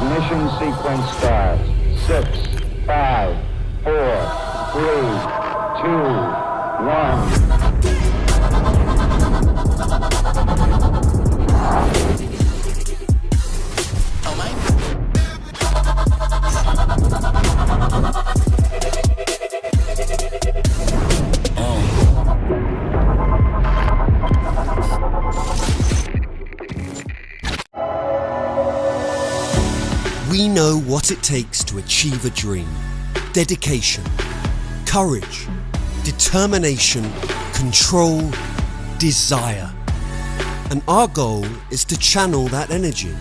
Ignition sequence starts. 6, 5, 4, 3, 2, 1. We know what it takes to achieve a dream. Dedication, courage, determination, control, desire. And our goal is to channel that energy.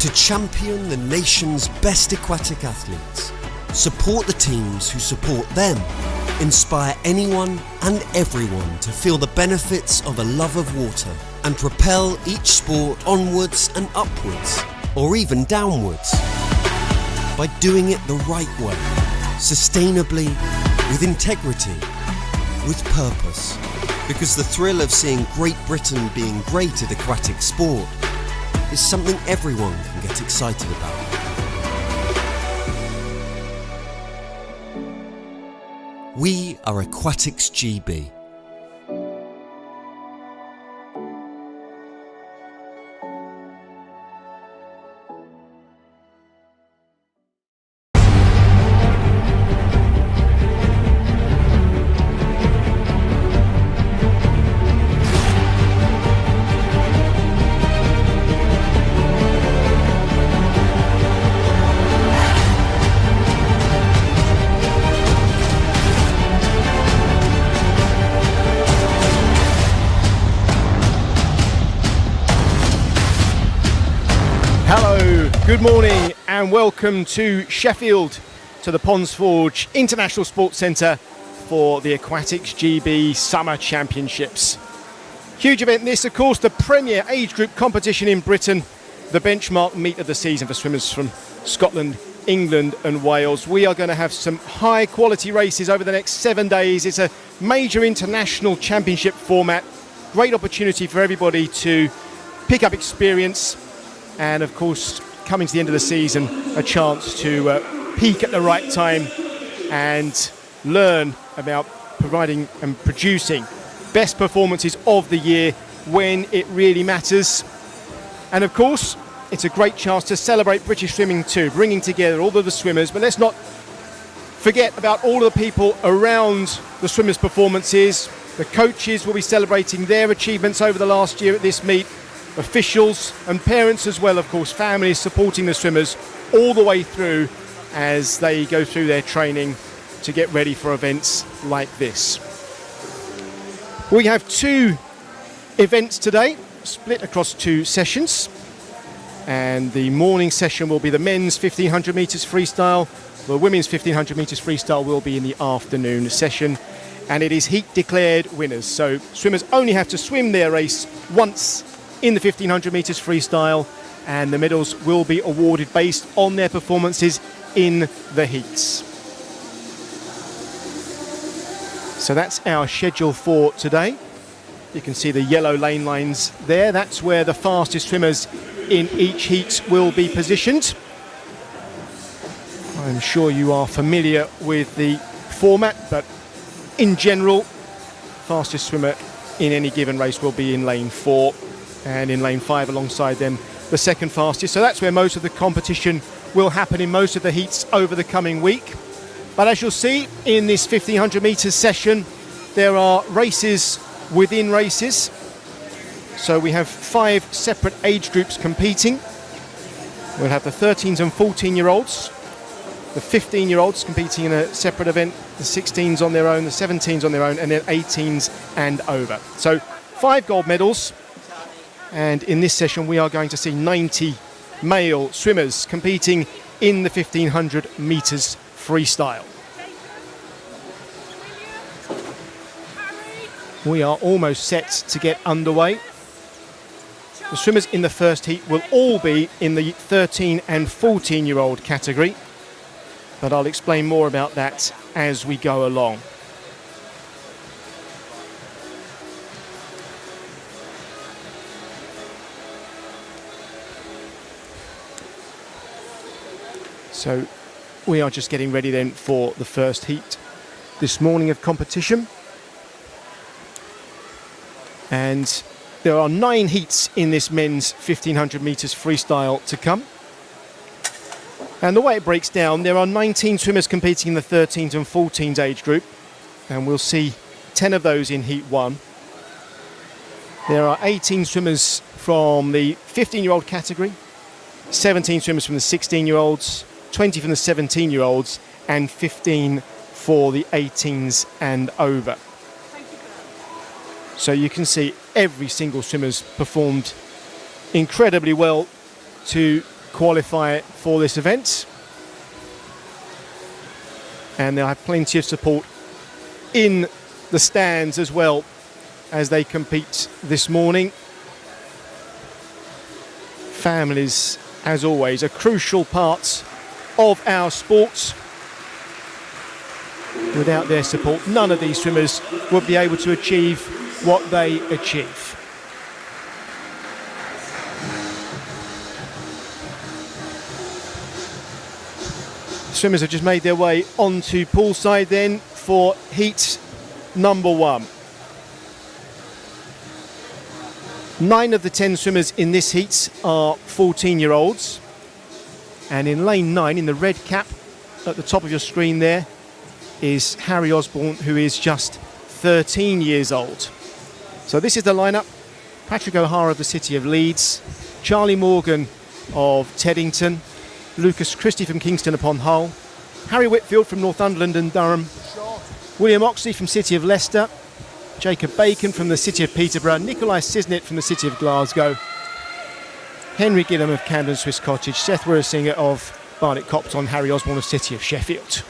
To champion the nation's best aquatic athletes, support the teams who support them, inspire anyone and everyone to feel the benefits of a love of water, and propel each sport onwards and upwards, or even downwards, by doing it the right way, sustainably, with integrity, with purpose. Because the thrill of seeing Great Britain being great at aquatic sport is something everyone can get excited about. We are Aquatics GB. Hello, good morning and welcome to Sheffield, to the Ponds Forge International Sports Centre for the Aquatics GB Summer Championships. Huge event this, of course, the premier age group competition in Britain, the benchmark meet of the season for swimmers from Scotland, England and Wales. We are going to have some high quality races over the next 7 days. It's a major international championship format, great opportunity for everybody to pick up experience, and of course, coming to the end of the season, a chance to peak at the right time and learn about providing and producing best performances of the year when it really matters. And of course, it's a great chance to celebrate British swimming too, bringing together all of the swimmers. But let's not forget about all of the people around the swimmers' performances. The coaches will be celebrating their achievements over the last year at this meet. Officials and parents as well, of course, families supporting the swimmers all the way through as they go through their training to get ready for events like this. We have two events today, split across two sessions, and the morning session will be the men's 1500 metres freestyle. The women's 1500 metres freestyle will be in the afternoon session, and it is heat declared winners. So swimmers only have to swim their race once in the 1500 metres freestyle, and the medals will be awarded based on their performances in the heats. So that's our schedule for today. You can see the yellow lane lines there. That's where the fastest swimmers in each heat will be positioned. I'm sure you are familiar with the format, but in general, fastest swimmer in any given race will be in lane 4, and in lane 5 alongside them the second fastest. So that's where most of the competition will happen in most of the heats over the coming week. But as you'll see in this 1500 metres session, there are races within races. So we have 5 separate age groups competing. We'll have the 13s and 14-year-olds, the 15-year-olds competing in a separate event, the 16s on their own, the 17s on their own, and then 18s and over. So 5 gold medals. And in this session, we are going to see 90 male swimmers competing in the 1500 metres freestyle. We are almost set to get underway. The swimmers in the first heat will all be in the 13 and 14-year-old category, but I'll explain more about that as we go along. So we are just getting ready then for the first heat this morning of competition. And there are 9 heats in this men's 1500 metres freestyle to come. And the way it breaks down, there are 19 swimmers competing in the 13s and 14s age group. And we'll see 10 of those in heat 1. There are 18 swimmers from the 15-year-old category, 17 swimmers from the 16-year-olds, 20 from the 17-year-olds, and 15 for the 18s and over. So you can see every single swimmer's performed incredibly well to qualify for this event. And they'll have plenty of support in the stands as well as they compete this morning. Families, as always, a crucial part of our sport. Without their support, none of these swimmers would be able to achieve what they achieve. Swimmers have just made their way onto poolside then for heat number 1. 9 of the 10 swimmers in this heat are 14-year-olds. And in lane 9, in the red cap at the top of your screen there, is Harry Osborne, who is just 13 years old. So this is the lineup. Patrick O'Hara of the City of Leeds, Charlie Morgan of Teddington, Lucas Christie from Kingston upon Hull, Harry Whitfield from Northumberland and Durham, William Oxley from City of Leicester, Jacob Bacon from the City of Peterborough, Nikolai Sisnett from the City of Glasgow, Henry Gillam of Camden Swiss Cottage, Seth Wirrsinger of Barnet Copton, Harry Osborne of City of Sheffield.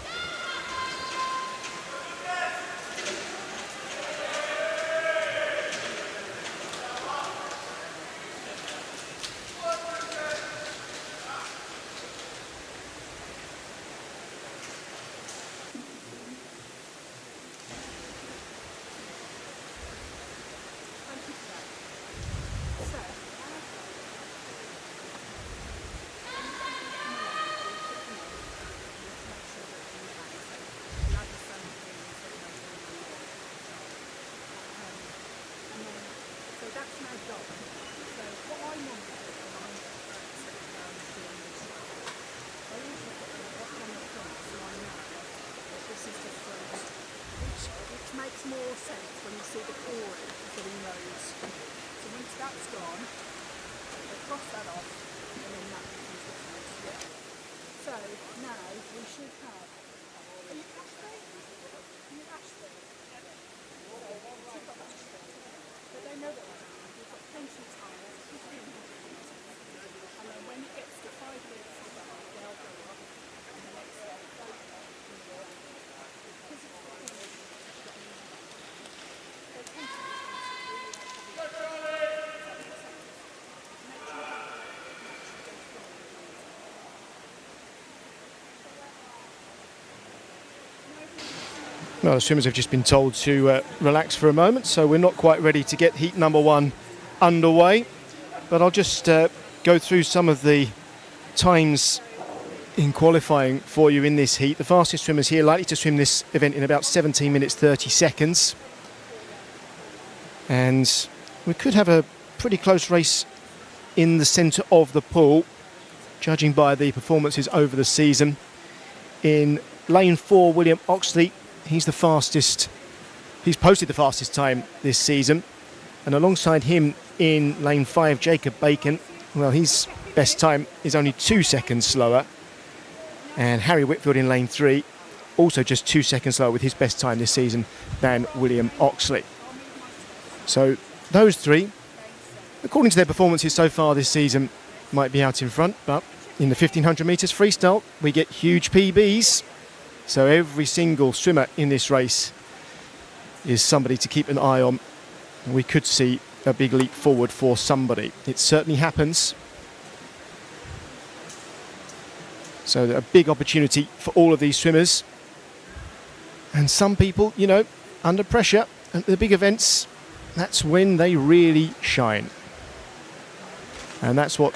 Makes more sense when you see the pouring getting those. So once that's gone, they cross that off and then that becomes the first step. So now we should have. Are you cash there? Are you cash there? But they know that we've got plenty of time. And then when it gets to 5 minutes, they'll go up and the next step. Well, the swimmers have just been told to relax for a moment, so we're not quite ready to get heat number 1 underway. But I'll just go through some of the times in qualifying for you in this heat. The fastest swimmers here likely to swim this event in about 17 minutes 30 seconds. And we could have a pretty close race in the centre of the pool, judging by the performances over the season. In lane 4, William Oxley, he's the fastest. He's posted the fastest time this season. And alongside him in lane 5, Jacob Bacon, well, his best time is only 2 seconds slower. And Harry Whitfield in lane 3, also just 2 seconds slower with his best time this season than William Oxley. So those three, according to their performances so far this season, might be out in front. But in the 1500 metres freestyle, we get huge PBs. So every single swimmer in this race is somebody to keep an eye on. We could see a big leap forward for somebody. It certainly happens. So a big opportunity for all of these swimmers. And some people, you know, under pressure at the big events, that's when they really shine. And that's what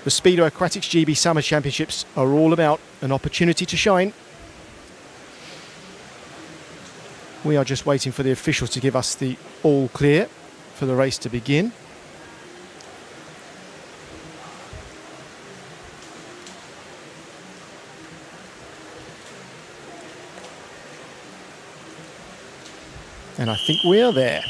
The Speedo Aquatics GB Summer Championships are all about an opportunity to shine. We are just waiting for the officials to give us the all clear for the race to begin. And I think we are there.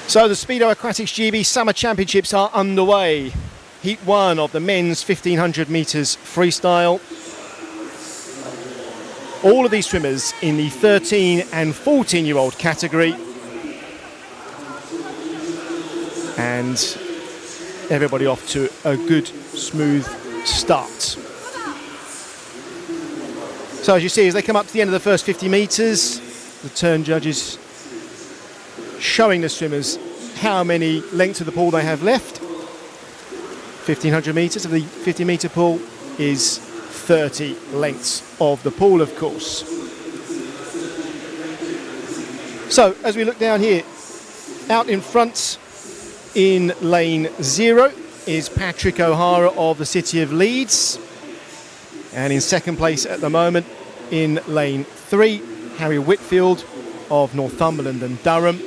So the Speedo Aquatics GB Summer Championships are underway. Heat 1 of the men's 1500 metres freestyle. All of these swimmers in the 13 and 14-year-old category. And everybody off to a good, smooth start. So as you see, as they come up to the end of the first 50 metres, the turn judges showing the swimmers how many lengths of the pool they have left. 1500 metres of the 50-metre pool is 30 lengths of the pool, of course. So as we look down here, out in front in lane 0 is Patrick O'Hara of the City of Leeds, and in second place at the moment in lane 3, Harry Whitfield of Northumberland and Durham.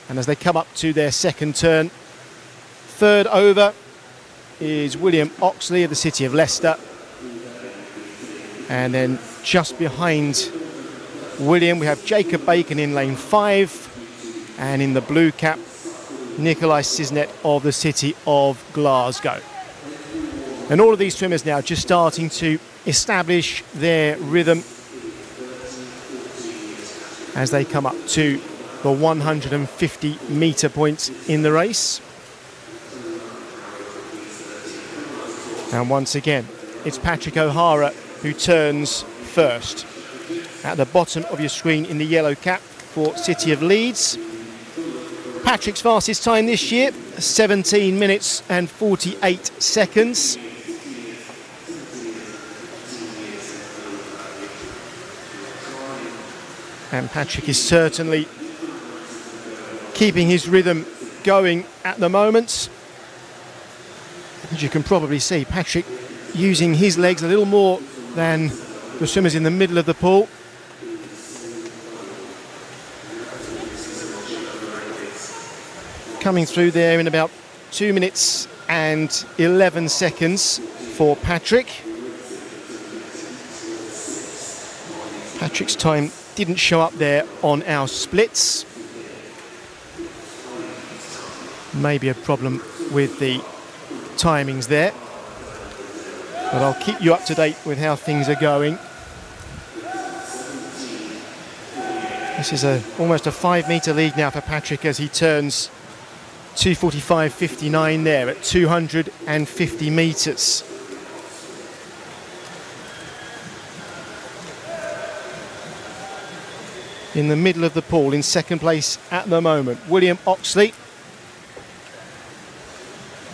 And as they come up to their second turn, third over is William Oxley of the City of Leicester. And then just behind William, we have Jacob Bacon in lane 5. And in the blue cap, Nikolai Cisnet of the City of Glasgow. And all of these swimmers now just starting to establish their rhythm as they come up to the 150 metre point in the race. And once again, it's Patrick O'Hara who turns first. At the bottom of your screen in the yellow cap for City of Leeds. Patrick's fastest time this year, 17 minutes and 48 seconds. And Patrick is certainly keeping his rhythm going at the moment. As you can probably see, Patrick using his legs a little more than the swimmers in the middle of the pool. Coming through there in about 2 minutes and 11 seconds for Patrick. Patrick's time didn't show up there on our splits. Maybe a problem with the timings there, but I'll keep you up to date with how things are going. This is almost a 5 metre lead now for Patrick as he turns 2:45.59 there at 250 metres. In the middle of the pool, in second place at the moment, William Oxley.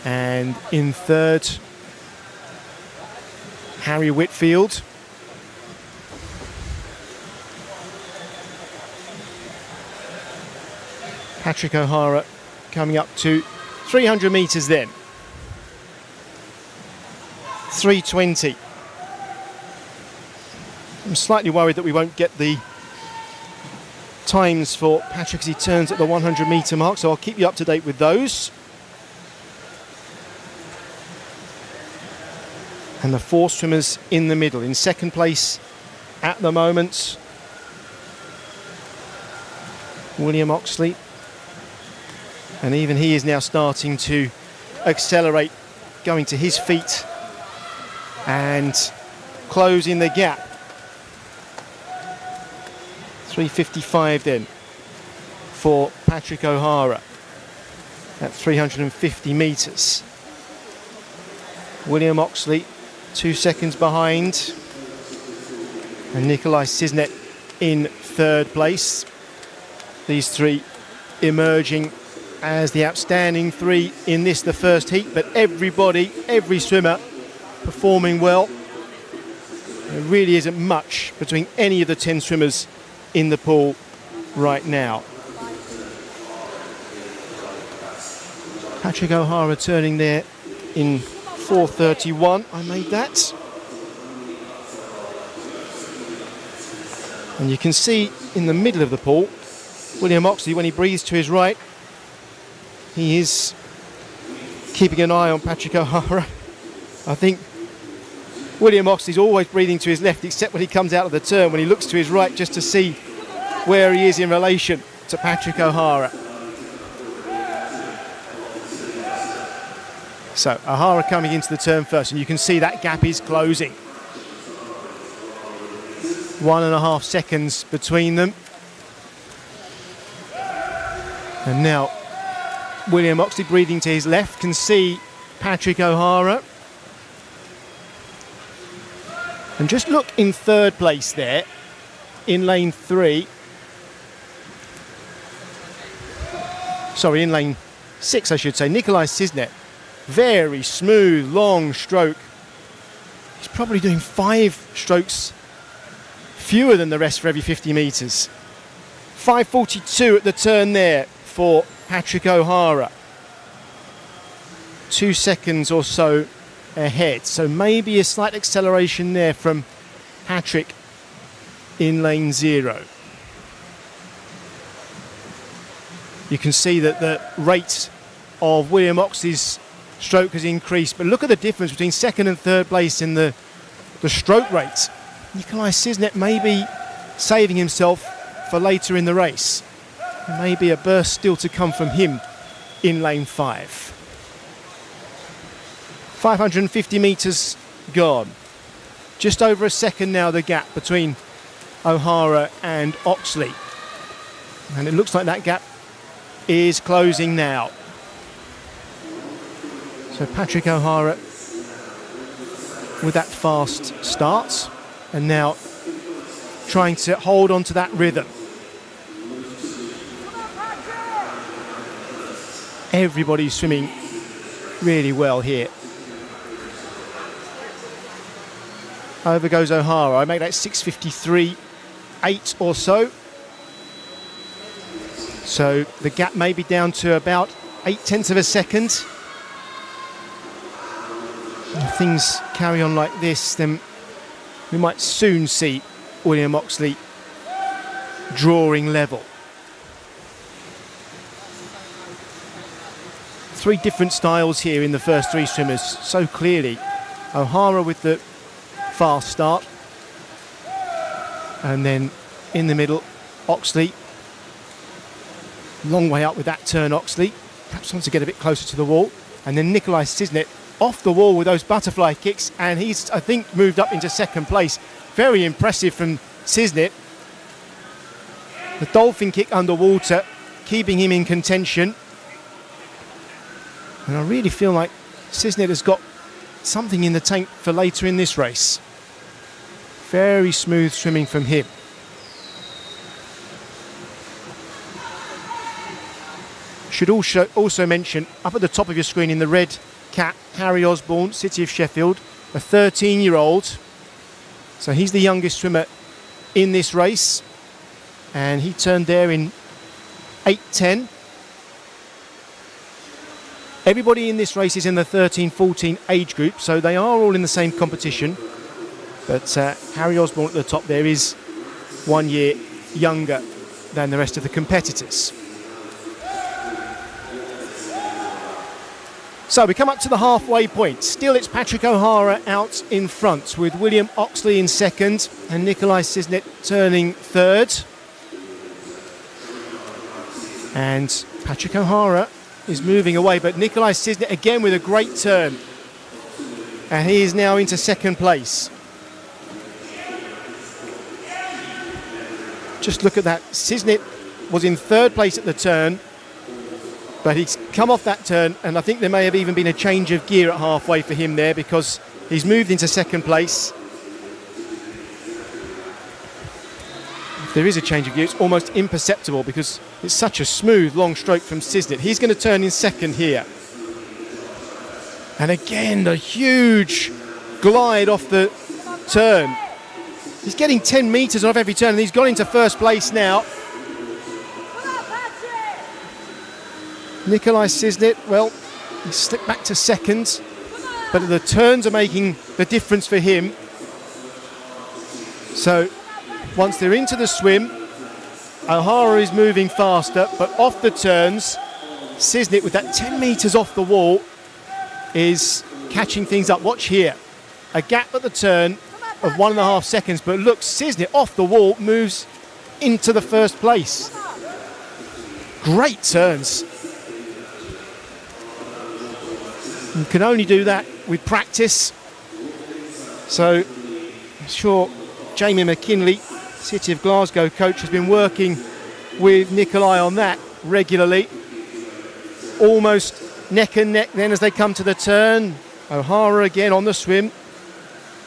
And in third, Harry Whitfield. Patrick O'Hara coming up to 300 metres then. 3:20. I'm slightly worried that we won't get the times for Patrick as he turns at the 100 metre mark, so I'll keep you up to date with those. And the four swimmers in the middle. In second place at the moment, William Oxley. And even he is now starting to accelerate, going to his feet and closing the gap. 3:55 then for Patrick O'Hara at 350 metres. William Oxley 2 seconds behind, and Nikolai Cisnet in third place. These three emerging as the outstanding three in this, the first heat, but everybody, every swimmer performing well. There really isn't much between any of the 10 swimmers in the pool right now. Patrick O'Hara turning there in 4:31. I made that. And you can see in the middle of the pool, William Oxley, when he breathes to his right, he is keeping an eye on Patrick O'Hara. I think William Oxley's always breathing to his left, except when he comes out of the turn, when he looks to his right just to see where he is in relation to Patrick O'Hara. So O'Hara coming into the turn first, and you can see that gap is closing. 1.5 seconds between them. And now William Oxley, breathing to his left, can see Patrick O'Hara. And just look in third place there, in lane 3. Sorry, in lane 6, I should say. Nikolai Siznet. Very smooth, long stroke. He's probably doing 5 strokes fewer than the rest for every 50 metres. 5:42 at the turn there for Patrick O'Hara. 2 seconds or so ahead. So maybe a slight acceleration there from Patrick in lane 0. You can see that the rate of William Oxley's stroke has increased, but look at the difference between second and third place in the stroke rate. Nikolai Siznet may be saving himself for later in the race. There may be a burst still to come from him in lane 5. 550 metres gone. Just over a second now, the gap between O'Hara and Oxley. And it looks like that gap is closing now. So Patrick O'Hara with that fast start, and now trying to hold on to that rhythm. Everybody's swimming really well here. Over goes O'Hara. I make that 6:53.8 or so. So the gap may be down to about 0.8 of a second. If things carry on like this, then we might soon see William Oxley drawing level. 3 different styles here in the first 3 swimmers, so clearly. O'Hara with the fast start, and then in the middle, Oxley. Long way up with that turn, Oxley. Perhaps wants to get a bit closer to the wall. And then Nikolai Siznet off the wall with those butterfly kicks, and he's, I think, moved up into second place. Very impressive from Siznet. The dolphin kick underwater, keeping him in contention. And I really feel like Siznet has got something in the tank for later in this race. Very smooth swimming from him. Should also mention, up at the top of your screen in the red cap, Harry Osborne, City of Sheffield, a 13-year-old. So he's the youngest swimmer in this race. And he turned there in 8:10. Everybody in this race is in the 13-14 age group, so they are all in the same competition. But Harry Osborne at the top there is 1 year younger than the rest of the competitors. So we come up to the halfway point. Still, it's Patrick O'Hara out in front, with William Oxley in second and Nikolai Siznet turning third. And Patrick O'Hara is moving away, but Nikolai Siznet again with a great turn. And he is now into second place. Just look at that. Siznet was in third place at the turn, but he's come off that turn, and I think there may have even been a change of gear at halfway for him there, because he's moved into second place. I there is a change of gear, it's almost imperceptible because it's such a smooth long stroke from Cisnett. He's going to turn in second here. And again, the huge glide off the turn. He's getting 10 metres off every turn, and he's gone into first place now. Nikolai Cisnett, well, he slipped back to second, but the turns are making the difference for him. So once they're into the swim, O'Hara is moving faster, but off the turns, Cisnett, with that 10 metres off the wall, is catching things up. Watch here, a gap at the turn of 1.5 seconds, but look, Cisnett off the wall moves into the first place. Great turns. You can only do that with practice. So I'm sure Jamie McKinley, City of Glasgow coach, has been working with Nikolai on that regularly. Almost neck and neck then as they come to the turn. O'Hara again on the swim,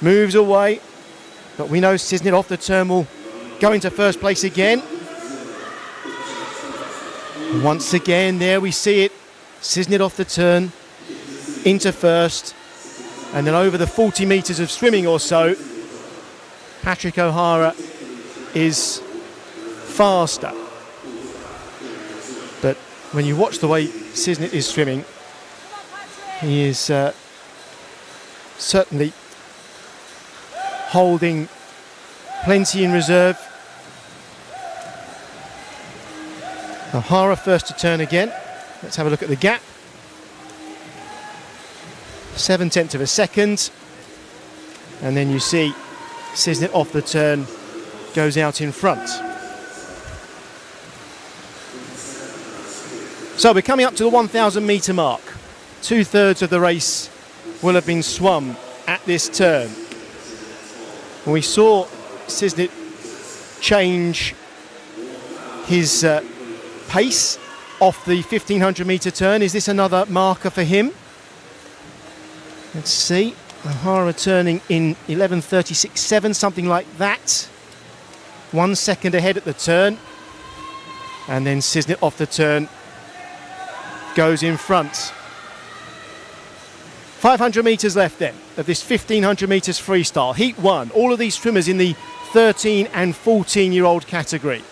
moves away, but we know Cisnett off the turn will go into first place again. Once again, there we see it, Cisnett off the turn, into first, and then over the 40 metres of swimming or so, Patrick O'Hara is faster. But when you watch the way Cisnett is swimming, he is certainly holding plenty in reserve. O'Hara first to turn again. Let's have a look at the gap. 0.7 of a second, and then you see Cisnett off the turn goes out in front. So we're coming up to the 1,000 metre mark. 2/3 of the race will have been swum at this turn. And we saw Cisnett change his pace off the 1,500 metre turn. Is this another marker for him? Let's see, O'Hara turning in 11:36.7, something like that. 1 second ahead at the turn. And then Cisnett off the turn goes in front. 500 metres left then of this 1,500 metres freestyle. Heat 1, all of these swimmers in the 13 and 14-year-old category.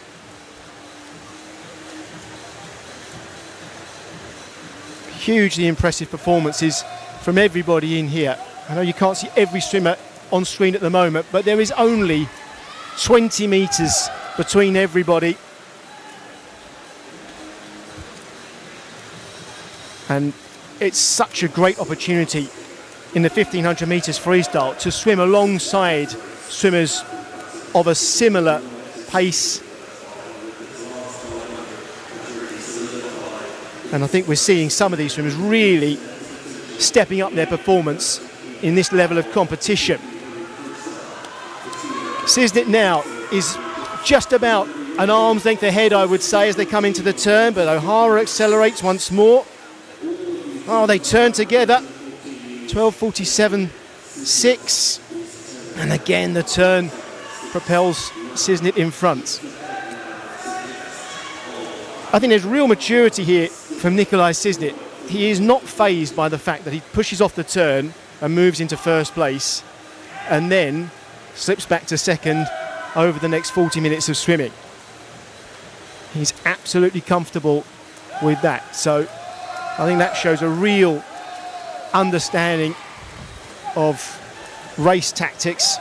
Hugely impressive performances from everybody in here. I know you can't see every swimmer on screen at the moment, but there is only 20 metres between everybody. And it's such a great opportunity in the 1,500 metres freestyle to swim alongside swimmers of a similar pace. And I think we're seeing some of these swimmers really stepping up their performance in this level of competition. Cisnett now is just about an arm's length ahead, I would say, as they come into the turn, but O'Hara accelerates once more. Oh, they turn together. 12:47.6. And again, the turn propels Cisnett in front. I think there's real maturity here from Nikolai Cisnett. He is not fazed by the fact that he pushes off the turn and moves into first place and then slips back to second over the next 40 minutes of swimming. He's absolutely comfortable with that. So I think that shows a real understanding of race tactics.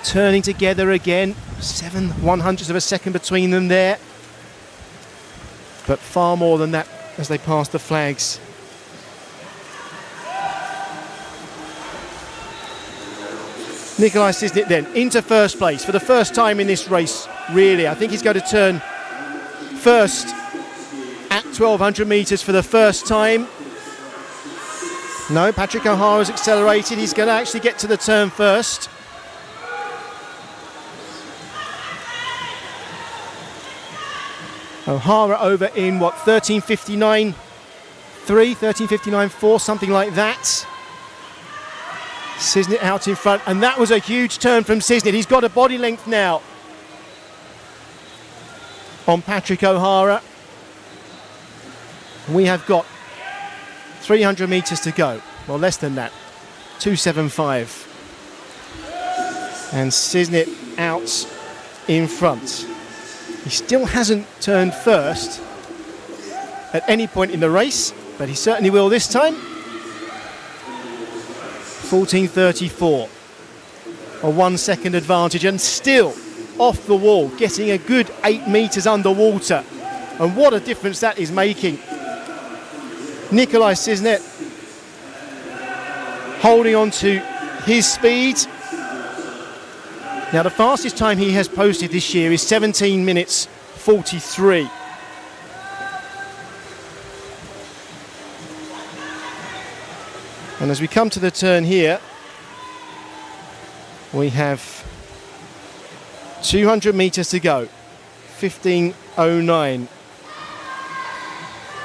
Turning together again, 7/100ths of a second between them there. But far more than that as they pass the flags. Nikolai Cisnett then into first place for the first time in this race, really. I think he's going to turn first at 1,200 metres for the first time. No, Patrick O'Hara's accelerated. He's going to actually get to the turn first. O'Hara over in, 13:59.3, 13:59.4, something like that. Cisnett out in front, and that was a huge turn from Cisnett. He's got a body length now. on Patrick O'Hara. We have got 300 metres to go. Well, less than that. 2:75. And Cisnet out in front. He still hasn't turned first at any point in the race, but he certainly will this time. 14:34. A 1 second advantage, and still off the wall, getting a good 8 metres underwater. And what a difference that is making. Nikolai Cisnet holding on to his speed. Now, the fastest time he has posted this year is 17 minutes 43. And as we come to the turn here, we have 200 metres to go. 15:09.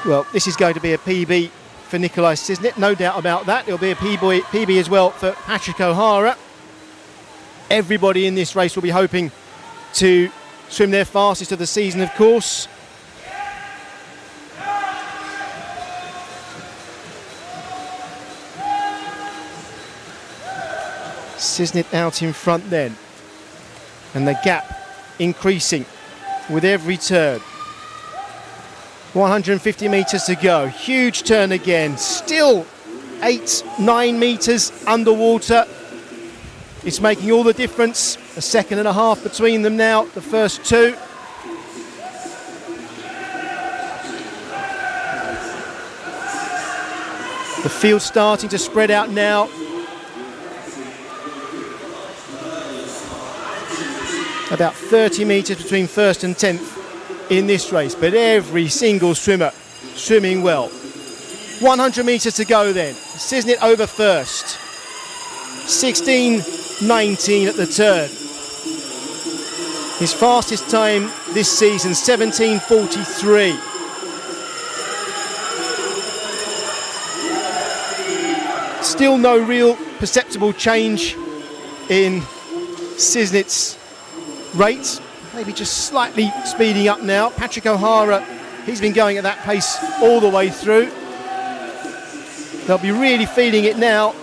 Well, this is going to be a PB for Nikolai Cisnet, no doubt about that. It'll be a PB as well for Patrick O'Hara. Everybody in this race will be hoping to swim their fastest of the season, of course. Cisnet out in front then, and the gap increasing with every turn. 150 metres to go. Huge turn again. Still 8-9 metres underwater. It's making all the difference. A second and a half between them now, the first two. The field's starting to spread out now. About 30 metres between first and 10th in this race, but every single swimmer swimming well. 100 metres to go then. Cisnet over first. 16:19 at the turn. His fastest time this season, 17:43. Still no real perceptible change in Cisnet's rate, maybe just slightly speeding up now. Patrick O'Hara, he's been going at that pace all the way through. They'll be really feeling it now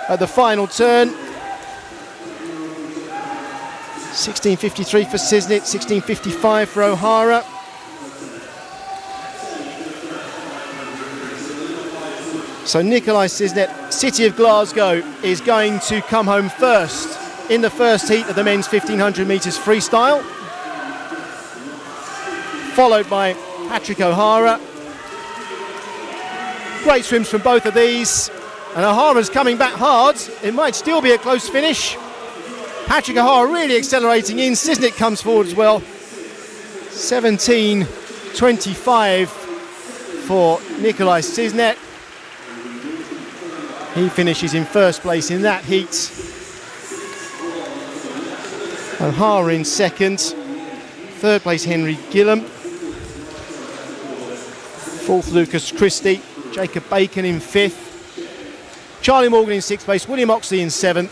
at the final turn. 16:53 for Cisnet, 16:55 for O'Hara. So Nikolai Cisnet, City of Glasgow, is going to come home first in the first heat of the men's 1500 metres freestyle, followed by Patrick O'Hara. Great swims from both of these, and O'Hara's coming back hard. It might still be a close finish. Patrick O'Hara really accelerating in. Cisnet comes forward as well. 17:25 for Nikolai Cisnet. He finishes in first place in that heat. O'Hara in second. Third place Henry Gillam. Fourth Lucas Christie. Jacob Bacon in fifth. Charlie Morgan in sixth place. William Oxley in seventh.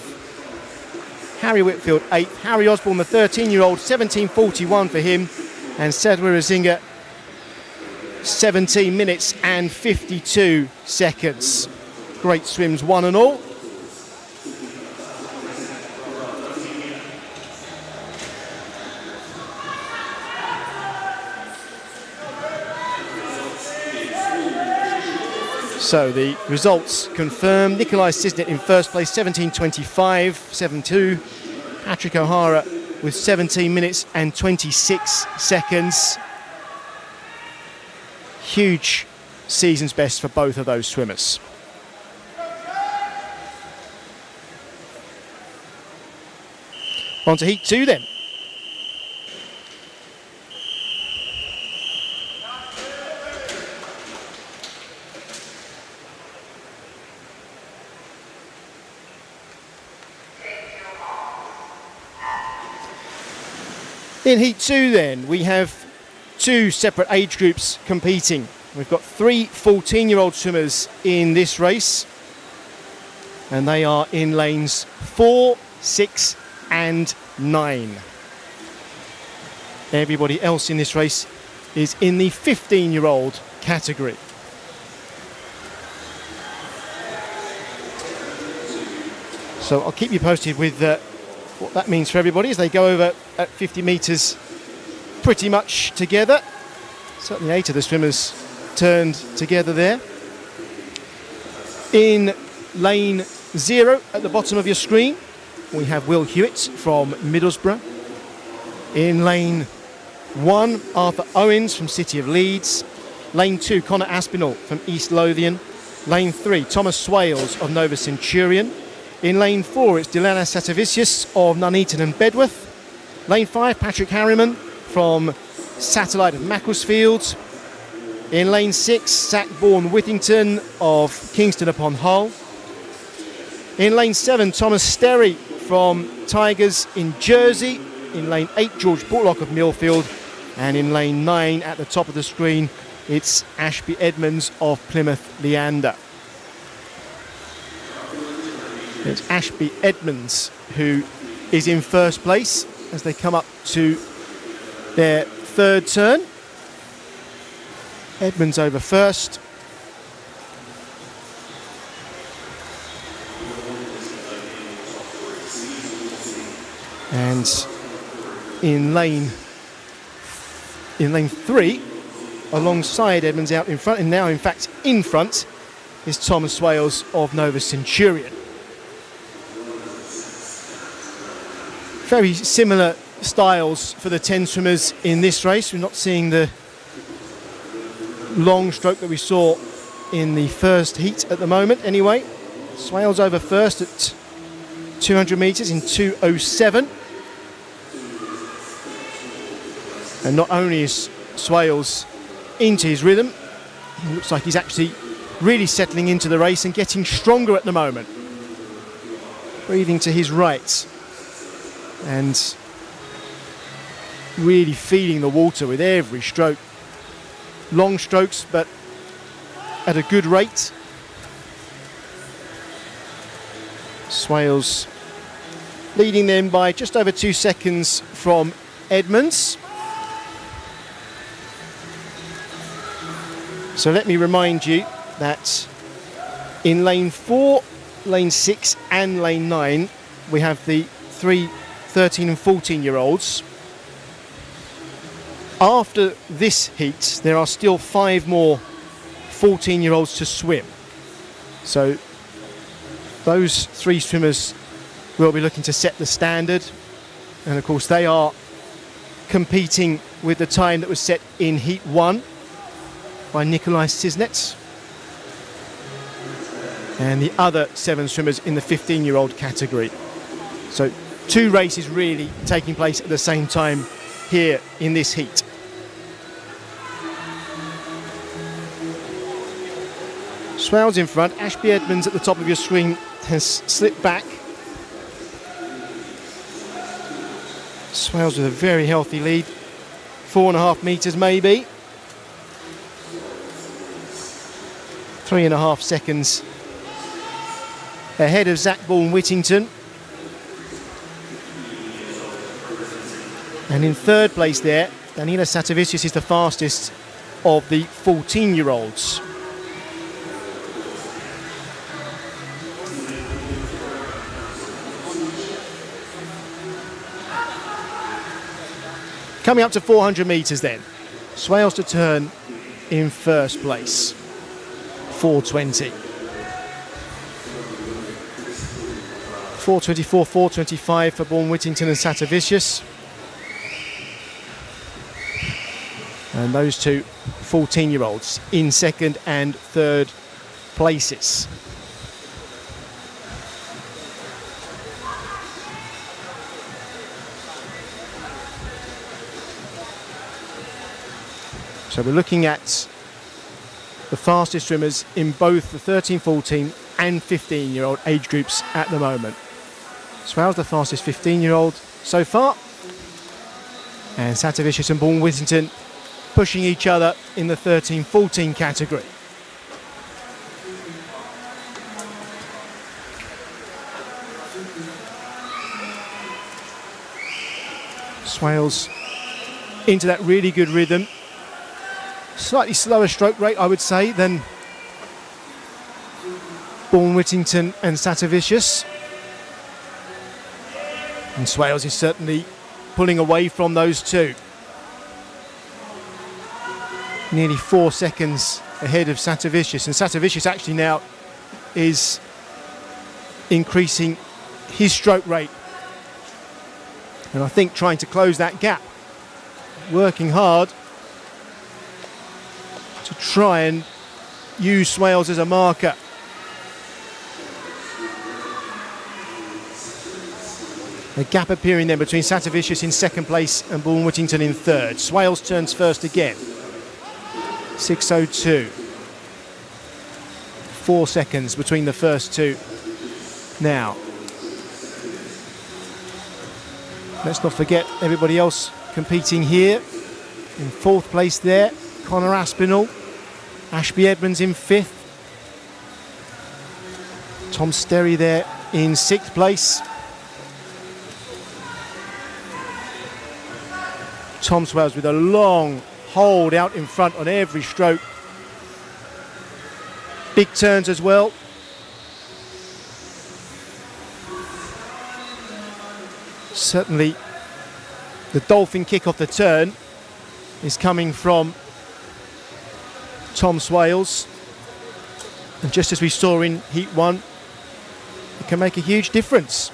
Harry Whitfield eighth. Harry Osborne, the 13-year-old, 17:41 for him. And Sedwar Azinga, 17 minutes and 52 seconds. Great swims, one and all. So the results confirm. Nikolai Cisnet in first place, 17:25, 7.2. Patrick O'Hara with 17 minutes and 26 seconds. Huge season's best for both of those swimmers. On to heat two then. In heat two then, we have two separate age groups competing. We've got three 14-year-old swimmers in this race, and they are in lanes 4, 6 and 9. Everybody else in this race is in the 15-year-old category. So I'll keep you posted with what that means for everybody as they go over at 50 metres pretty much together. Certainly 8 of the swimmers turned together there. In lane 0 at the bottom of your screen, we have Will Hewitt from Middlesbrough. In lane 1, Arthur Owens from City of Leeds. Lane 2, Connor Aspinall from East Lothian. Lane 3, Thomas Swales of Nova Centurion. In lane 4, it's Delana Satavicius of Nuneaton and Bedworth. Lane 5, Patrick Harriman from Satellite of Macclesfield. In lane 6, Zach Bourne-Whittington of Kingston upon Hull. In lane 7, Thomas Sterry from Tigers in Jersey. In lane 8, George Bortlock of Millfield. And in lane 9, at the top of the screen, it's Ashby Edmonds of Plymouth Leander. It's Ashby Edmonds who is in first place as they come up to their third turn. Edmonds over first. And in lane 3, alongside Edmonds out in front, and now in fact in front, is Thomas Swales of Nova Centurion. Very similar styles for the 10 swimmers in this race. We're not seeing the long stroke that we saw in the first heat at the moment anyway. Swales over first at 200 metres in 2:07. And not only is Swales into his rhythm, it looks like he's actually really settling into the race and getting stronger at the moment. Breathing to his right and really feeling the water with every stroke. Long strokes, but at a good rate. Swales leading them by just over 2 seconds from Edmonds. So let me remind you that in lane 4, lane 6 and lane 9 we have the 3 13 and 14-year-olds. After this heat there are still 5 more 14-year-olds to swim. So those 3 swimmers will be looking to set the standard, and of course they are competing with the time that was set in heat 1 by Nikolai Sisnets, and the other 7 swimmers in the 15-year-old category. So 2 races really taking place at the same time here in this heat. Swales in front. Ashby Edmonds at the top of your screen has slipped back. Swales with a very healthy lead, 4.5 metres maybe. 3.5 seconds ahead of Zach Bourne-Whittington. And in third place there, Daniela Satavicius is the fastest of the 14-year-olds. Coming up to 400 metres then. Swales to turn in first place. 4:20. 4:24, 4:25 for Bourne-Whittington and Satavicius. And those 2 14-year-olds in second and third places. So we're looking at the fastest swimmers in both the 13, 14 and 15-year-old age groups at the moment. Swales the fastest 15-year-old so far, and Satavicius and Bourne-Whittington pushing each other in the 13, 14 category. Swales into that really good rhythm. Slightly slower stroke rate, I would say, than Bourne Whittington and Satavicius. And Swales is certainly pulling away from those two. Nearly 4 seconds ahead of Satavicius, and Satavicius actually now is increasing his stroke rate. And I think trying to close that gap, working hard to try and use Swales as a marker. A gap appearing then between Satavicius in second place and Bourne Whittington in third. Swales turns first again. 6:02. 4 seconds between the first two. Now, let's not forget everybody else competing here. In fourth place there, Connor Aspinall. Ashby Edmonds in fifth. Tom Sterry there in sixth place. Tom Swales with a long hold out in front on every stroke. Big turns as well. Certainly the dolphin kick off the turn is coming from Tom Swales. And just as we saw in Heat 1, it can make a huge difference.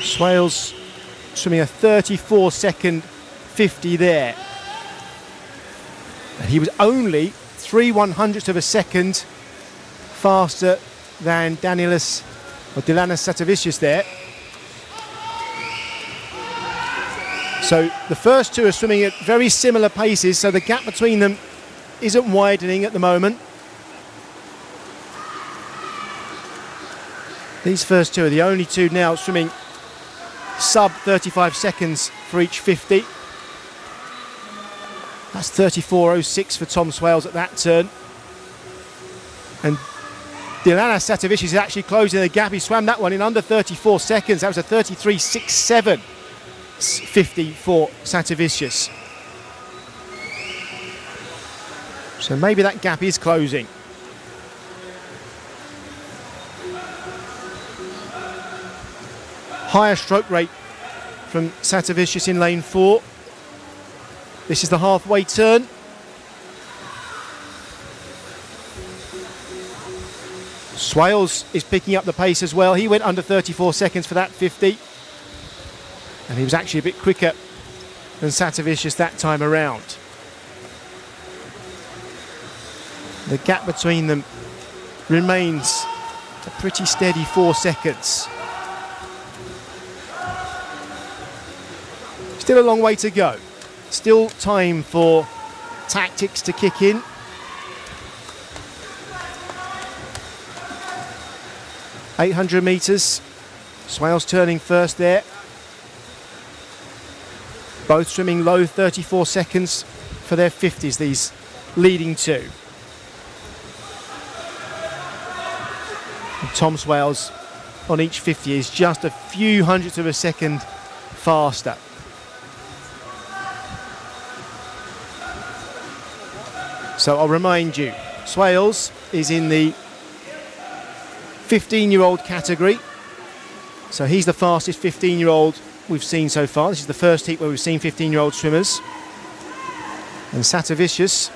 Swales swimming a 34-second 50 there. And he was only 3/100ths of a second faster than Dilanas Satavicius there. So the first two are swimming at very similar paces, so the gap between them isn't widening at the moment. These first two are the only two now swimming sub 35 seconds for each 50. That's 34.06 for Tom Swales at that turn. And Dilanas Satavicius is actually closing the gap. He swam that one in under 34 seconds. That was a 33.67 50 for Satavicius. So maybe that gap is closing. Higher stroke rate from Satavicius in lane 4. This is the halfway turn. Swales is picking up the pace as well. He went under 34 seconds for that 50. And he was actually a bit quicker than Satavicius that time around. The gap between them remains a pretty steady 4 seconds. Still a long way to go. Still time for tactics to kick in. .800 metres. Swales turning first there. Both swimming low 34 seconds for their 50s, these leading two. And Tom Swales on each 50 is just a few hundredths of a second faster. So I'll remind you, Swales is in the 15-year-old category. So he's the fastest 15-year-old we've seen so far. This is the first heat where we've seen 15-year-old swimmers. And Satavicius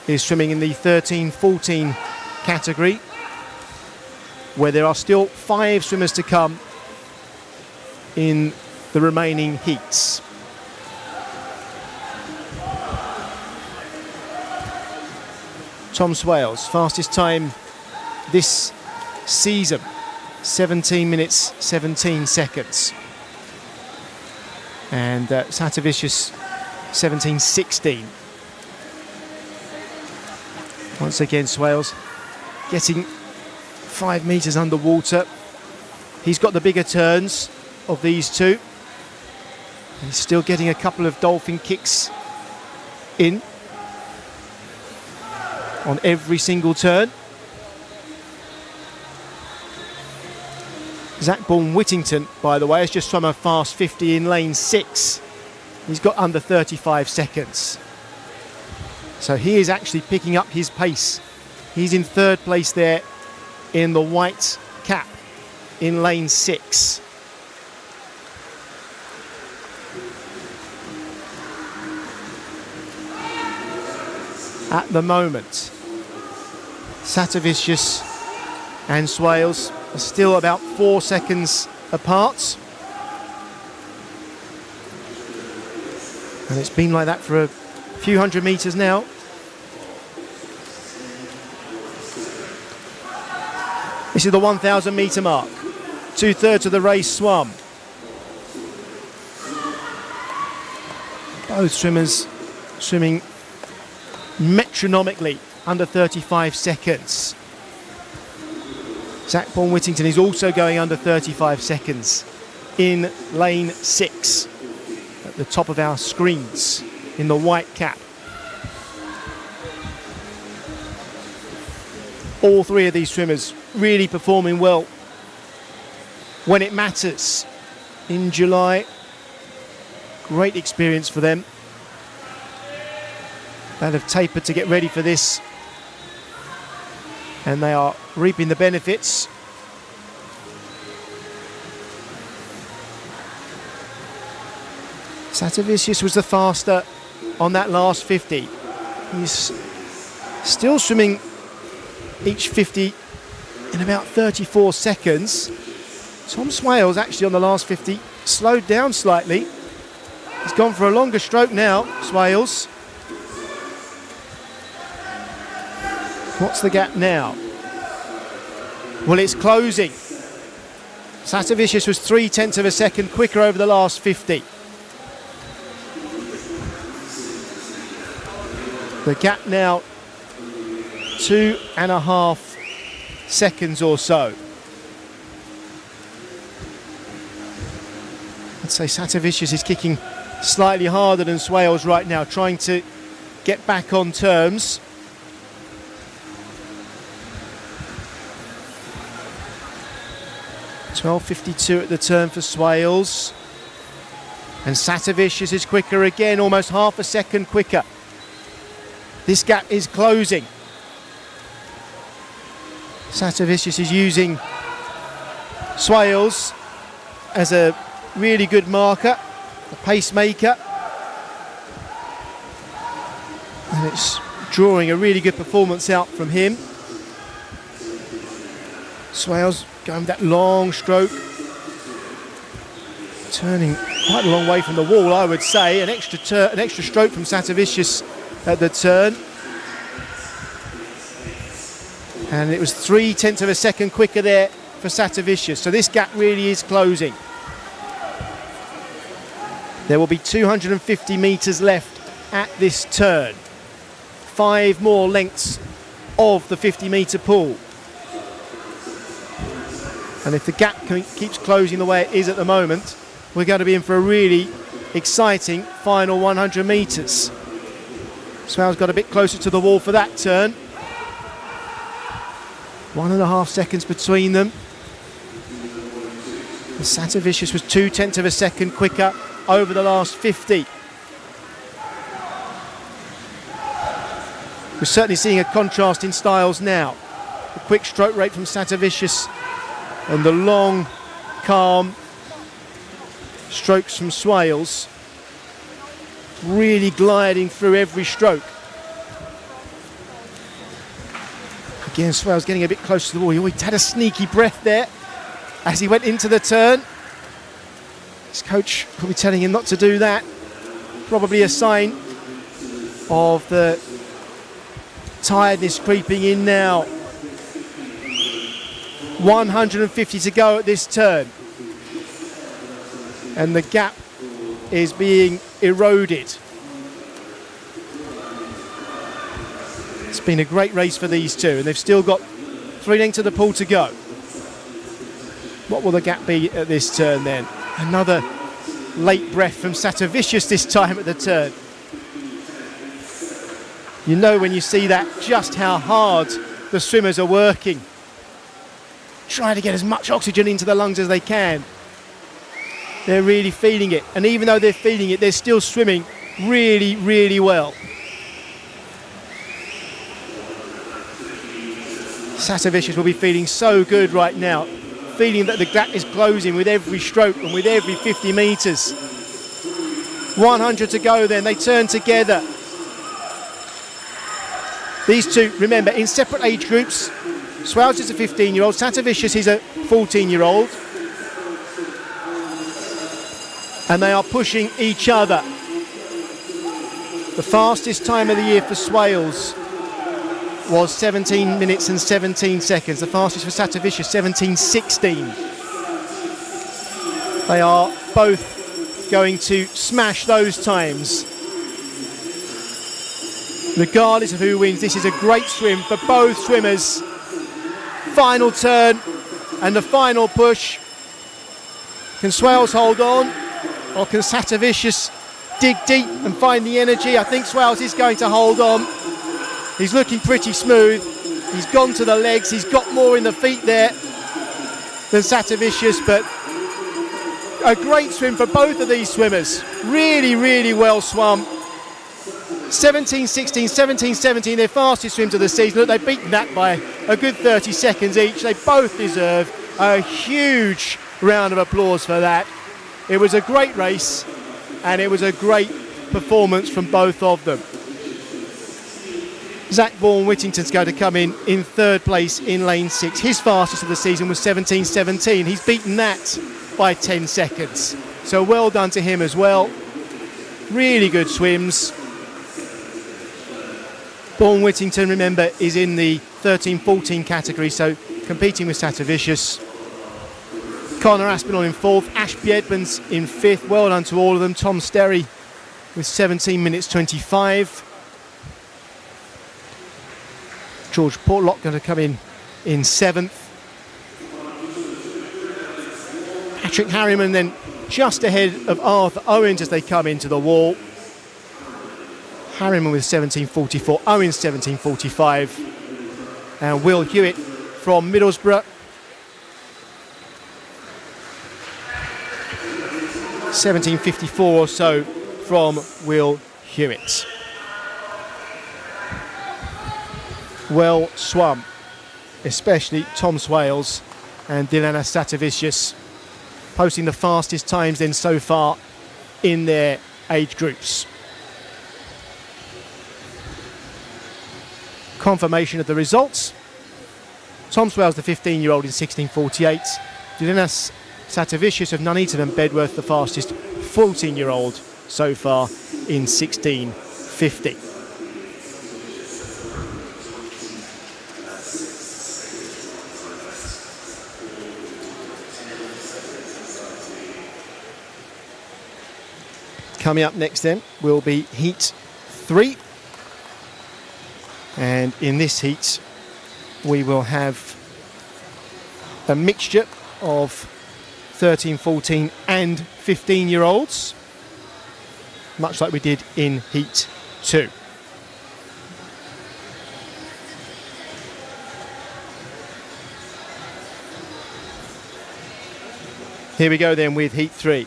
is swimming in the 13-14 category, where there are still 5 swimmers to come in the remaining heats. Tom Swales, fastest time this season, 17 minutes 17 seconds. And Satavicius 17.16. Once again, Swales getting 5 metres underwater. He's got the bigger turns of these two. He's still getting a couple of dolphin kicks in. on every single turn. Zach Bourne-Whittington, by the way, has just swum a fast 50 in lane 6. He's got under 35 seconds. So he is actually picking up his pace. He's in 3rd place there in the white cap in lane 6. At the moment, Satavicius and Swales are still about 4 seconds apart. And it's been like that for a few hundred metres now. This is the 1,000 metre mark. 2/3 of the race swum. Both swimmers swimming metronomically under 35 seconds. Zach Bourne-Whittington is also going under 35 seconds in lane 6 at the top of our screens in the white cap. All 3 of these swimmers really performing well when it matters in July. Great experience for them. They'll have tapered to get ready for this, and they are reaping the benefits. Satavicius was the faster on that last 50. He's still swimming each 50 in about 34 seconds. Tom Swales actually on the last 50 slowed down slightly. He's gone for a longer stroke now, Swales. What's the gap now? Well, it's closing. Satavicius was 0.3 of a second quicker over the last 50. The gap now 2.5 seconds or so. I'd say Satavicius is kicking slightly harder than Swales right now, trying to get back on terms. $12.52 at the turn for Swales. And Satavicius is quicker again, almost half a second quicker. This gap is closing. Satavicius is using Swales as a really good marker, a pacemaker. And it's drawing a really good performance out from him. Swales going with that long stroke, turning quite a long way from the wall, I would say. An extra stroke from Satavicius at the turn, and it was 0.3 of a second quicker there for Satavicius. So this gap really is closing. There will be 250 metres left at this turn. 5 more lengths of the 50-metre pool. And if the gap keeps closing the way it is at the moment, we're going to be in for a really exciting final 100 metres. Swales got a bit closer to the wall for that turn. 1.5 seconds between them. And Satavicius was 0.2 of a second quicker over the last 50. We're certainly seeing a contrast in styles now. The quick stroke rate from Satavicius and the long, calm strokes from Swales, really gliding through every stroke. Again, Swales getting a bit close to the wall. He had a sneaky breath there as he went into the turn. His coach probably telling him not to do that. Probably a sign of the tiredness creeping in now. 150 to go at this turn. And the gap is being eroded. It's been a great race for these two, and they've still got 3 lengths of the pool to go. What will the gap be at this turn then? Another late breath from Satavicius this time at the turn. You know when you see that just how hard the swimmers are working, trying to get as much oxygen into the lungs as they can. They're really feeling it, and even though they're feeling it, they're still swimming really, really well. Satavicius will be feeling so good right now, feeling that the gap is closing with every stroke and with every 50 metres. 100 to go then, they turn together. These two, remember, in separate age groups. Swales is a 15-year-old, Satavicius is a 14-year-old. And they are pushing each other. The fastest time of the year for Swales was 17 minutes and 17 seconds. The fastest for Satavicius, 17:16. They are both going to smash those times. Regardless of who wins, this is a great swim for both swimmers. Final turn and the final push. Can Swales hold on, or can Satavicius dig deep and find the energy? I think Swales is going to hold on. He's looking pretty smooth. He's gone to the legs. He's got more in the feet there than Satavicius, but a great swim for both of these swimmers. Really, really well swum. 17:16, 17:17, their fastest swims of the season. Look, they've beaten that by a good 30 seconds each. They both deserve a huge round of applause for that. It was a great race, and it was a great performance from both of them. Zach Vaughan-Whittington's going to come in third place in lane 6. His fastest of the season was 17:17. He's beaten that by 10 seconds. So well done to him as well. Really good swims. Vaughan-Whittington, remember, is in the 13-14 category, so competing with Satavicius. Connor Aspinall in 4th, Ashby Edmonds in 5th. Well done to all of them. Tom Sterry with 17 minutes 25. George Portlock going to come in 7th. Patrick Harriman then just ahead of Arthur Owens as they come into the wall. Harriman with 17:44, Owens 17:45, and Will Hewitt from Middlesbrough 17:54 or so from Will Hewitt. Well swum, especially Tom Swales and Dilana Satavicius, posting the fastest times then so far in their age groups. Confirmation of the results. Tom Swales, the 15-year-old, in 16:48. Dilana Satavicius of Nuneaton and Bedworth, the fastest 14-year-old so far in 16:50. Coming up next then will be Heat 3. And in this heat we will have a mixture of 13, 14 and 15-year-olds, much like we did in Heat 2. Here we go then with Heat 3.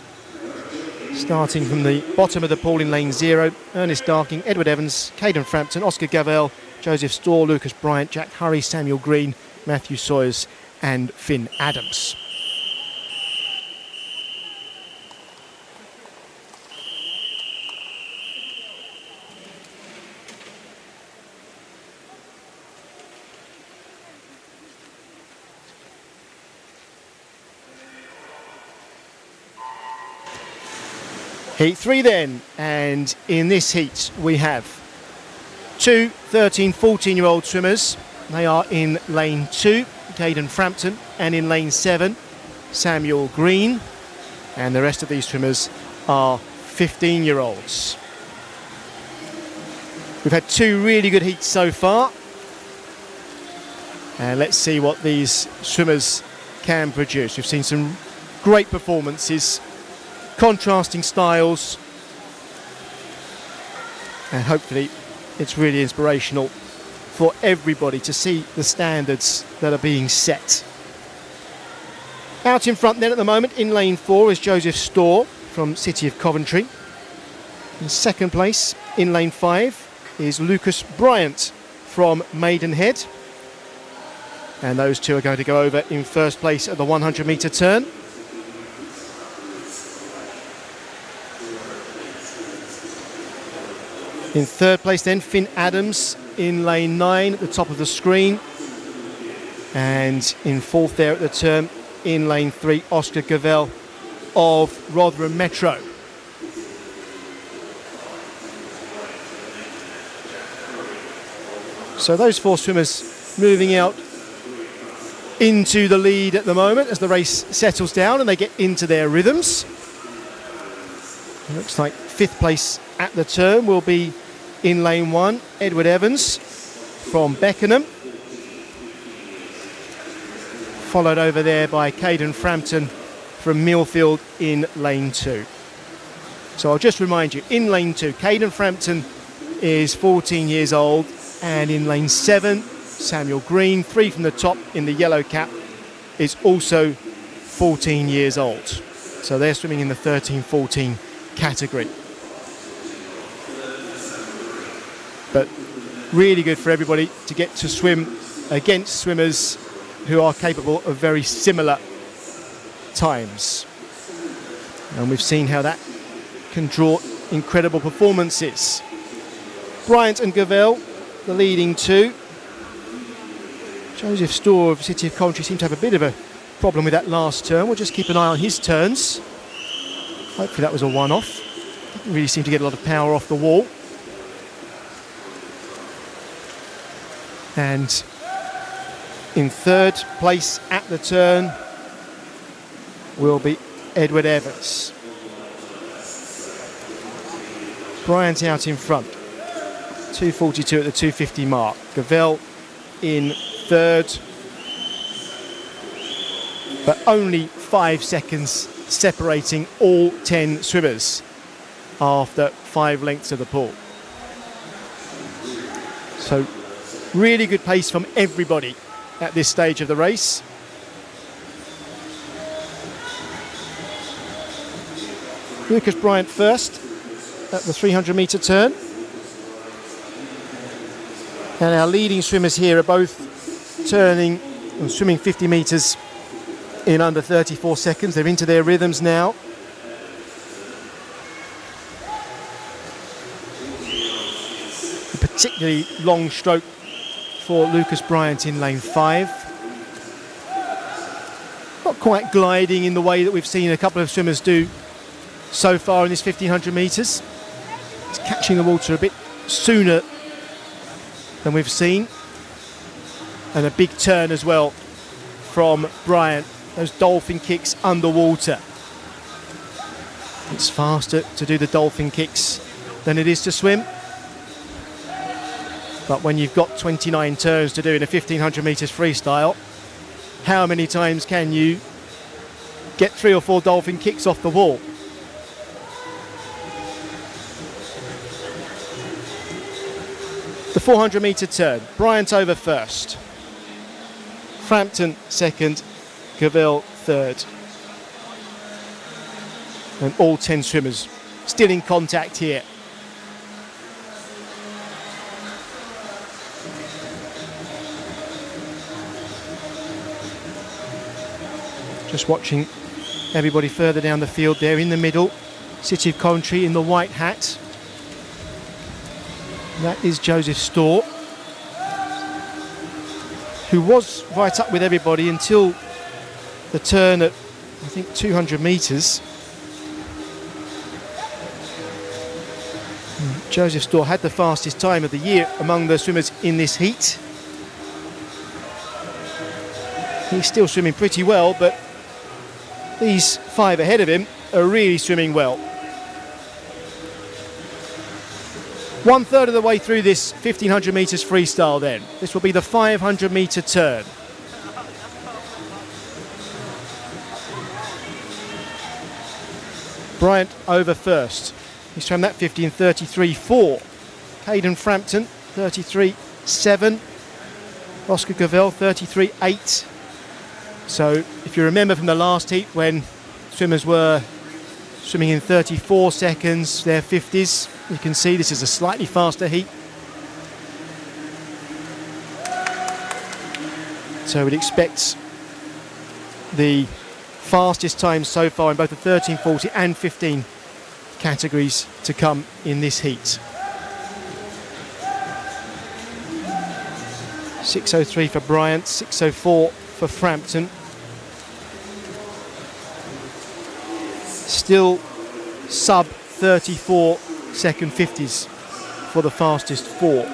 Starting from the bottom of the pool in lane 0, Ernest Darking, Edward Evans, Caden Frampton, Oscar Gavel, Joseph Storr, Lucas Bryant, Jack Hurry, Samuel Green, Matthew Sawyers and Finn Adams. Heat 3 then, and in this heat we have two 13, 14-year-old swimmers. They are in lane 2, Caden Frampton, and in lane 7, Samuel Green, and the rest of these swimmers are 15-year-olds. We've had two really good heats so far, and let's see what these swimmers can produce. We've seen some great performances, contrasting styles, and hopefully it's really inspirational for everybody to see the standards that are being set. Out in front then at the moment in lane 4 is Joseph Storr from City of Coventry. In second place in lane 5 is Lucas Bryant from Maidenhead. And those two are going to go over in first place at the 100 metre turn. In third place then, Finn Adams in lane 9 at the top of the screen. And in fourth there at the turn in lane 3, Oscar Gavel of Rotherham Metro. So those 4 swimmers moving out into the lead at the moment as the race settles down and they get into their rhythms. It looks like 5th place at the turn will be in lane 1, Edward Evans from Beckenham. Followed over there by Caden Frampton from Millfield in lane 2. So I'll just remind you, in lane 2, Caden Frampton is 14 years old, and in lane 7, Samuel Green, 3 from the top in the yellow cap, is also 14 years old. So they're swimming in the 13-14 category. But really good for everybody to get to swim against swimmers who are capable of very similar times. And we've seen how that can draw incredible performances. Bryant and Gavel, the leading 2. Joseph Storr of City of Coventry seemed to have a bit of a problem with that last turn. We'll just keep an eye on his turns. Hopefully that was a one-off. Didn't really seem to get a lot of power off the wall. And in third place at the turn will be Edward Evans. Bryant out in front. 2:42 at the 2:50 mark. Gavel in third. But only 5 seconds separating all 10 swimmers after 5 lengths of the pool. So really good pace from everybody at this stage of the race. Lucas Bryant first at the 300 metre turn. And our leading swimmers here are both turning and swimming 50 metres in under 34 seconds. They're into their rhythms now. A particularly long stroke for Lucas Bryant in lane 5. Not quite gliding in the way that we've seen a couple of swimmers do so far in this 1500 metres. It's catching the water a bit sooner than we've seen. And a big turn as well from Bryant. Those dolphin kicks underwater. It's faster to do the dolphin kicks than it is to swim. But when you've got 29 turns to do in a 1500 metres freestyle, how many times can you get 3 or 4 dolphin kicks off the wall? The 400 metre turn, Bryant over first. Frampton second, Gavel third. And all 10 swimmers still in contact here. Just watching everybody further down the field there in the middle. City of Coventry in the white hat. That is Joseph Storr, who was right up with everybody until the turn at, I think, 200 metres. Joseph Storr had the fastest time of the year among the swimmers in this heat. He's still swimming pretty well, but these 5 ahead of him are really swimming well. 1/3 of the way through this 1500 metres freestyle then. This will be the 500 metre turn. Bryant over first. He swam that 15:33.4 Caden Frampton, 33.7. Oscar Gavel, 33.8. So if you remember from the last heat when swimmers were swimming in 34 seconds, their 50s, you can see this is a slightly faster heat. So we'd expect the fastest time so far in both the 13, 40 and 15 categories to come in this heat. 6:03 for Bryant, 6:04 for Frampton. Still sub 34 second 50s for the fastest four.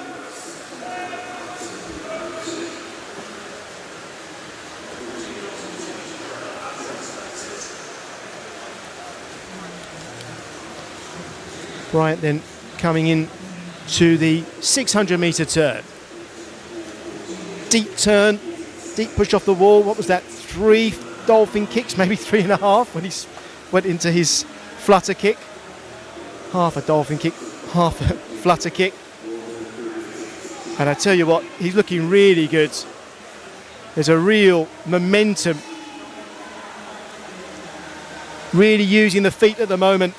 Bryant then coming in to the 600 metre turn. Deep turn, deep push off the wall. What was that? 3 dolphin kicks, maybe 3.5 when he went into his flutter kick. Half a dolphin kick, half a flutter kick. And I tell you what, he's looking really good. There's a real momentum. Really using the feet at the moment,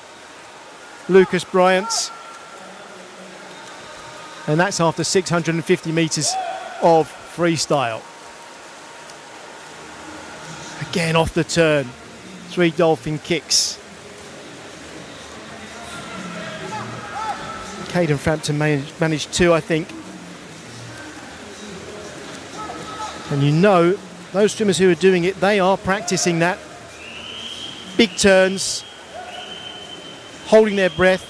Lucas Bryant. And that's after 650 metres of freestyle. Again off the turn, 3 dolphin kicks. Caden Frampton managed 2, I think. And you know, those swimmers who are doing it, they are practicing that. Big turns, holding their breath,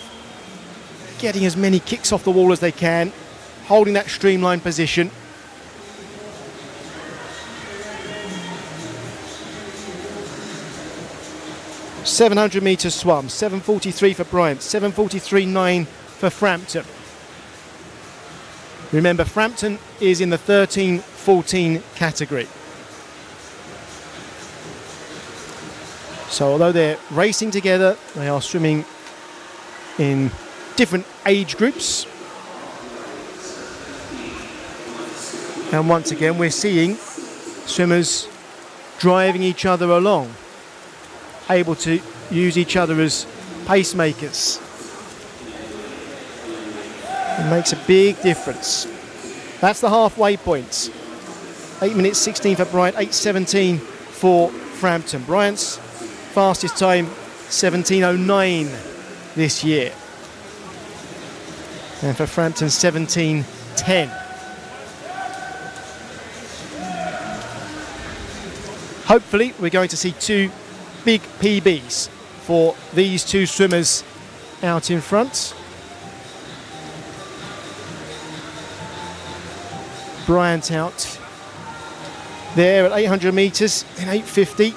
getting as many kicks off the wall as they can, holding that streamlined position. .700 metres swum, 7:43 for Bryant, 7:43.9 for Frampton. Remember, Frampton is in the 13-14 category. So although they're racing together, they are swimming in different age groups. And once again, we're seeing swimmers driving each other along, able to use each other as pacemakers. It makes a big difference. That's the halfway point. 8 minutes 16 for Bryant, 8:17 for Frampton. Bryant's fastest time, 17:09 this year. And for Frampton, 17:10. Hopefully, we're going to see 2 big PBs for these 2 swimmers out in front. Bryant out there at 800 metres in 8:50.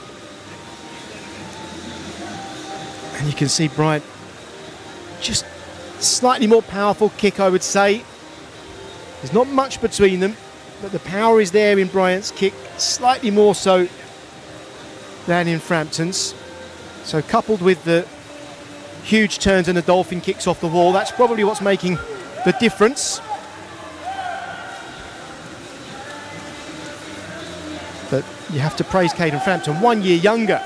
And you can see Bryant just slightly more powerful kick, I would say. There's not much between them, but the power is there in Bryant's kick, slightly more so than in Frampton's. So coupled with the huge turns and the dolphin kicks off the wall, that's probably what's making the difference. But you have to praise Caden Frampton, 1 year younger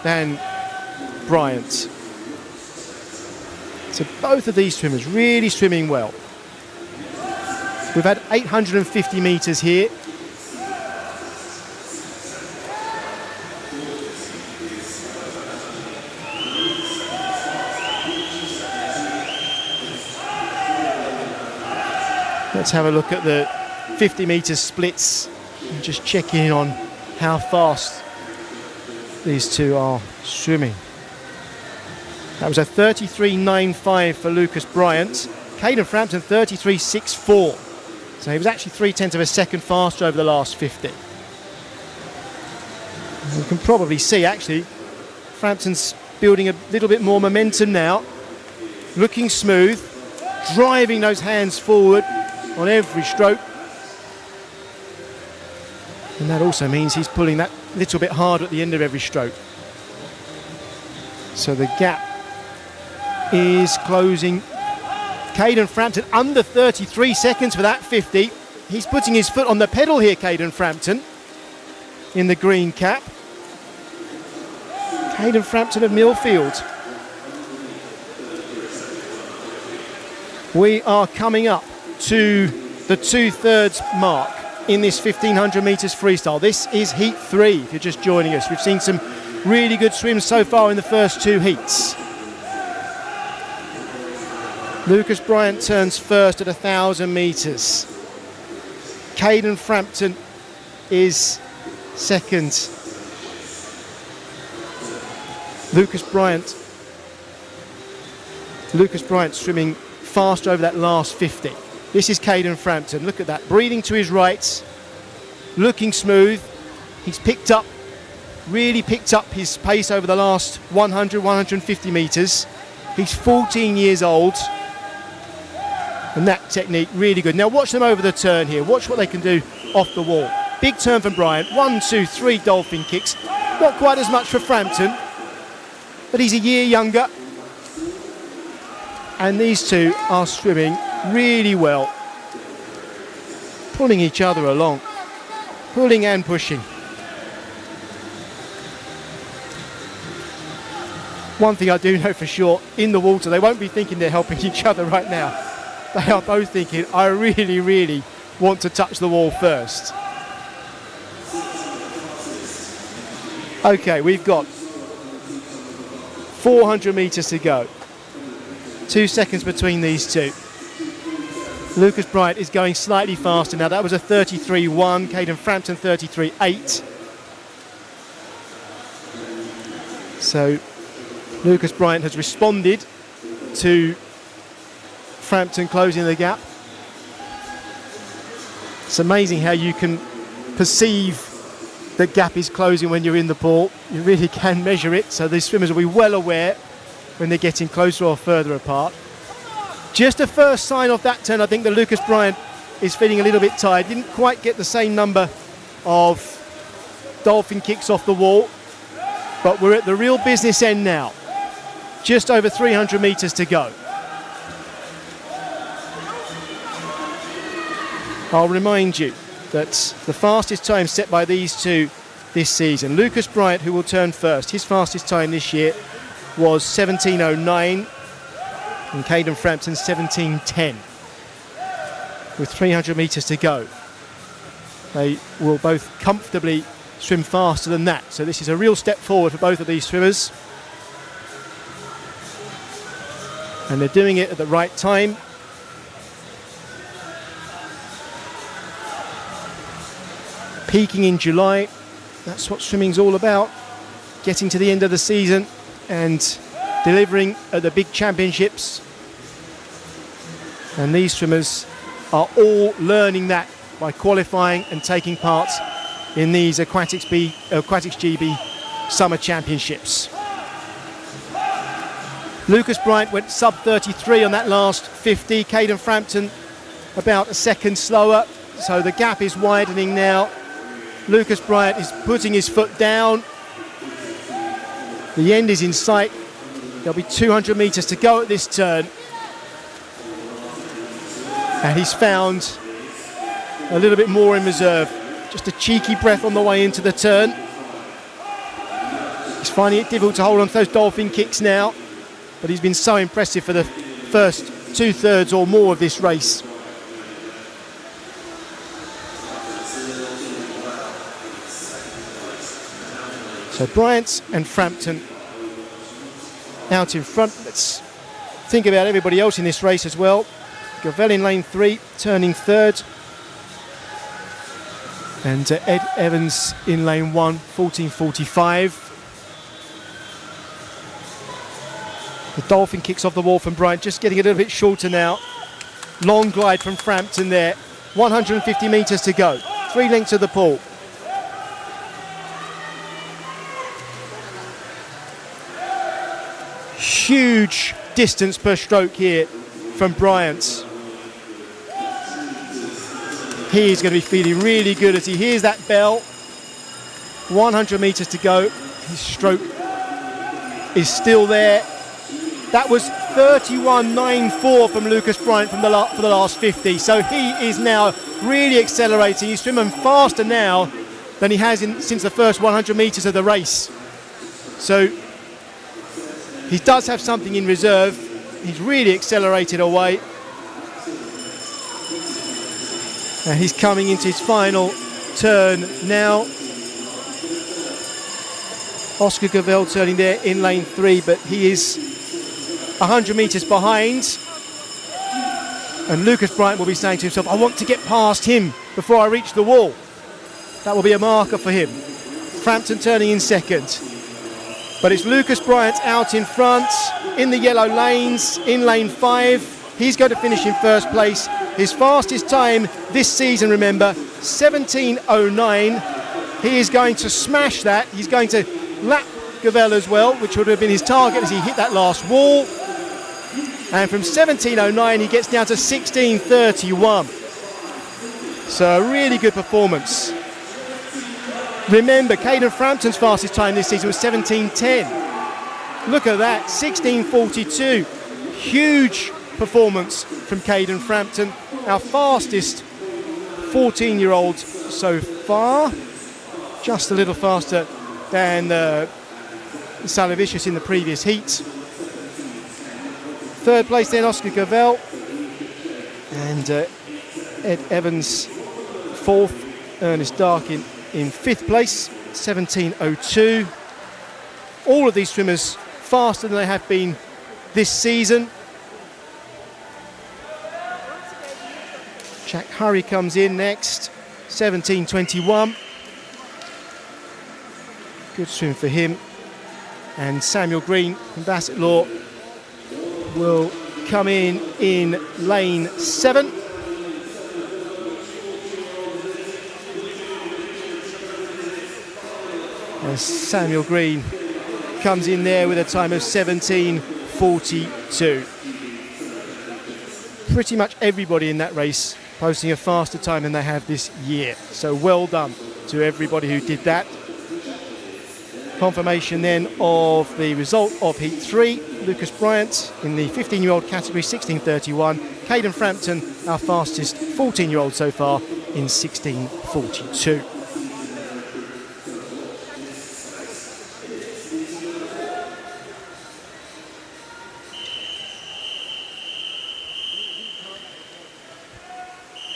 than Bryant. So both of these swimmers really swimming well. We've had 850 metres here. Let's have a look at the 50 metre splits and just check in on how fast these 2 are swimming. That was a 33.95 for Lucas Bryant. Caden Frampton, 33.64. So he was actually 0.3 of a second faster over the last 50. You can probably see, actually, Frampton's building a little bit more momentum now. Looking smooth, driving those hands forward on every stroke. And that also means he's pulling that little bit harder at the end of every stroke. So the gap is closing Caden Frampton under 33 seconds for that 50. He's putting his foot on the pedal here, Caden Frampton, in the green cap. Caden Frampton of Millfield. We are coming up to the 2/3 mark in this 1500 metres freestyle. This is heat 3 if you're just joining us. We've seen some really good swims so far in the first 2 heats. Lucas Bryant turns first at 1,000 metres. Caden Frampton is second. Lucas Bryant swimming fast over that last 50. This is Caden Frampton. Look at that, breathing to his right, looking smooth. He's really picked up his pace over the last 100, 150 metres. He's 14 years old, and that technique really good. Now watch them over the turn here. Watch what they can do off the wall. Big turn from Bryant. 1, 2, 3 dolphin kicks. Not quite as much for Frampton, but he's a year younger. And these two are swimming really well, pulling each other along, pulling and pushing. One thing I do know for sure, in the water, they won't be thinking they're helping each other right now. They are both thinking, I really, really want to touch the wall first. Okay, we've got 400 metres to go. 2 seconds between these two. Lucas Bryant is going slightly faster now. That was a 33.1. Caden Frampton 33.8. So Lucas Bryant has responded to Frampton closing the gap. It's amazing how you can perceive the gap is closing when you're in the pool. You really can measure it, so the swimmers will be well aware when they're getting closer or further apart. Just a first sign of that turn, I think that Lucas Bryant is feeling a little bit tired. Didn't quite get the same number of dolphin kicks off the wall, but we're at the real business end now. Just over 300 metres to go. I'll remind you that the fastest time set by these two this season, Lucas Bryant, who will turn first, his fastest time this year was 17.09, and Caden Frampton 17.10. With 300 metres to go, they will both comfortably swim faster than that. So this is a real step forward for both of these swimmers, and they're doing it at the right time. Peaking in July, that's what swimming's all about. Getting to the end of the season and delivering at the big championships. And these swimmers are all learning that by qualifying and taking part in these Aquatics GB Summer Championships. Lucas Bryant went sub 33 on that last 50. Caden Frampton about a second slower, so the gap is widening now. Lucas Bryant is putting his foot down. The end is in sight. There'll be 200 metres to go at this turn. And he's found a little bit more in reserve. Just a cheeky breath on the way into the turn. He's finding it difficult to hold on to those dolphin kicks now, but he's been so impressive for the first 2/3 or more of this race. So Bryant and Frampton out in front. Let's think about everybody else in this race as well. Gravel in lane 3, turning third. And Ed Evans in lane 1, 14.45. The dolphin kicks off the wall from Bryant, just getting a little bit shorter now. Long glide from Frampton there. 150 metres to go. 3 lengths of the pool. Huge distance per stroke here from Bryant. He's going to be feeling really good as he hears that bell. 100 metres to go. His stroke is still there. That was 31.94 from Lucas Bryant for the last 50. So he is now really accelerating. He's swimming faster now than he has since the first 100 metres of the race. So he does have something in reserve. He's really accelerated away. And he's coming into his final turn now. Oscar Gavell turning there in lane 3, but he is 100 metres behind. And Lucas Bryant will be saying to himself, I want to get past him before I reach the wall. That will be a marker for him. Frampton turning in second. But it's Lucas Bryant out in front, in the yellow lanes, in lane 5. He's going to finish in first place. His fastest time this season, remember, 17.09. He is going to smash that. He's going to lap Gavell as well, which would have been his target as he hit that last wall. And from 17.09, he gets down to 16.31. So a really good performance. Remember, Caden Frampton's fastest time this season was 17.10. Look at that, 16.42. Huge performance from Caden Frampton, our fastest 14-year-old so far. Just a little faster than Salavicius in the previous heat. Third place then, Oscar Gavell. And Ed Evans fourth. Ernest Darkin in fifth place, 17.02. All of these swimmers faster than they have been this season. Jack Hurry comes in next, 17.21. Good swim for him. And Samuel Green from Bassett Law will come in lane 7. As Samuel Green comes in there with a time of 17.42. Pretty much everybody in that race posting a faster time than they have this year. So well done to everybody who did that. Confirmation then of the result of Heat 3. Lucas Bryant in the 15-year-old category, 16.31. Caden Frampton, our fastest 14-year-old so far, in 16.42.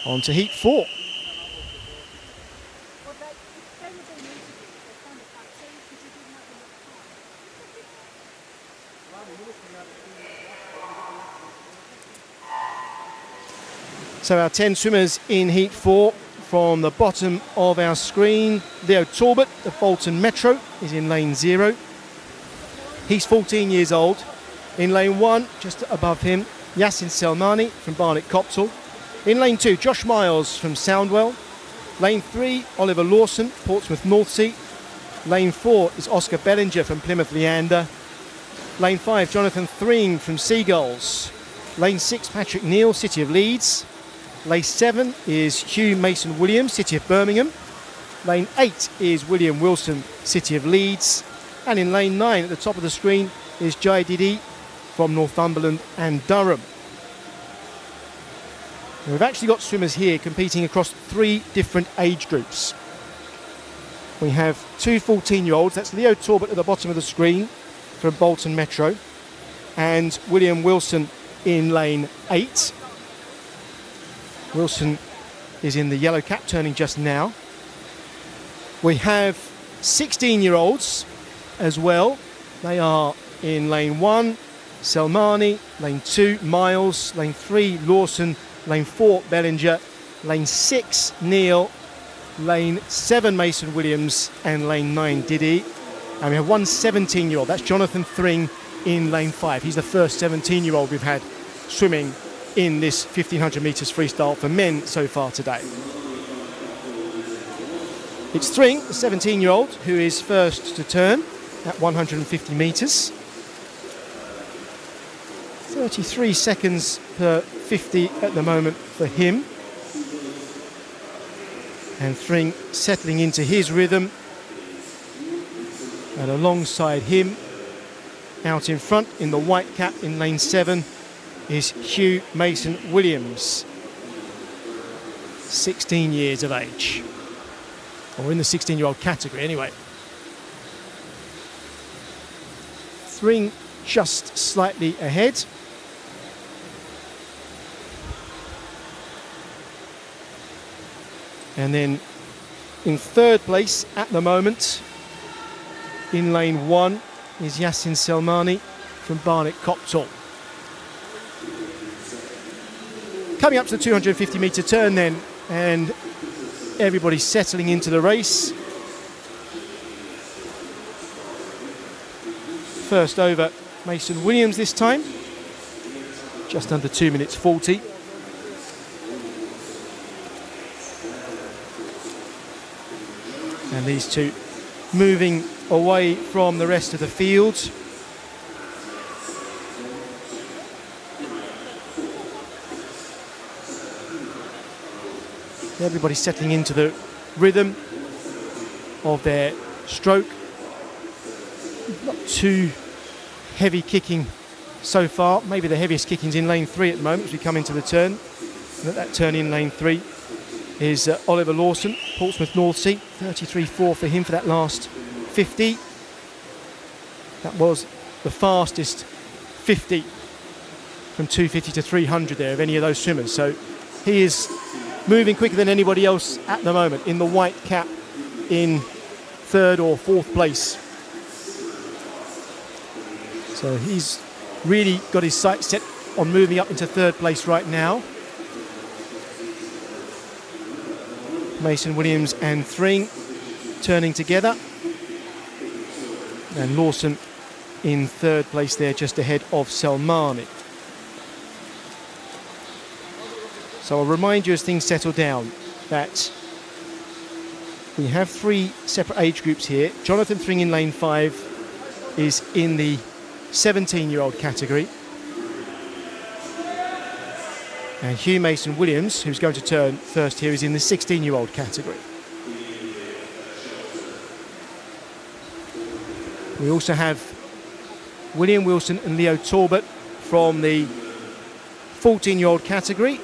On to Heat 4. So our 10 swimmers in Heat 4 from the bottom of our screen. Leo Talbot of Bolton Metro is in lane 0. He's 14 years old. In lane 1, just above him, Yassin Selmani from Barnet Copthall. In lane 2, Josh Miles from Soundwell. Lane 3, Oliver Lawson, Portsmouth Northsea. Lane 4 is Oscar Bellinger from Plymouth Leander. Lane 5, Jonathan Thring from Seagulls. Lane 6, Patrick Neal, City of Leeds. Lane 7 is Hugh Mason Williams, City of Birmingham. Lane 8 is William Wilson, City of Leeds. And in lane 9 at the top of the screen is Jai Didi from Northumberland and Durham. And we've actually got swimmers here competing across 3 different age groups. We have 2 14-year-olds, that's Leo Talbot at the bottom of the screen from Bolton Metro, and William Wilson in lane 8. Wilson is in the yellow cap, turning just now. We have 16-year-olds as well. They are in lane 1, Selmani, lane 2, Miles, lane 3, Lawson, lane 4, Bellinger, lane 6, Neal, lane 7, Mason Williams, and lane 9, Diddy. And we have one 17-year-old, that's Jonathan Thring in lane 5. He's the first 17-year-old we've had swimming in this 1500 metres freestyle for men so far today. It's Thring, the 17-year-old, who is first to turn at 150 metres. 33 seconds per 50 at the moment for him. And Thring settling into his rhythm. And alongside him Out in front in the white cap in lane 7 is Hugh Mason Williams, 16 years of age, or in the 16-year-old category anyway. Thring just slightly ahead. And then in third place at the moment, in lane 1, is Yassin Selmani from Barnet Copthall. Coming up to the 250-metre turn then, and everybody's settling into the race. First over, Mason Williams this time, just under 2 minutes 40. And these two moving away from the rest of the field. Everybody settling into the rhythm of their stroke. Not too heavy kicking so far. Maybe the heaviest kicking's in lane 3 at the moment as we come into the turn. And at that turn in lane 3 is Oliver Lawson, Portsmouth North Sea, 33.4 for him for that last 50. That was the fastest 50 from 250 to 300 there of any of those swimmers. So he is moving quicker than anybody else at the moment in the white cap in 3rd or 4th place. So he's really got his sights set on moving up into 3rd place right now. Mason Williams and Thring turning together. And Lawson in 3rd place there, just ahead of Selmani. So I'll remind you as things settle down that we have 3 separate age groups here. Jonathan Thring in lane 5 is in the 17-year-old category. And Hugh Mason Williams, who's going to turn first here, is in the 16-year-old category. We also have William Wilson and Leo Talbot from the 14-year-old category.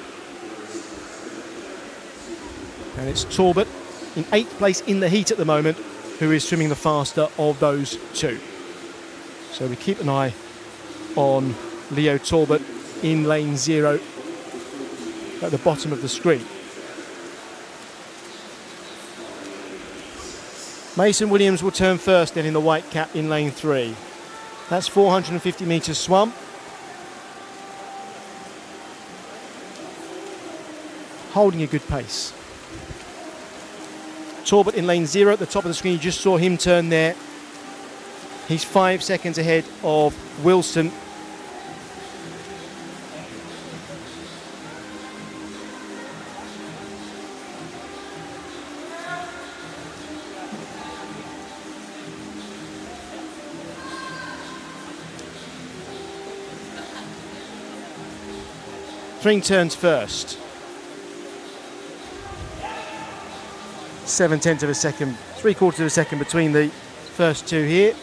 And it's Talbot in 8th place in the heat at the moment, who is swimming the faster of those two. So we keep an eye on Leo Talbot in lane 0 at the bottom of the screen. Mason Williams will turn first then in the white cap in lane 3. That's 450 metres swum. Holding a good pace. Talbot in lane 0 at the top of the screen, you just saw him turn there. He's 5 seconds ahead of Wilson. Thring turns first. 7/10 of a second, 3/4 of a second between the first two here.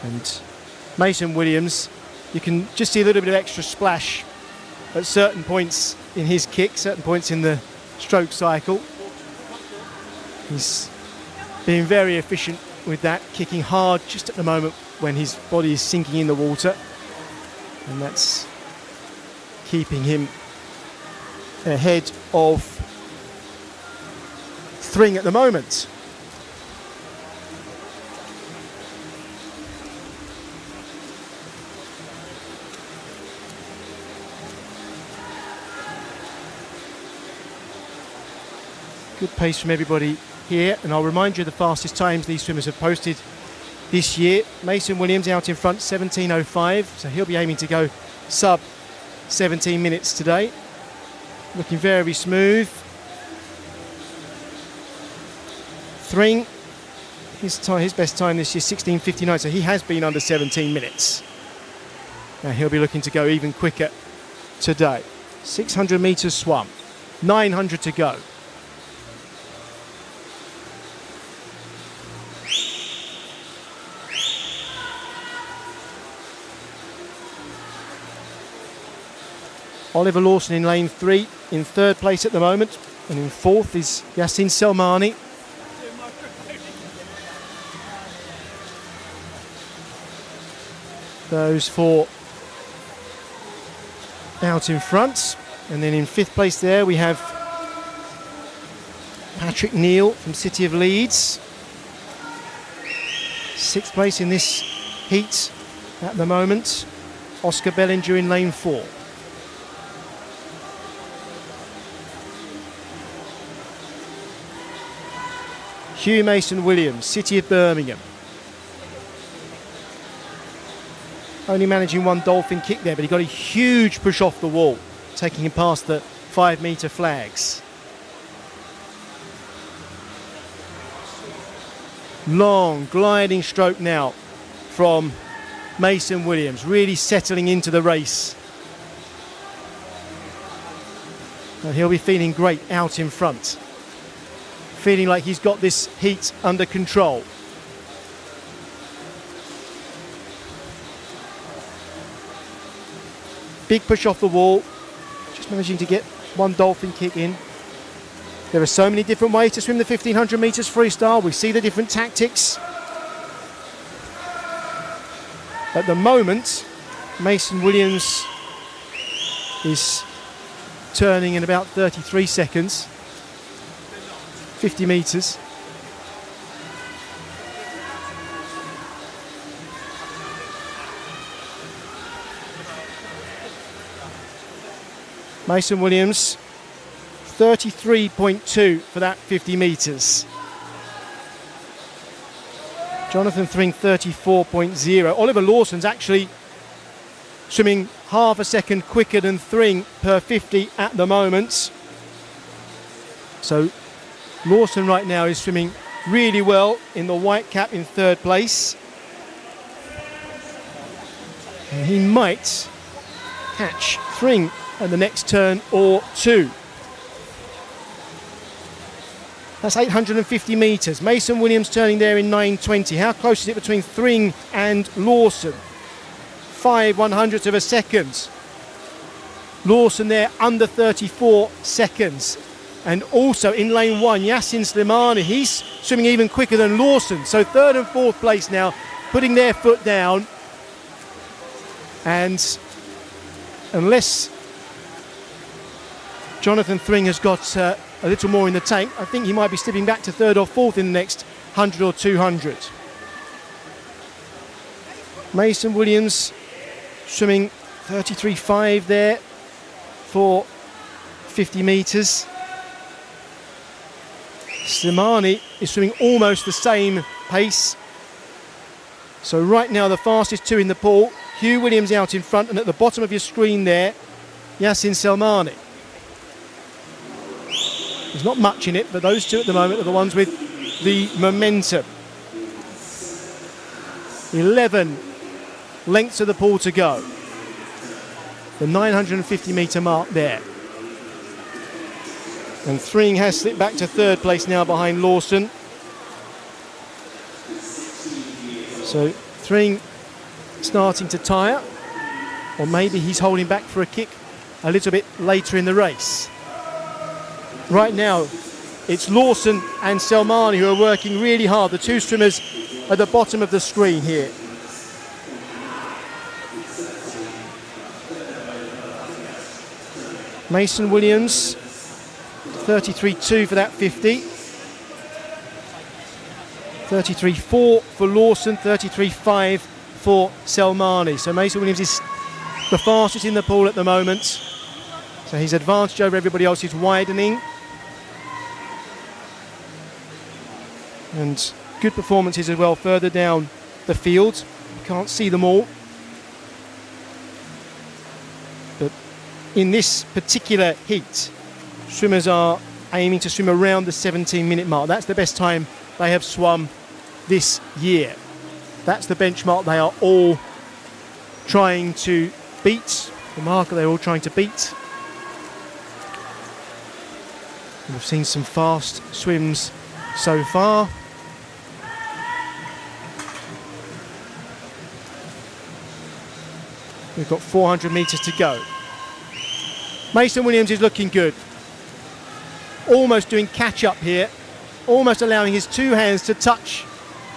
And Mason Williams, you can just see a little bit of extra splash at certain points in his kick, certain points in the stroke cycle. He's being very efficient with that, kicking hard just at the moment when his body is sinking in the water. And that's keeping him ahead of Thring at the moment. Good pace from everybody here, and I'll remind you of the fastest times these swimmers have posted this year. Mason Williams out in front, 17:05, so he'll be aiming to go sub 17 minutes today. Looking very smooth. Thring, his best time this year, 16:59, so he has been under 17 minutes. Now he'll be looking to go even quicker today. 600 metres swum, 900 to go. Oliver Lawson in lane 3, in 3rd place at the moment, and in 4th is Yasin Selmani. Those 4 out in front, and then in 5th place there we have Patrick Neal from City of Leeds. 6th place in this heat at the moment, Oscar Bellinger in lane 4. Hugh Mason-Williams, City of Birmingham. Only managing 1 dolphin kick there, but he got a huge push off the wall, taking him past the 5-metre flags. Long gliding stroke now from Mason-Williams, really settling into the race. And he'll be feeling great out in front, feeling like he's got this heat under control. Big push off the wall, just managing to get 1 dolphin kick in. There are so many different ways to swim the 1500 metres freestyle. We see the different tactics. At the moment, Mason-Williams is turning in about 33 seconds, 50 metres. Mason-Williams, 33.2 for that 50 metres. Jonathan Thring, 34.0. Oliver Lawson's actually swimming half a second quicker than Thring per 50 at the moment. So Lawson right now is swimming really well in the white cap in 3rd place. And he might catch Thring at the next turn or 2. That's 850 metres. Mason-Williams turning there in 9:20. How close is it between Thring and Lawson? 5/100ths of a second. Lawson there under 34 seconds. And also in lane 1, Yasin Slimani, he's swimming even quicker than Lawson. So 3rd and 4th place now, putting their foot down. And unless Jonathan Thring has got a little more in the tank, I think he might be slipping back to 3rd or 4th in the next 100 or 200. Mason-Williams swimming 33.5 there for 50 metres. Slimani is swimming almost the same pace. So right now the fastest 2 in the pool, Hugh Williams out in front, and at the bottom of your screen there, Yasin Selmani. There's not much in it, but those 2 at the moment are the ones with the momentum. 11 lengths of the pool to go. The 950 metre mark there. And Thring has slipped back to 3rd place now behind Lawson. So Thring starting to tire, or maybe he's holding back for a kick a little bit later in the race. Right now, it's Lawson and Selmani who are working really hard, the 2 swimmers at the bottom of the screen here. Mason-Williams, 33.2 for that 50. 33.4 for Lawson, 33.5 for Selmani. So Mason-Williams is the fastest in the pool at the moment. So his advantage over everybody else is widening. And good performances as well further down the field. You can't see them all. But in this particular heat, swimmers are aiming to swim around the 17-minute mark. That's the best time they have swum this year. That's the benchmark they are all trying to beat, the marker they're all trying to beat. We've seen some fast swims so far. We've got 400 metres to go. Mason Williams is looking good. Almost doing catch up here. Almost allowing his two hands to touch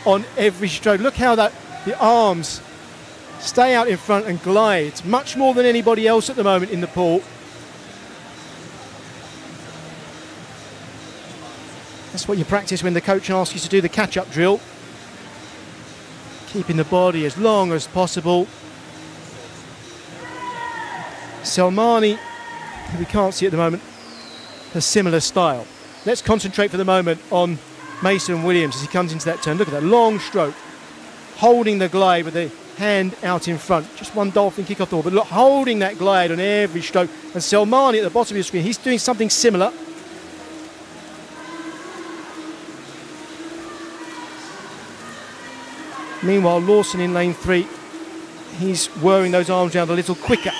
on every stroke. Look how the arms stay out in front and glide much more than anybody else at the moment in the pool. That's what you practice when the coach asks you to do the catch-up drill. Keeping the body as long as possible. Selmani, who we can't see at the moment, a similar style. Let's concentrate for the moment on Mason Williams as he comes into that turn. Look at that long stroke, holding the glide with the hand out in front. Just one dolphin kick off the wall, but look, holding that glide on every stroke. And Selmani at the bottom of your screen, he's doing something similar. Meanwhile, Lawson in lane 3, he's whirring those arms around a little quicker.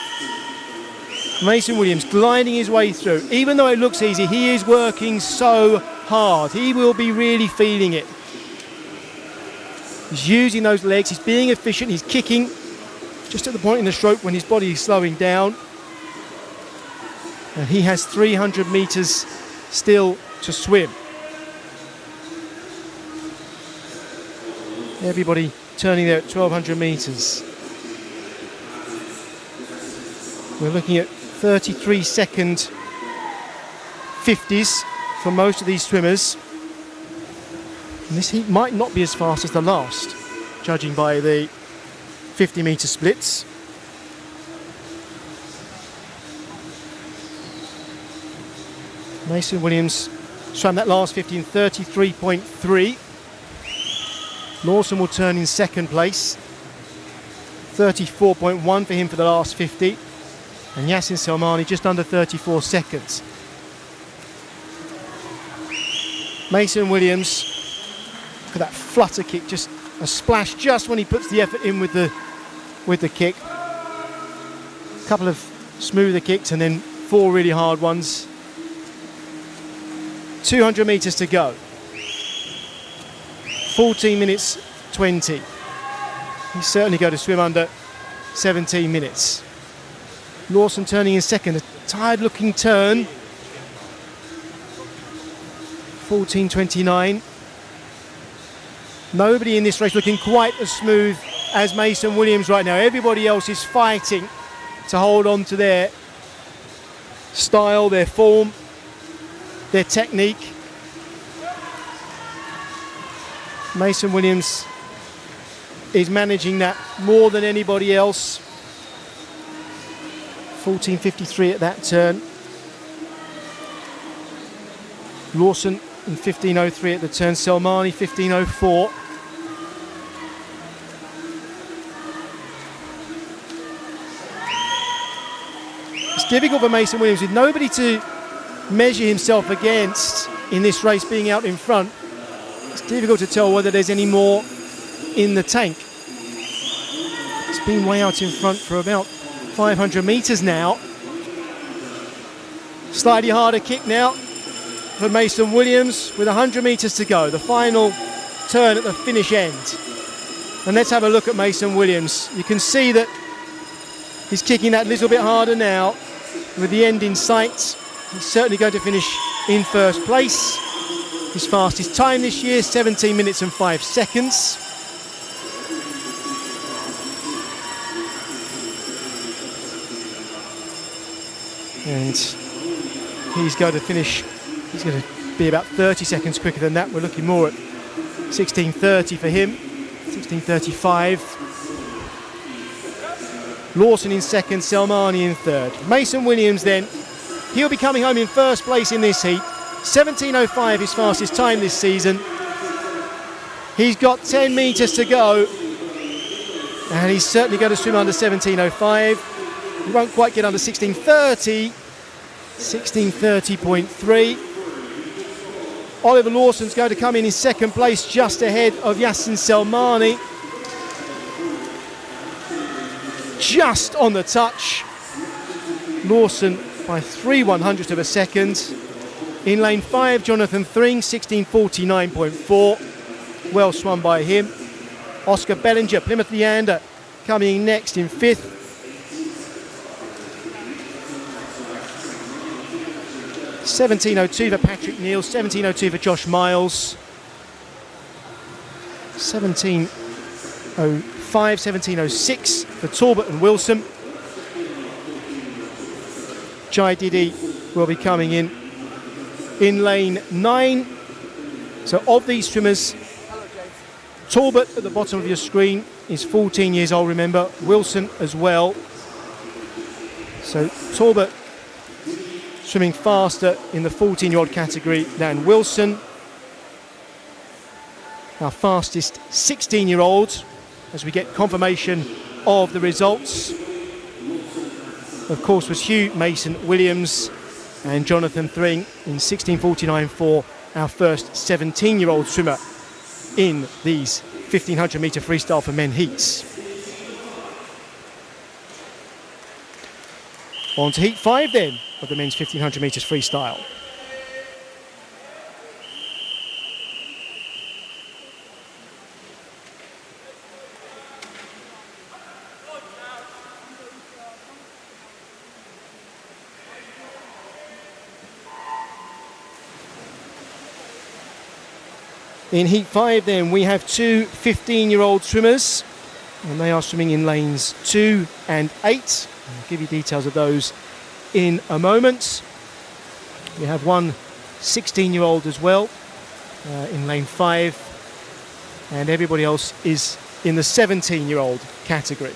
Mason Williams gliding his way through. Even though it looks easy, he is working so hard. He will be really feeling it. He's using those legs, he's being efficient, he's kicking just at the point in the stroke when his body is slowing down. And he has 300 metres still to swim. Everybody turning there at 1,200 metres. We're looking at 33-second 50s for most of these swimmers. And this heat might not be as fast as the last, judging by the 50-metre splits. Mason Williams swam that last 50 in 33.3. Lawson will turn in second place. 34.1 for him for the last 50. And Yasin Selmani just under 34 seconds. Mason Williams, look at that flutter kick, just a splash just when he puts the effort in with the kick. A couple of smoother kicks and then 4 really hard ones. 200 metres to go. 14 minutes 20. He's certainly going to swim under 17 minutes. Lawson turning in second, a tired looking turn. 14.29. Nobody in this race looking quite as smooth as Mason Williams right now. Everybody else is fighting to hold on to their style, their form, their technique. Mason Williams is managing that more than anybody else. 14.53 at that turn. Lawson in 15.03 at the turn. Selmani 15.04. It's difficult for Mason Williams with nobody to measure himself against in this race being out in front. It's difficult to tell whether there's any more in the tank. It's been way out in front for about 500 metres now. Slightly harder kick now for Mason Williams with 100 metres to go. The final turn at the finish end. And let's have a look at Mason Williams. You can see that he's kicking that little bit harder now with the end in sight. He's certainly going to finish in first place. His fastest time this year, 17 minutes and 5 seconds. And he's going to finish, he's going to be about 30 seconds quicker than that. We're looking more at 16.30 for him, 16.35. Lawson in second, Selmani in third. Mason Williams then, he'll be coming home in first place in this heat. 17.05 his fastest time this season. He's got 10 metres to go and he's certainly going to swim under 17.05. He won't quite get under 16.30. 16.30.3. Oliver Lawson's going to come in second place just ahead of Yasin Selmani. Just on the touch. Lawson by 3/100th of a second. In lane 5, Jonathan Thring, 16.49.4. Well swum by him. Oscar Bellinger, Plymouth Leander, coming next in 5th. 17.02 for Patrick Neal, 17.02 for Josh Miles, 17.05, 17.06 for Talbot and Wilson. Jai Didi will be coming in lane 9. So of these swimmers, Talbot at the bottom of your screen is 14 years old, remember. Wilson as well. So Talbot swimming faster in the 14-year-old category than Wilson. Our fastest 16-year-old, as we get confirmation of the results, of course, was Hugh Mason Williams and Jonathan Thring in 16:49 for our first 17-year-old swimmer in these 1500 metre freestyle for men heats. On to heat 5 then of the men's 1500 metres freestyle. In heat 5 then we have two 15-year-old swimmers, and they are swimming in lanes 2 and 8. I'll give you details of those in a moment. We have one 16-year-old as well in lane 5, and everybody else is in the 17-year-old category.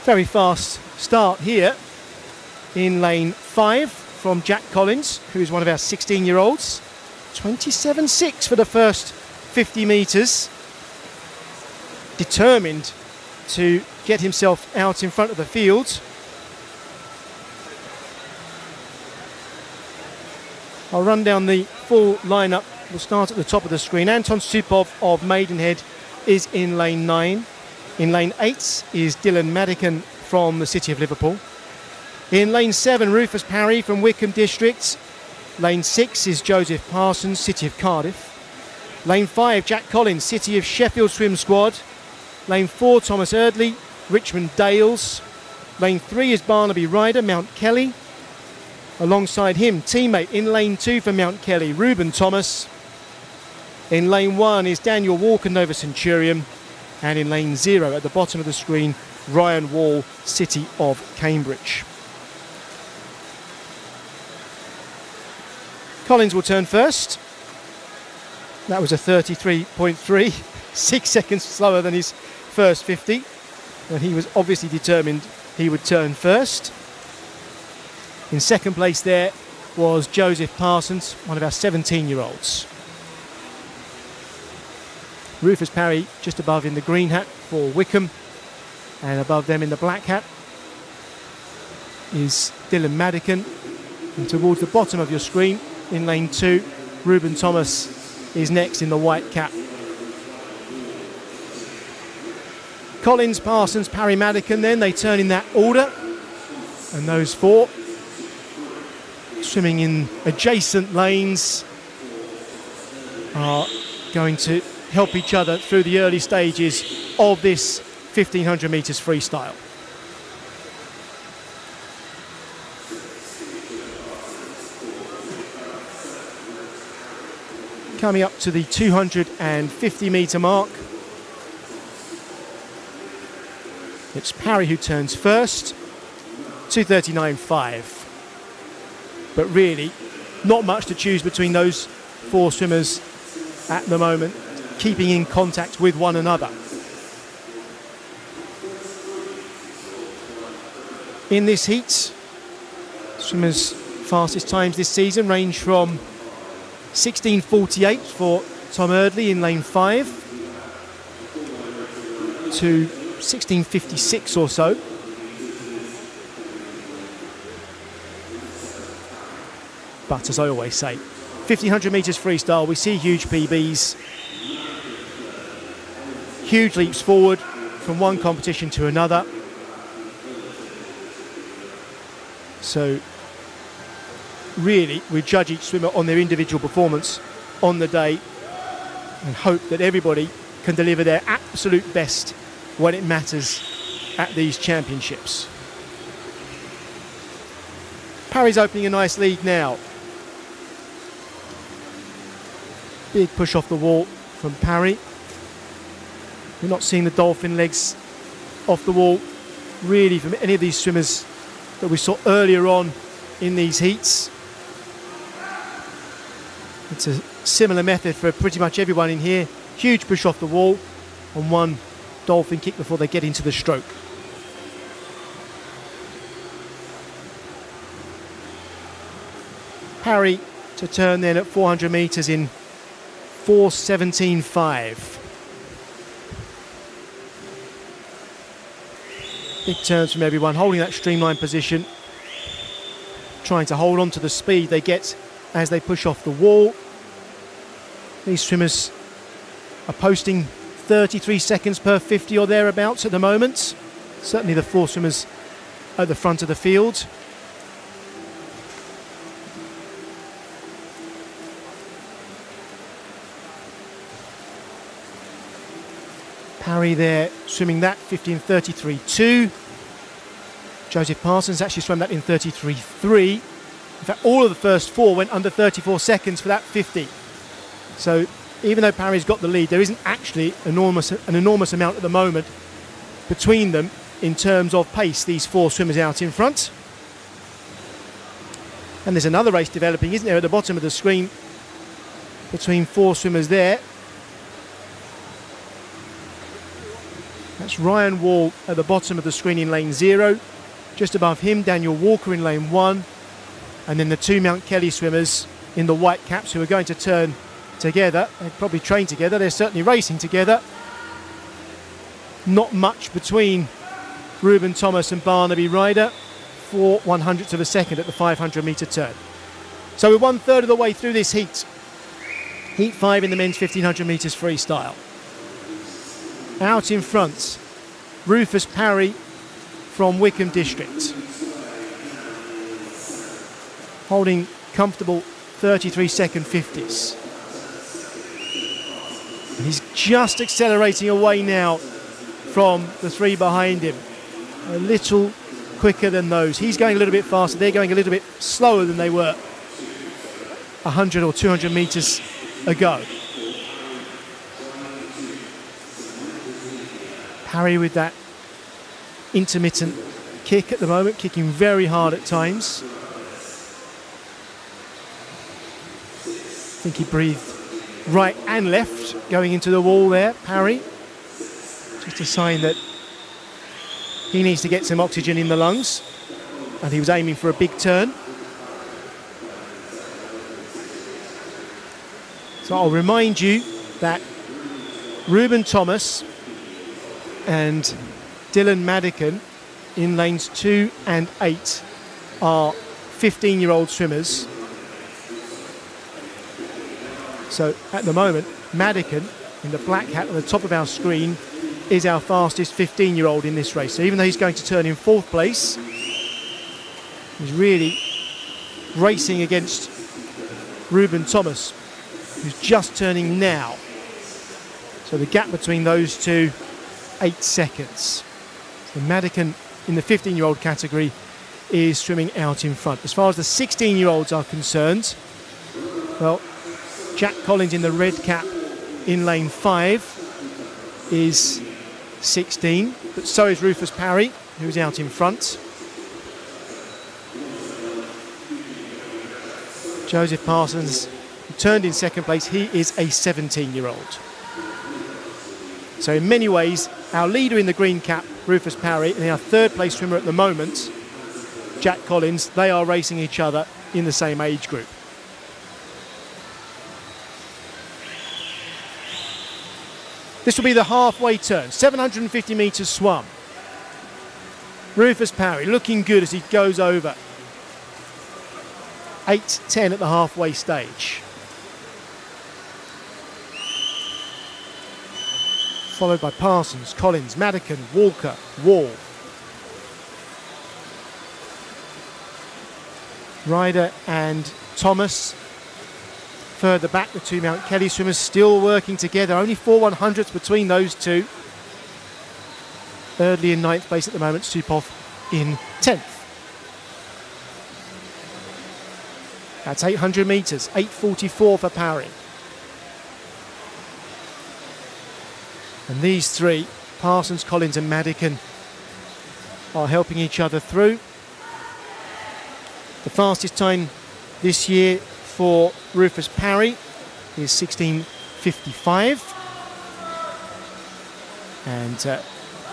Very fast start here in lane 5 from Jack Collins, who is one of our 16-year-olds. 27.6 for the first 50 metres. Determined to get himself out in front of the field. I'll run down the full lineup. We'll start at the top of the screen. Anton Supov of Maidenhead is in lane 9. In lane 8 is Dylan Madigan from the City of Liverpool. In lane 7, Rufus Parry from Wickham District. Lane 6 is Joseph Parsons, City of Cardiff. Lane 5, Jack Collins, City of Sheffield Swim Squad. Lane 4, Thomas Erdley, Richmond Dales. Lane 3 is Barnaby Ryder, Mount Kelly. Alongside him, teammate in lane 2 for Mount Kelly, Reuben Thomas. In lane 1 is Daniel Walker, Nova Centurion. And in lane 0 at the bottom of the screen, Ryan Wall, City of Cambridge. Collins will turn first. That was a 33.3, 6 seconds slower than his first 50. And he was obviously determined he would turn first. In second place there was Joseph Parsons, one of our 17-year-olds. Rufus Parry just above in the green hat for Wickham, and above them in the black hat is Dylan Madigan. And towards the bottom of your screen, in lane 2, Reuben Thomas is next in the white cap. Collins, Parsons, Parry, Madigan, then they turn in that order. And those four swimming in adjacent lanes are going to help each other through the early stages of this 1500 metres freestyle. Coming up to the 250 metre mark. It's Parry who turns first, 2:39.5. But really, not much to choose between those four swimmers at the moment, keeping in contact with one another. In this heat, swimmers' fastest times this season range from 16:48 for Tom Erdley in lane 5 to 16:56 or so. But as I always say, 1500 metres freestyle, we see huge PBs, huge leaps forward from one competition to another. So really, we judge each swimmer on their individual performance on the day and hope that everybody can deliver their absolute best when it matters at these championships. Parry's opening a nice lead now. Big push off the wall from Parry. We're not seeing the dolphin legs off the wall really from any of these swimmers that we saw earlier on in these heats. It's a similar method for pretty much everyone in here. Huge push off the wall and one dolphin kick before they get into the stroke. Parry to turn then at 400 metres in 4:17.5. Big turns from everyone, holding that streamlined position, trying to hold on to the speed they get as they push off the wall. These swimmers are posting 33 seconds per 50 or thereabouts at the moment. Certainly the 4 swimmers at the front of the field. Parry there swimming that 15:33.2. Joseph Parsons actually swam that in 33.3. In fact, all of the first 4 went under 34 seconds for that 50. So even though Parry's got the lead, there isn't actually an enormous amount at the moment between them in terms of pace, these 4 swimmers out in front. And there's another race developing, isn't there, at the bottom of the screen between 4 swimmers there. That's Ryan Wall at the bottom of the screen in lane 0. Just above him, Daniel Walker in lane 1. And then the 2 Mount Kelly swimmers in the white caps who are going to turn together. They probably train together. They're certainly racing together. Not much between Reuben Thomas and Barnaby Ryder. 4 100ths of a second at the 500 metre turn. So we're 1/3 of the way through this heat. Heat 5 in the men's 1500 metres freestyle. Out in front, Rufus Parry from Wickham District, holding comfortable 33-second 50s. And he's just accelerating away now from the 3 behind him. A little quicker than those. He's going a little bit faster. They're going a little bit slower than they were 100 or 200 metres ago. Parry with that intermittent kick at the moment, kicking very hard at times. I think he breathed right and left going into the wall there, Parry. Just a sign that he needs to get some oxygen in the lungs, and he was aiming for a big turn. So I'll remind you that Reuben Thomas and Dylan Madigan in lanes 2 and 8 are 15-year-old swimmers. So at the moment, Madigan in the black hat at the top of our screen is our fastest 15-year-old in this race. So even though he's going to turn in 4th place, he's really racing against Reuben Thomas, who's just turning now. So the gap between those two, 8 seconds. So Madigan in the 15-year-old category is swimming out in front. As far as the 16-year-olds are concerned, well, Jack Collins in the red cap in lane 5 is 16, but so is Rufus Parry, who's out in front. Joseph Parsons turned in 2nd place. He is a 17-year-old. So in many ways, our leader in the green cap, Rufus Parry, and our 3rd place swimmer at the moment, Jack Collins, they are racing each other in the same age group. This will be the halfway turn, 750 metres swum. Rufus Parry looking good as he goes over. 8:10 at the halfway stage. Followed by Parsons, Collins, Madigan, Walker, Wall. Ryder and Thomas. Further back, the 2 Mount Kelly swimmers still working together. Only 4 100ths between those two. Eardley in 9th place at the moment, Supov in 10th. That's 800 metres, 8:44 for Parry. And these three, Parsons, Collins and Madigan, are helping each other through. The fastest time this year for Rufus Parry is 16:55. And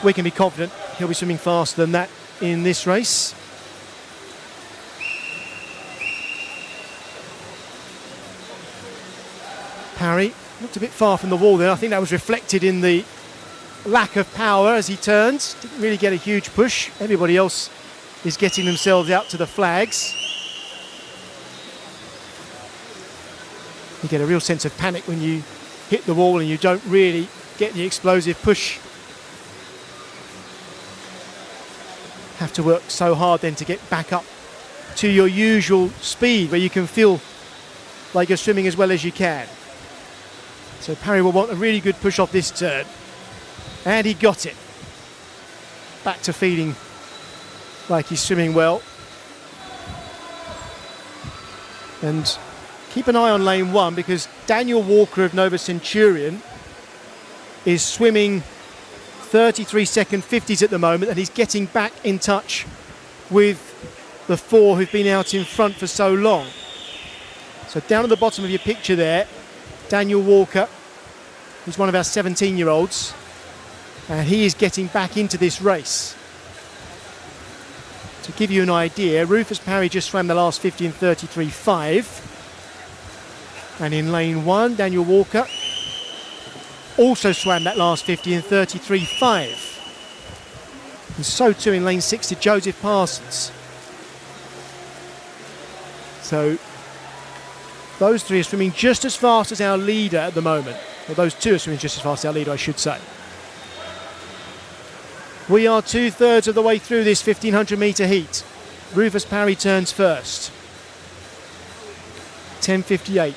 we can be confident he'll be swimming faster than that in this race. Parry looked a bit far from the wall there. I think that was reflected in the lack of power as he turns. Didn't really get a huge push. Everybody else is getting themselves out to the flags. You get a real sense of panic when you hit the wall and you don't really get the explosive push. Have to work so hard then to get back up to your usual speed where you can feel like you're swimming as well as you can. So Parry will want a really good push off this turn. And he got it. Back to feeling like he's swimming well. And keep an eye on lane 1 because Daniel Walker of Nova Centurion is swimming 33 second 50s at the moment, and he's getting back in touch with the 4 who've been out in front for so long. So down at the bottom of your picture there, Daniel Walker, who's one of our 17-year-olds, and he is getting back into this race. To give you an idea, Rufus Parry just swam the last 50 in 33.5. And in lane 1, Daniel Walker also swam that last 50 in 33.5. And so too in lane 6 to Joseph Parsons. So those three are swimming just as fast as our leader at the moment. Well, those two are swimming just as fast as our leader, I should say. We are 2/3 of the way through this 1500 metre heat. Rufus Parry turns first. 10:58.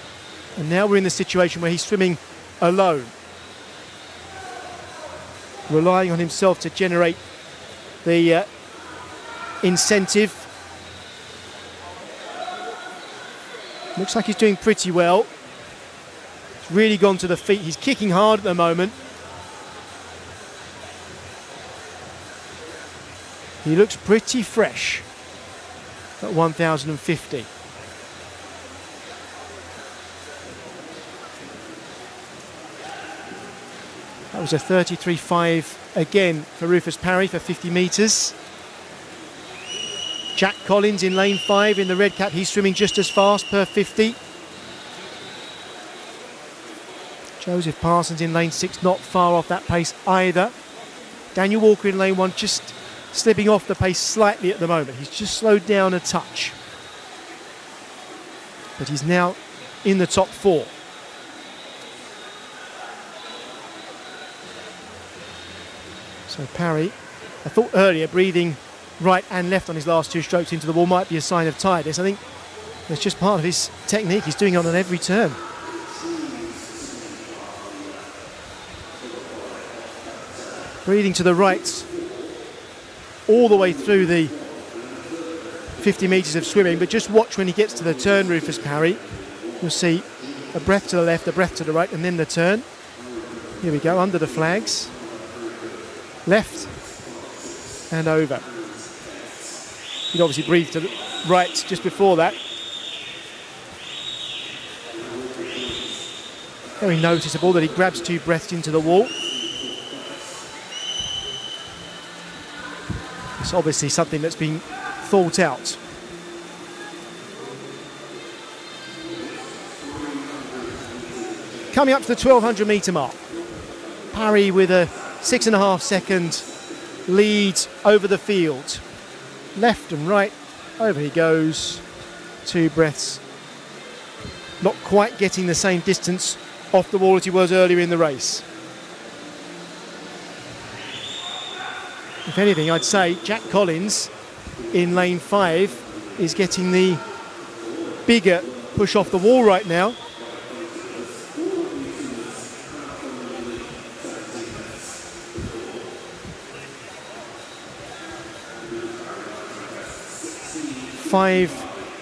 And now we're in the situation where he's swimming alone, relying on himself to generate the incentive. Looks like he's doing pretty well. He's really gone to the feet. He's kicking hard at the moment. He looks pretty fresh at 1050. That was a 33.5 again for Rufus Parry for 50 metres. Jack Collins in lane 5 in the red cap. He's swimming just as fast per 50. Joseph Parsons in lane 6, not far off that pace either. Daniel Walker in lane 1 just slipping off the pace slightly at the moment. He's just slowed down a touch. But he's now in the top 4. So Parry, I thought earlier breathing right and left on his last 2 strokes into the wall might be a sign of tiredness. I think that's just part of his technique. He's doing it on every turn. Breathing to the right all the way through the 50 metres of swimming, but just watch when he gets to the turn, Rufus Parry. You'll see a breath to the left, a breath to the right, and then the turn. Here we go, under the flags. Left and over. He'd obviously breathed to the right just before that. Very noticeable that he grabs 2 breaths into the wall. It's obviously something that's been thought out. Coming up to the 1200 metre mark. Parry with a 6.5 second lead over the field. Left and right, over he goes. 2 breaths. Not quite getting the same distance off the wall as he was earlier in the race. If anything, I'd say Jack Collins in lane 5 is getting the bigger push off the wall right now. Five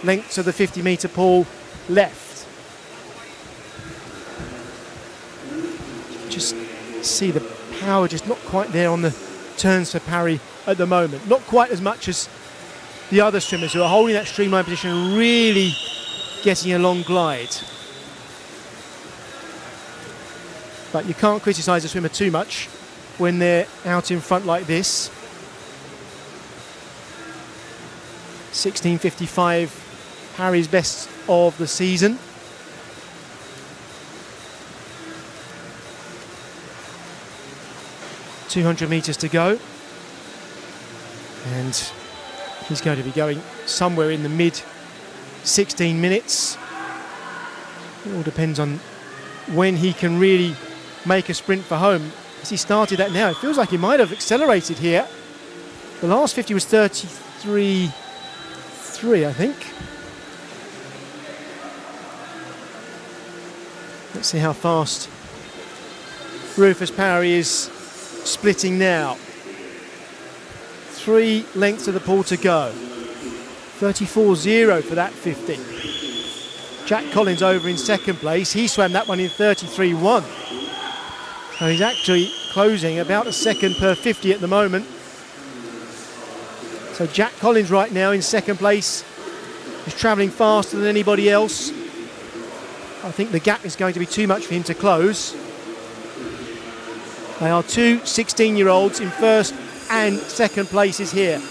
lengths of the 50 metre pool left. Just see the power just not quite there on the turns for Parry at the moment. Not quite as much as the other swimmers who are holding that streamline position and really getting a long glide. But you can't criticise a swimmer too much when they're out in front like this. 16:55, Parry's best of the season. .200 metres to go. And he's going to be going somewhere in the mid 16 minutes. It all depends on when he can really make a sprint for home. As he started that now, it feels like he might have accelerated here. The last 50 was 33.3, I think. Let's see how fast Rufus Parry is splitting now. 3 lengths of the pool to go. 34.0 for that 50. Jack Collins over in second place. He swam that one in 33.1. So he's actually closing about a second per 50 at the moment. So Jack Collins right now in second place. He's travelling faster than anybody else. I think the gap is going to be too much for him to close. They are two 16-year-olds in first and second places here.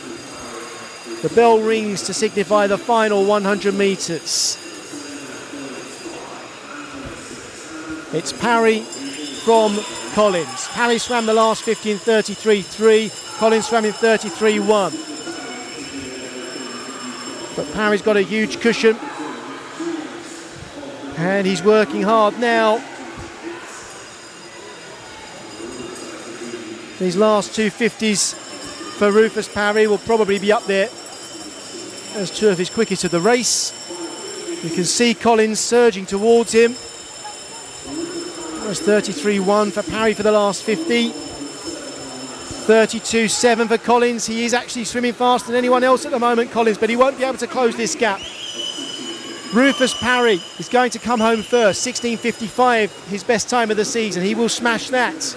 The bell rings to signify the final 100 metres. It's Parry from Collins. Parry swam the last 50 in 33.3. Collins swam in 33.1. But Parry's got a huge cushion. And he's working hard now. These last two 50s for Rufus Parry will probably be up there as two of his quickest of the race. You can see Collins surging towards him. That's 33.1 for Parry for the last 50. 32.7 for Collins. He is actually swimming faster than anyone else at the moment, Collins, but he won't be able to close this gap. Rufus Parry is going to come home first. 16:55, his best time of the season. He will smash that.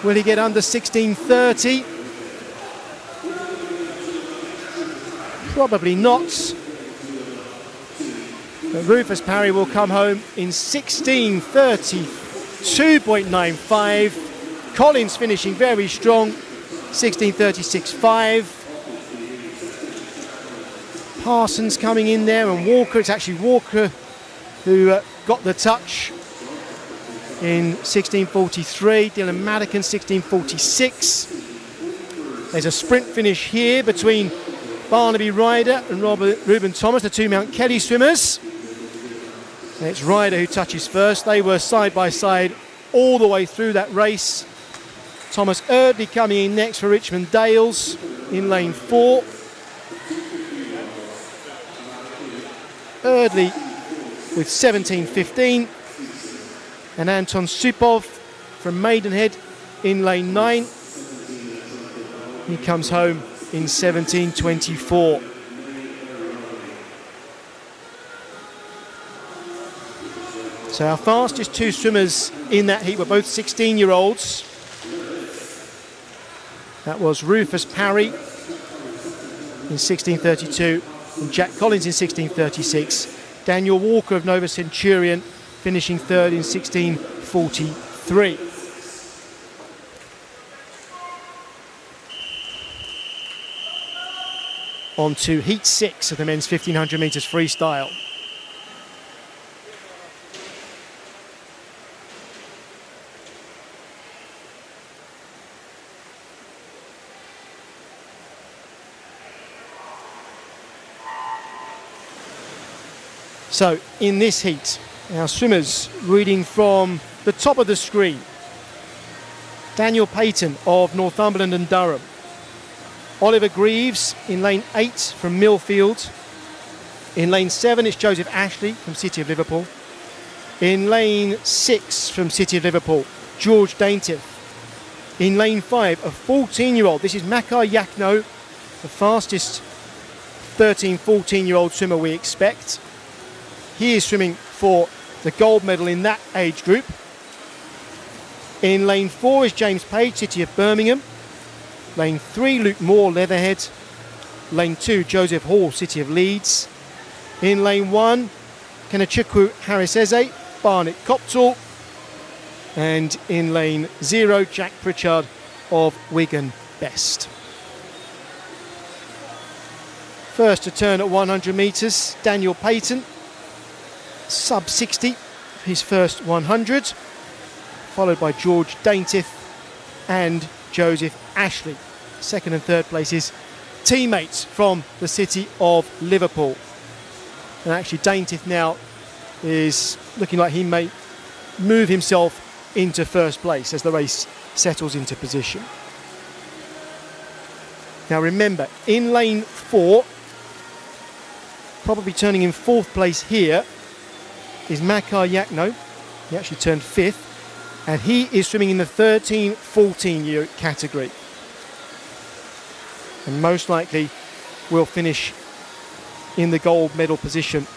Will he get under 16:30? Probably not. But Rufus Parry will come home in 16:32.95. Collins finishing very strong, 16:36.5. Parsons coming in there, and Walker. It's actually Walker who got the touch in 16:43. Dylan Madigan 16:46. There's a sprint finish here between Barnaby Ryder and Reuben Thomas, the two Mount Kelly swimmers. And it's Ryder who touches first. They were side by side all the way through that race. Thomas Eardley coming in next for Richmond Dales in lane 4. Eardley with 17:15. And Anton Supov from Maidenhead in lane 9. He comes home in 17:24. So our fastest two swimmers in that heat were both 16-year-olds. That was Rufus Parry in 16:32 and Jack Collins in 16:36. Daniel Walker of Nova Centurion finishing third in 16:43. On to heat 6 of the men's 1500 metres freestyle. So in this heat, our swimmers reading from the top of the screen. Daniel Payton of Northumberland and Durham. Oliver Greaves in lane 8 from Millfield. In lane 7 it's Joseph Ashley from City of Liverpool. In lane 6 from City of Liverpool, George Daintiff. In lane 5, a 14-year-old. This is Makar Yakno, the fastest 13, 14-year-old swimmer we expect. He is swimming for the gold medal in that age group. In lane 4 is James Page, City of Birmingham. Lane 3, Luke Moore, Leatherhead. Lane 2, Joseph Hall, City of Leeds. In lane 1, Kenechukwu Harris Eze, Barnet Copthall. And in lane 0, Jack Pritchard of Wigan Best. First to turn at 100 metres, Daniel Payton, sub 60, his first 100, followed by George Daintiff and Joseph Ashley. Second and third places, teammates from the city of Liverpool. And actually Daintiff now is looking like he may move himself into first place as the race settles into position. Now remember, in lane 4, probably turning in fourth place here, is Makar Yakno. He actually turned 5th, and he is swimming in the 13-14 year category. And most likely will finish in the gold medal position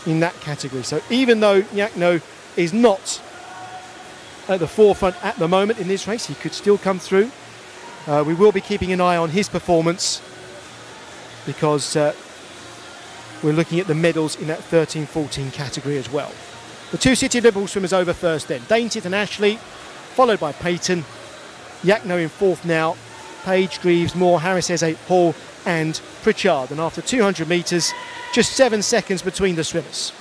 in that category. So even though Yakno is not at the forefront at the moment in this race, he could still come through. We will be keeping an eye on his performance because we're looking at the medals in that 13-14 category as well. The two City of Liverpool swimmers over first then. Daintiff and Ashley, followed by Payton. Yakno in fourth now. Page, Greaves, Moore, Harris Eze, Hall and Pritchard. And after 200 metres, just 7 seconds between the swimmers.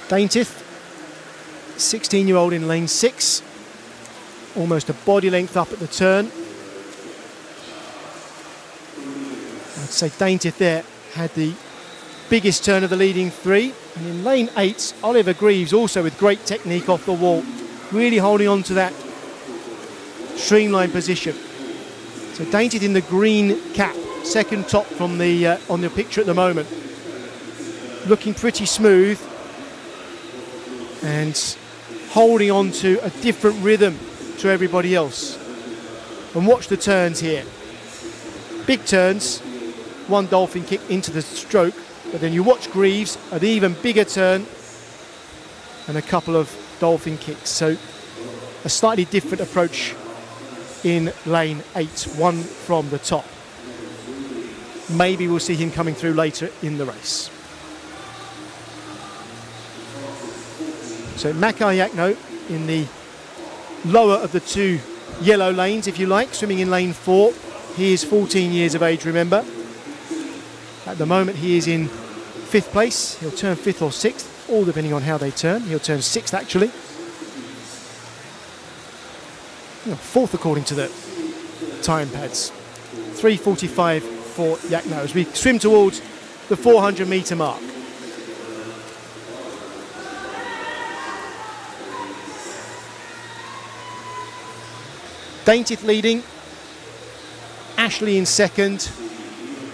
Daintiff, 16-year-old in lane 6, almost a body length up at the turn. I'd say Daintiff there had the biggest turn of the leading 3. And in lane 8, Oliver Greaves also with great technique off the wall, really holding on to that streamlined position. So Daintiff in the green cap, second top from the on the picture at the moment, looking pretty smooth and holding on to a different rhythm to everybody else. And watch the turns here. Big turns, one dolphin kick into the stroke, but then you watch Greaves, an even bigger turn and a couple of dolphin kicks. So a slightly different approach in lane 8, one from the top. Maybe we'll see him coming through later in the race. So Makar Yakno in the lower of the two yellow lanes, if you like, swimming in lane 4. He is 14 years of age, remember. At the moment he is in 5th place. He'll turn 5th or 6th, all depending on how they turn. He'll turn 6th actually. 4th according to the time pads. 3:45 for Yakno as we swim towards the 400 metre mark. Daintiff leading, Ashley in second,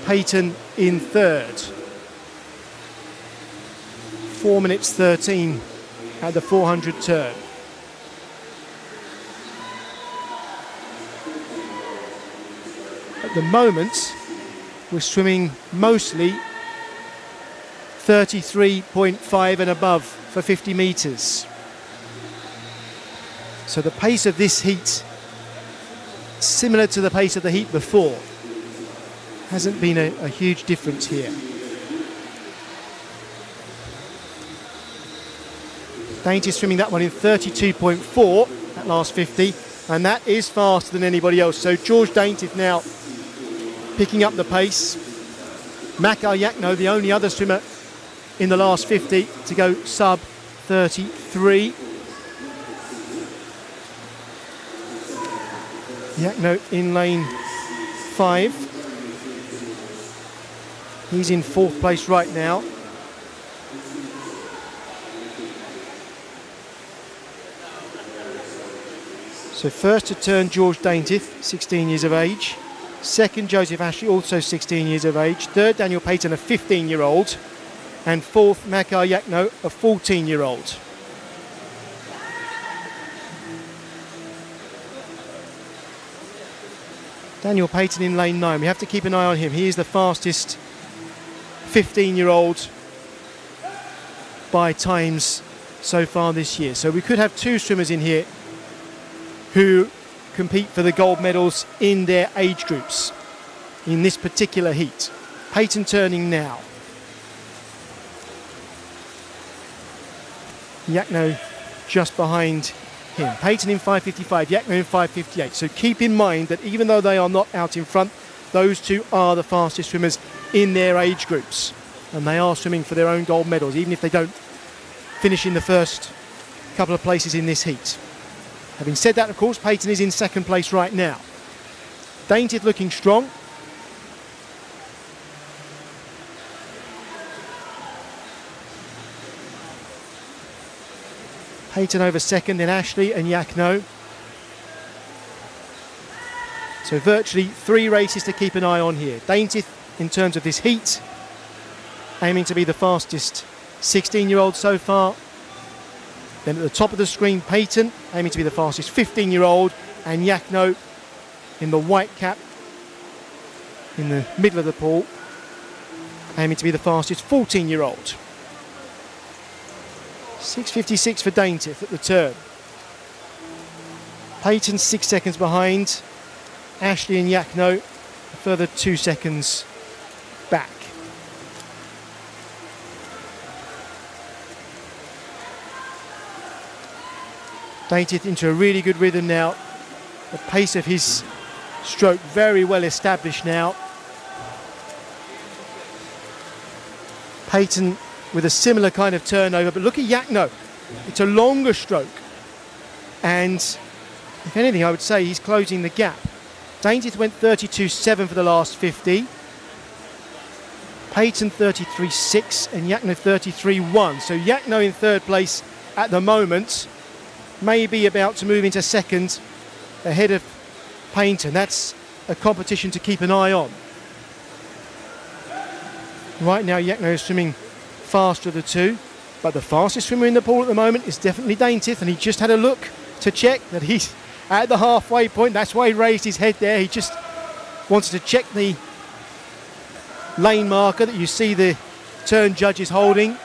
Payton in third. 4 minutes 13 at the 400 turn. At the moment, we're swimming mostly 33.5 and above for 50 metres. So the pace of this heat, similar to the pace of the heat before, hasn't been a huge difference here. Daintiff swimming that one in 32.4 at last 50, and that is faster than anybody else. So George Daintiff now picking up the pace. Makar Yakno, the only other swimmer in the last 50 to go sub 33. Yakno in lane 5. He's in 4th place right now. So first to turn George Daintiff, 16 years of age. Second, Joseph Ashley, also 16 years of age. Third, Daniel Payton, a 15-year-old. And fourth, Makar Yakno, a 14-year-old. Daniel Payton in lane 9. We have to keep an eye on him. He is the fastest 15-year-old by times so far this year. So we could have two swimmers in here who compete for the gold medals in their age groups in this particular heat. Payton turning now. Yakno just behind him. Payton in 5.55, Yakno in 5.58. So keep in mind that even though they are not out in front, those two are the fastest swimmers in their age groups. And they are swimming for their own gold medals, even if they don't finish in the first couple of places in this heat. Having said that, of course, Payton is in second place right now. Daintiff looking strong. Payton over second, then Ashley and Yakno. So virtually 3 races to keep an eye on here. Daintiff, in terms of this heat, aiming to be the fastest 16-year-old so far. Then at the top of the screen, Payton, aiming to be the fastest 15-year-old, and Yakno in the white cap in the middle of the pool, aiming to be the fastest 14-year-old. 6.56 for Daintiff at the turn. Payton 6 seconds behind. Ashley and Yakno a further 2 seconds back. Daintiff into a really good rhythm now. The pace of his stroke very well established now. Payton with a similar kind of turnover, but look at Yakno. It's a longer stroke. And if anything, I would say he's closing the gap. Daintiff went 32.7 for the last 50. Payton 33.6 and Yakno 33.1. So Yakno in third place at the moment, may be about to move into second ahead of Payton. That's a competition to keep an eye on. Right now Yakno is swimming faster of the two, but the fastest swimmer in the pool at the moment is definitely Daintiff, and he just had a look to check that he's at the halfway point. That's why he raised his head there. He just wanted to check the lane marker that you see the turn judges holding.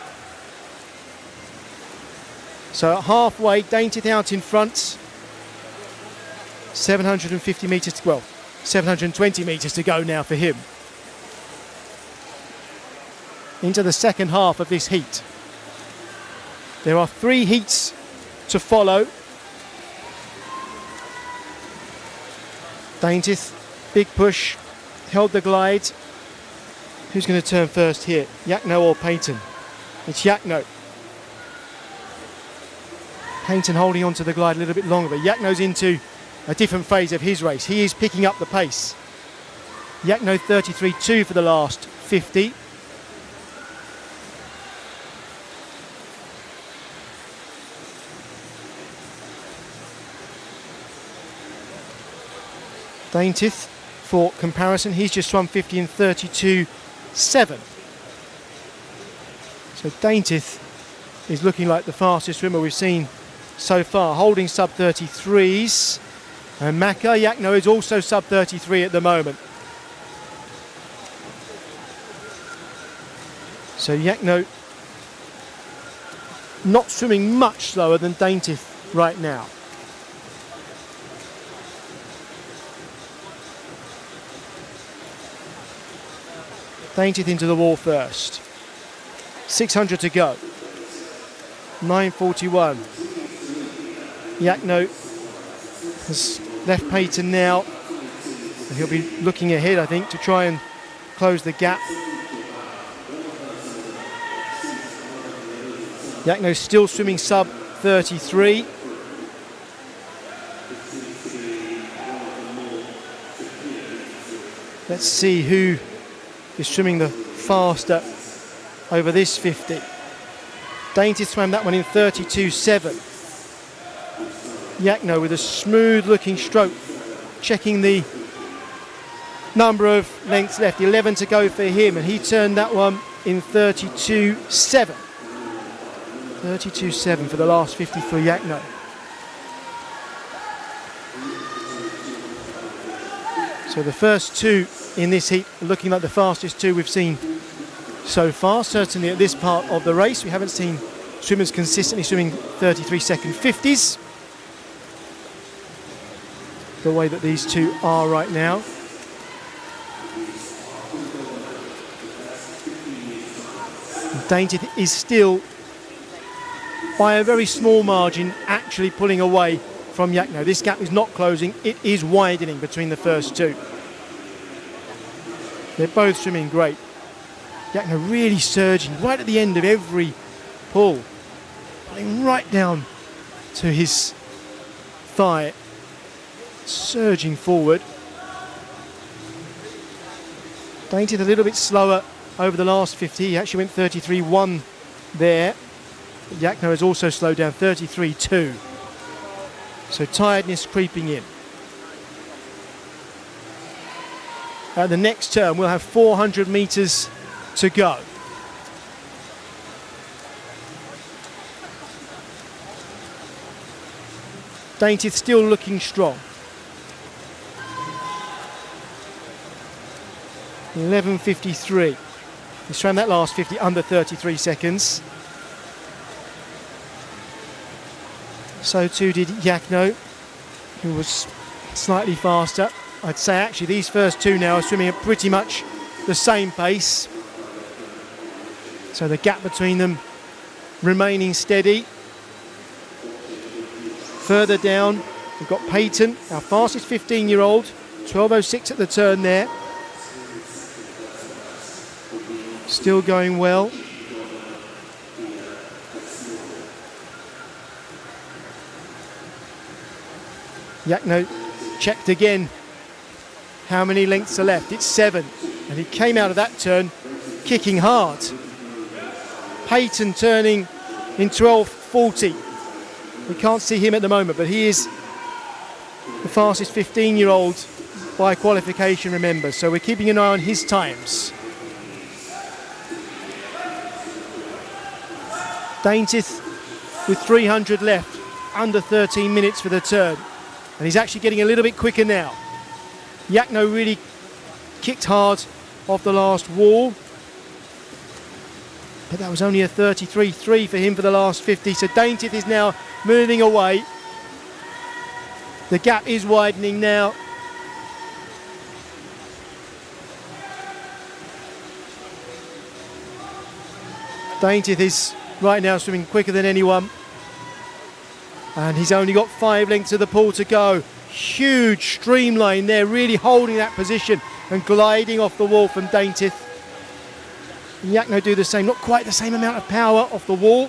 So at halfway, Daintiff out in front. 750 metres, well, 720 metres to go now for him. Into the second half of this heat. There are 3 heats to follow. Daintiff, big push, held the glide. Who's going to turn first here? Yakno or Payton? It's Yakno. Payton holding on to the glide a little bit longer, but Yakno's into a different phase of his race. He is picking up the pace. Yakno 33.2 for the last 50. Daintiff, for comparison, he's just swum 50 in 32.7. So Daintiff is looking like the fastest swimmer we've seen so far, holding sub 33s. And Maka Yakno is also sub 33 at the moment. So Yakno not swimming much slower than Daintiff right now. Daintiff into the wall first. 600 to go. 9.41. Yakno has left Payton now. And he'll be looking ahead, I think, to try and close the gap. Yakno still swimming sub 33. Let's see who is swimming the faster over this 50. Daintiff swam that one in 32.7. Yakno with a smooth looking stroke, checking the number of lengths left, 11 to go for him, and he turned that one in 32.7. 32.7 for the last 50 for Yakno. So the first two in this heat are looking like the fastest two we've seen so far, certainly at this part of the race. We haven't seen swimmers consistently swimming 33-second 50s the way that these two are right now. Dainty is still, by a very small margin, actually pulling away from Yakno. This gap is not closing, it is widening between the first two. They're both swimming great. Yakno really surging right at the end of every pull, pulling right down to his thigh, surging forward. Dainty a little bit slower over the last 50. He actually went 33.1 there. Yakno has also slowed down, 33.2. So tiredness creeping in. At the next turn, we'll have 400 metres to go. Dainty still looking strong. 11.53. He swam that last 50 under 33 seconds. So too did Yakno, who was slightly faster. I'd say actually these first two now are swimming at pretty much the same pace. So the gap between them remaining steady. Further down, we've got Peyton, our fastest 15-year-old, 12.06 at the turn there. Still going well. Yakno checked again how many lengths are left. It's 7, and he came out of that turn kicking hard. Peyton turning in 12.40. We can't see him at the moment, but he is the fastest 15-year-old by qualification, remember, so we're keeping an eye on his times. Daintith with 300 left, under 13 minutes for the turn. And he's actually getting a little bit quicker now. Yakno really kicked hard off the last wall. But that was only a 33.3 for him for the last 50. So Daintith is now moving away. The gap is widening now. Daintith is right now swimming quicker than anyone. And he's only got 5 lengths of the pool to go. Huge streamline there, really holding that position and gliding off the wall from Daintith. And Yakno do the same, not quite the same amount of power off the wall.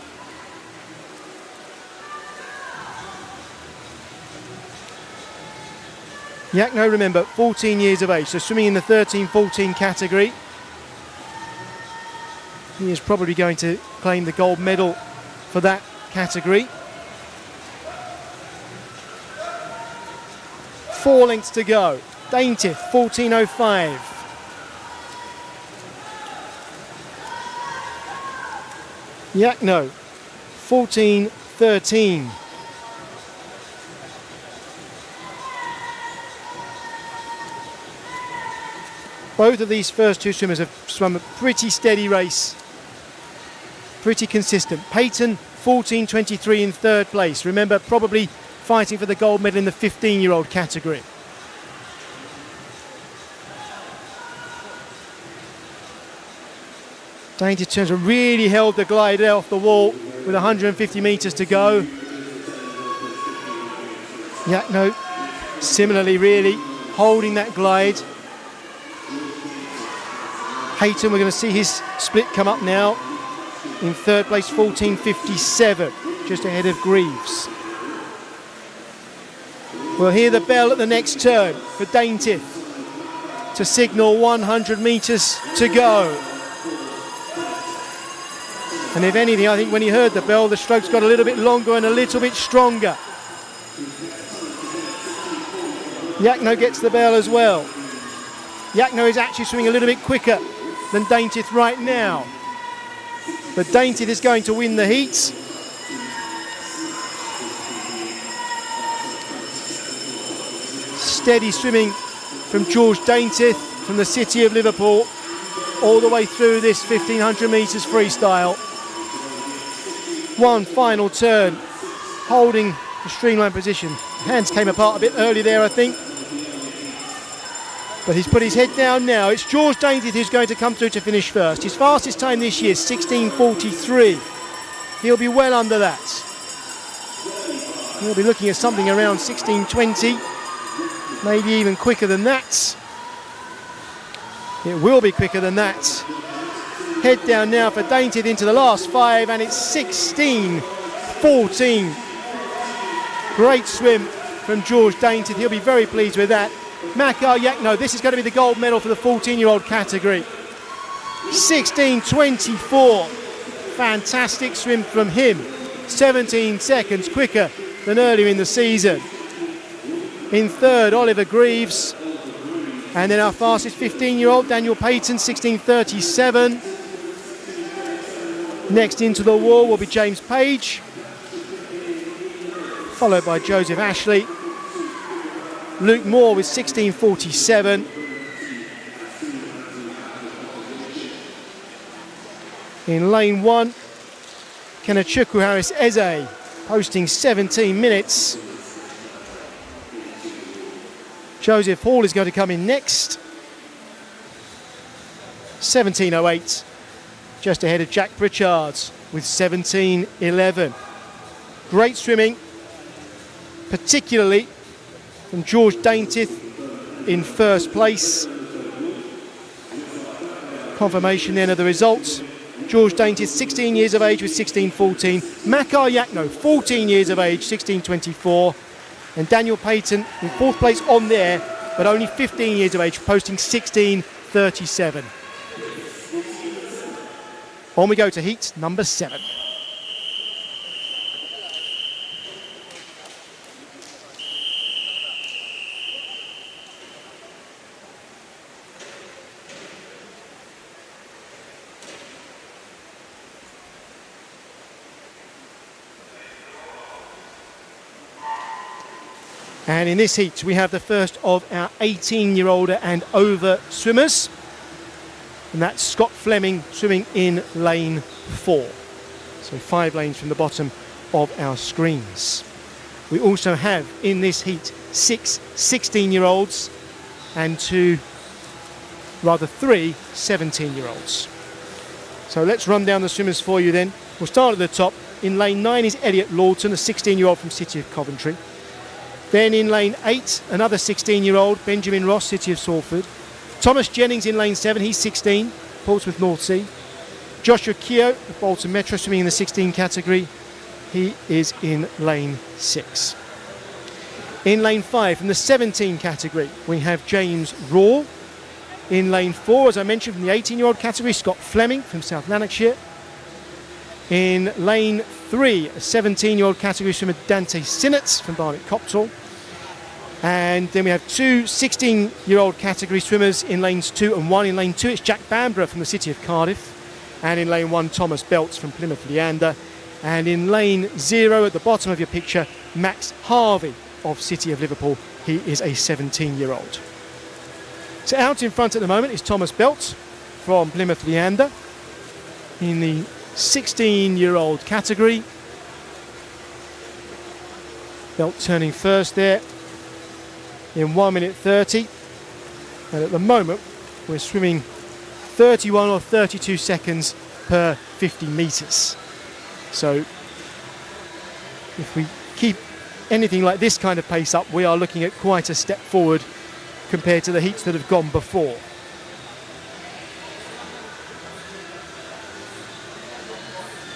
Yakno, remember, 14 years of age, so swimming in the 13-14 category. He is probably going to claim the gold medal for that category. 4 lengths to go. Daintith, 14.05. Yakno, 14.13. Both of these first two swimmers have swum a pretty steady race. Pretty consistent. Peyton, 14.23 in third place. Remember, probably fighting for the gold medal in the 15-year-old category. Dainty turns really held the glide there off the wall with 150 metres to go. Yakno, similarly really holding that glide. Peyton, we're going to see his split come up now. In third place, 14.57, just ahead of Greaves. We'll hear the bell at the next turn for Daintith to signal 100 metres to go. And if anything, I think when he heard the bell, the strokes got a little bit longer and a little bit stronger. Yakno gets the bell as well. Yakno is actually swimming a little bit quicker than Daintith right now. But Daintith is going to win the heats. Steady swimming from George Daintiff from the city of Liverpool all the way through this 1500 metres freestyle. One final turn, holding the streamline position. Hands came apart a bit early there, I think. But he's put his head down now. It's George Daintiff who's going to come through to finish first. His fastest time this year, 16:43. He'll be well under that. He'll be looking at something around 16:20, maybe even quicker than that. It will be quicker than that. Head down now for Daintiff into the last 5, and it's 16:14. Great swim from George Daintiff. He'll be very pleased with that. Makar Yakno, this is going to be the gold medal for the 14-year-old category. 16:24. Fantastic swim from him. 17 seconds quicker than earlier in the season. In third, Oliver Greaves. And then our fastest 15-year-old, Daniel Payton, 16:37. Next into the wall will be James Page, followed by Joseph Ashley. Luke Moore with 16:47. In lane 1, Kenachukwu Harris Eze posting 17 minutes. Joseph Hall is going to come in next. 17:08, just ahead of Jack Pritchard's with 17:11. Great swimming, particularly from George Daintiff in first place. Confirmation then of the results. George Daintiff, 16 years of age with 16:14. Makar Yakno, 14 years of age, 16:24. And Daniel Payton in fourth place on there, but only 15 years of age, posting 16:37. On we go to heat number 7. And in this heat, we have the first of our 18-year-old and over swimmers. And that's Scott Fleming swimming in lane 4. So 5 lanes from the bottom of our screens. We also have in this heat 6 16-year-olds and 3 17-year-olds. So let's run down the swimmers for you then. We'll start at the top. In lane 9 is Elliot Lawton, a 16-year-old from City of Coventry. Then in lane 8, another 16-year-old, Benjamin Ross, City of Salford. Thomas Jennings in lane 7, he's 16, Portsmouth North Sea. Joshua Keogh of Bolton Metro, swimming in the 16 category. He is in lane 6. In lane 5, from the 17 category, we have James Raw. In lane 4, as I mentioned, from the 18-year-old category, Scott Fleming from South Lanarkshire. In lane 3, a 17-year-old category swimmer, Dante Sinnott from Barnet Copthall. And then we have 2 16-year-old category swimmers in lanes 2 and 1. In lane 2, it's Jack Bamborough from the City of Cardiff. And in lane 1, Thomas Belts from Plymouth Leander. And in lane 0, at the bottom of your picture, Max Harvey of City of Liverpool. He is a 17-year-old. So out in front at the moment is Thomas Belts from Plymouth Leander in the 16-year-old category. Belt turning first there in 1 minute 30, and at the moment we're swimming 31 or 32 seconds per 50 metres. So if we keep anything like this kind of pace up, we are looking at quite a step forward compared to the heats that have gone before.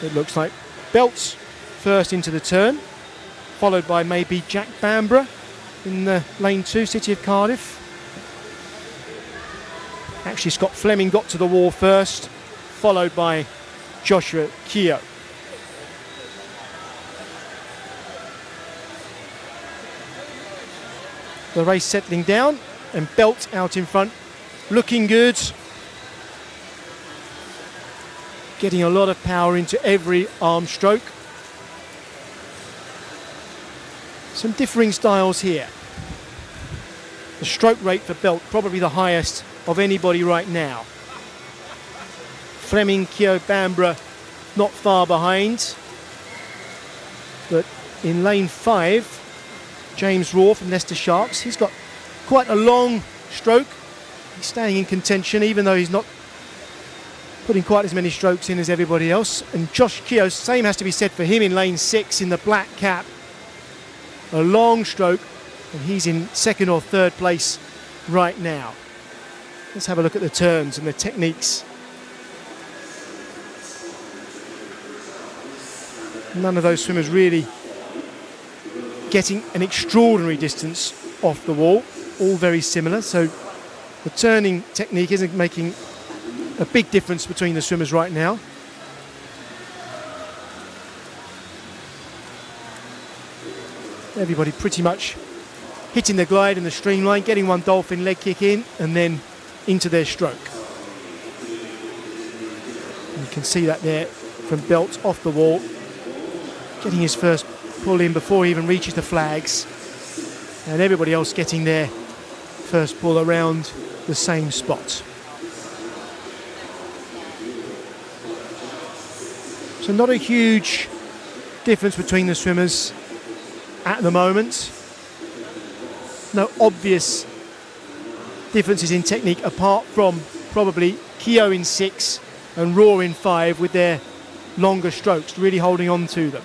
It looks like Belts first into the turn, followed by maybe Jack Bamborough in the lane 2, City of Cardiff. Actually, Scott Fleming got to the wall first, followed by Joshua Keogh. The race settling down, and Belt out in front, looking good. Getting a lot of power into every arm stroke. Some differing styles here. the stroke rate for Belt probably the highest of anybody right now. Fleming, Keogh, Bamborough not far behind. But in lane 5, James Raw from Leicester Sharks, he's got quite a long stroke. He's staying in contention even though he's not putting quite as many strokes in as everybody else. And Josh Keogh, same has to be said for him in lane 6 in the black cap. A long stroke, and he's in second or third place right now. Let's have a look at the turns and the techniques. None of those swimmers really getting an extraordinary distance off the wall, all very similar. So the turning technique isn't making a big difference between the swimmers right now. Everybody pretty much hitting the glide and the streamline, getting one dolphin leg kick in and then into their stroke. And you can see that there from Belt off the wall, getting his first pull in before he even reaches the flags, and everybody else getting their first pull around the same spot. So not a huge difference between the swimmers at the moment. No obvious differences in technique apart from probably Keogh in 6 and Raw in 5 with their longer strokes, really holding on to them.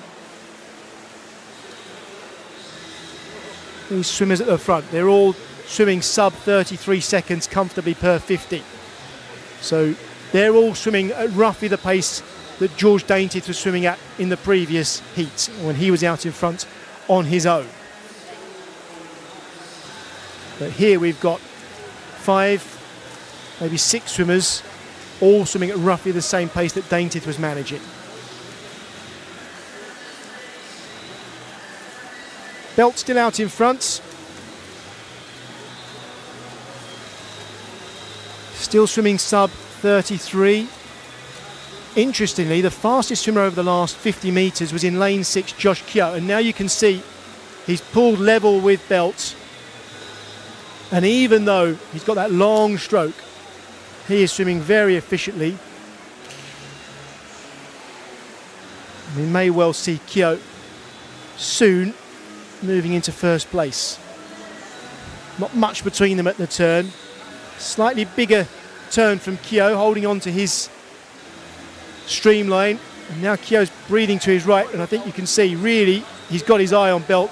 These swimmers at the front, they're all swimming sub 33 seconds comfortably per 50. So they're all swimming at roughly the pace that George Dainty was swimming at in the previous heat when he was out in front on his own. But here we've got 5, maybe 6 swimmers all swimming at roughly the same pace that Dainty was managing. Belt still out in front. Still swimming sub 33. Interestingly, the fastest swimmer over the last 50 metres was in lane 6, Josh Keogh. And now you can see he's pulled level with Belt. And even though he's got that long stroke, he is swimming very efficiently. We may well see Keogh soon moving into first place. Not much between them at the turn. Slightly bigger turn from Keogh, holding on to his streamline. And now Keogh's breathing to his right, and I think you can see really he's got his eye on Belt.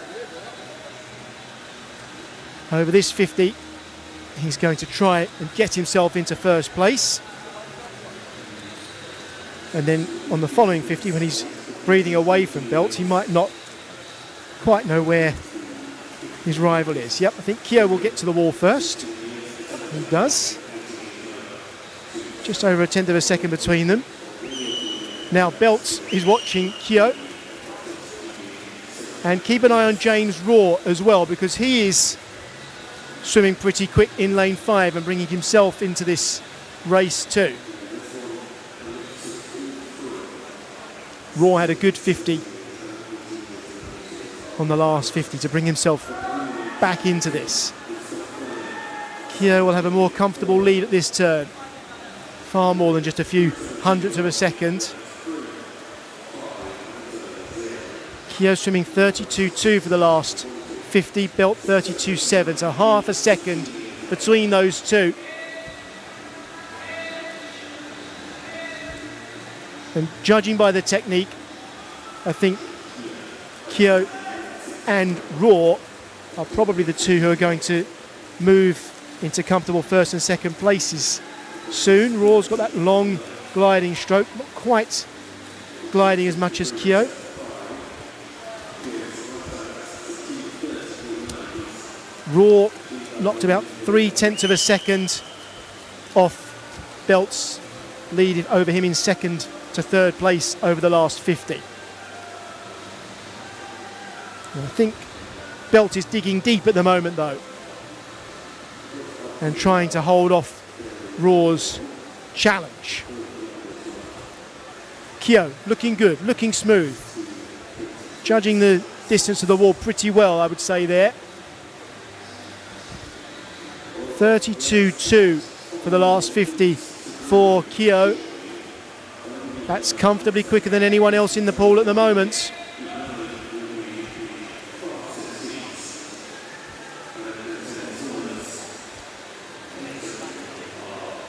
Over this 50, he's going to try and get himself into first place. And then on the following 50, when he's breathing away from Belt, he might not quite know where his rival is. Yep, I think Keogh will get to the wall first. He does. Just over a tenth of a second between them. Now Belt is watching Keogh. And keep an eye on James Raw as well, because he is swimming pretty quick in lane 5 and bringing himself into this race too. Raw had a good 50 on the last 50 to bring himself back into this. Keogh will have a more comfortable lead at this turn. Far more than just a few hundredths of a second. Keogh swimming 32.2 for the last 50, Belt 32.7, so half a second between those two. And judging by the technique, I think Keogh and Raw are probably the two who are going to move into comfortable first and second places soon. Raw's got that long gliding stroke, not quite gliding as much as Keogh. Raw knocked about 0.3 of a second off Belt's lead over him in second to third place over the last 50. And I think Belt is digging deep at the moment though, and trying to hold off Raw's challenge. Keogh looking good, looking smooth. Judging the distance of the wall pretty well, I would say there. 32.2 for the last 50 for Kyo. That's comfortably quicker than anyone else in the pool at the moment.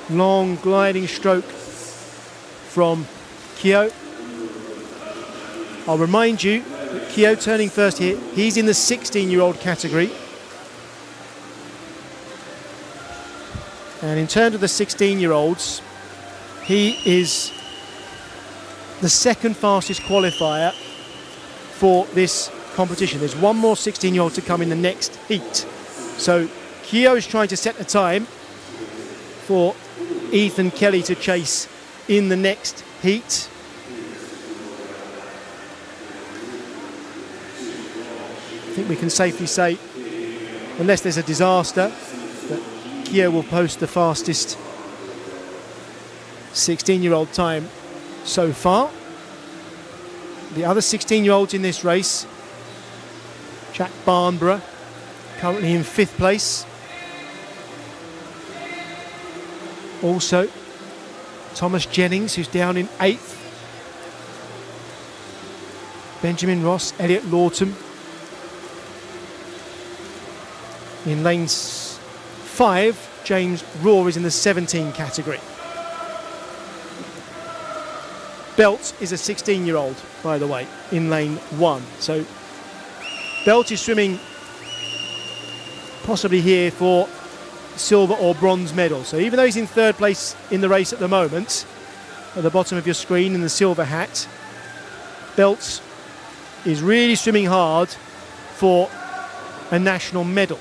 Long gliding stroke from Kyo. I'll remind you that Kyo turning first here, he's in the 16-year-old category. And in terms of the 16-year-olds, he is the second fastest qualifier for this competition. There's one more 16-year-old to come in the next heat. So Kyo is trying to set a time for Ethan Kelly to chase in the next heat. I think we can safely say, unless there's a disaster, that Kyo will post the fastest 16-year-old time so far. The other 16-year-olds in this race, Jack Barnborough, currently in 5th place. Also, Thomas Jennings, who's down in 8th. Benjamin Ross, Elliot Lawton. In lanes 5, James Raw is in the 17 category. Belt is a 16-year-old, by the way, in lane 1. So Belt is swimming possibly here for silver or bronze medal. So even though he's in 3rd place in the race at the moment, at the bottom of your screen in the silver hat, Belt is really swimming hard for a national medal.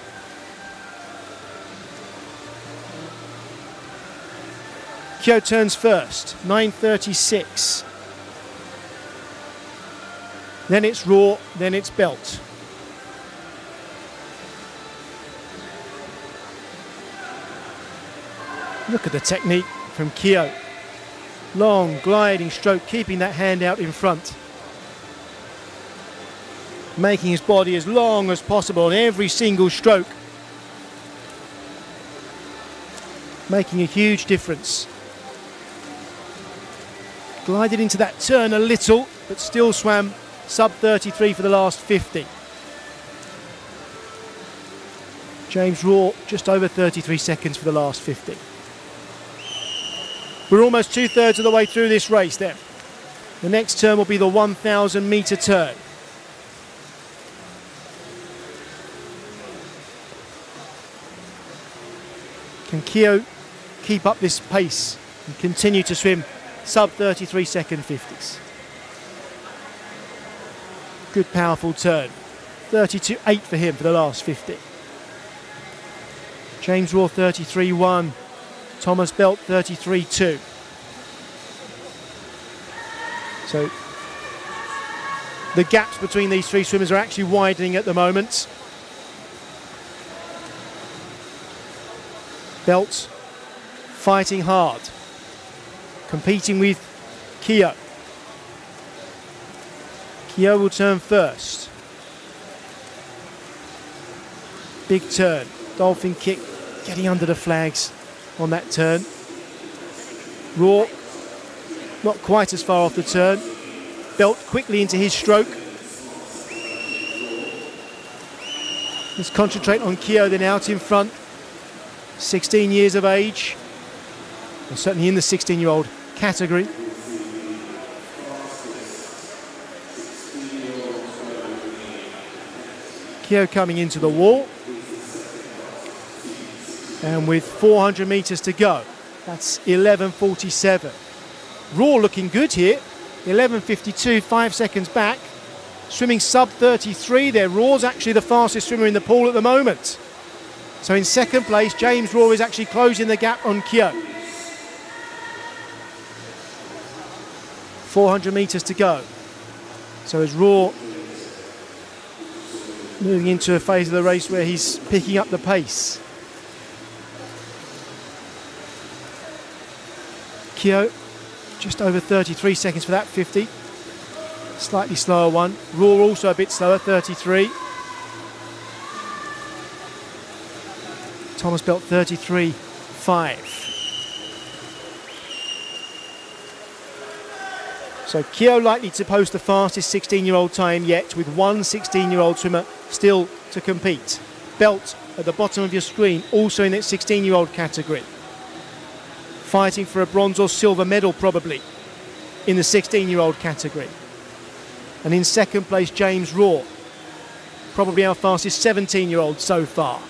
Kyo turns first, 9:36. Then it's Raw, then it's Belt. Look at the technique from Kyo. Long gliding stroke, keeping that hand out in front. Making his body as long as possible in every single stroke. Making a huge difference. Glided into that turn a little, but still swam sub 33 for the last 50. James Raw just over 33 seconds for the last 50. We're almost 2/3 of the way through this race then. The next turn will be the 1,000 metre turn. Can Kyo keep up this pace and continue to swim sub 33 second 50s? Good powerful turn. 32.8 for him for the last 50. James Raw 33.1. Thomas Belt 33.2. So the gaps between these three swimmers are actually widening at the moment. Belt fighting hard, competing with Kyo. Kyo will turn first. Big turn, dolphin kick, getting under the flags on that turn. Raw, not quite as far off the turn. Belt quickly into his stroke. Let's concentrate on Kyo then out in front. 16 years of age. Well, certainly in the 16-year-old category. Kyo coming into the wall. And with 400 metres to go, that's 11.47. Raw looking good here, 11.52, 5 seconds back. Swimming sub 33 there. Raw's actually the fastest swimmer in the pool at the moment. So in second place, James Raw is actually closing the gap on Kyo. 400 metres to go. So as Raw moving into a phase of the race where he's picking up the pace. Kyo, just over 33 seconds for that 50. Slightly slower one. Raw also a bit slower, 33. Thomas Belt 33.5. So Keogh likely to post the fastest 16-year-old time yet, with one 16-year-old swimmer still to compete. Belt at the bottom of your screen, also in that 16-year-old category. Fighting for a bronze or silver medal probably in the 16-year-old category. And in second place, James Raw, probably our fastest 17-year-old so far.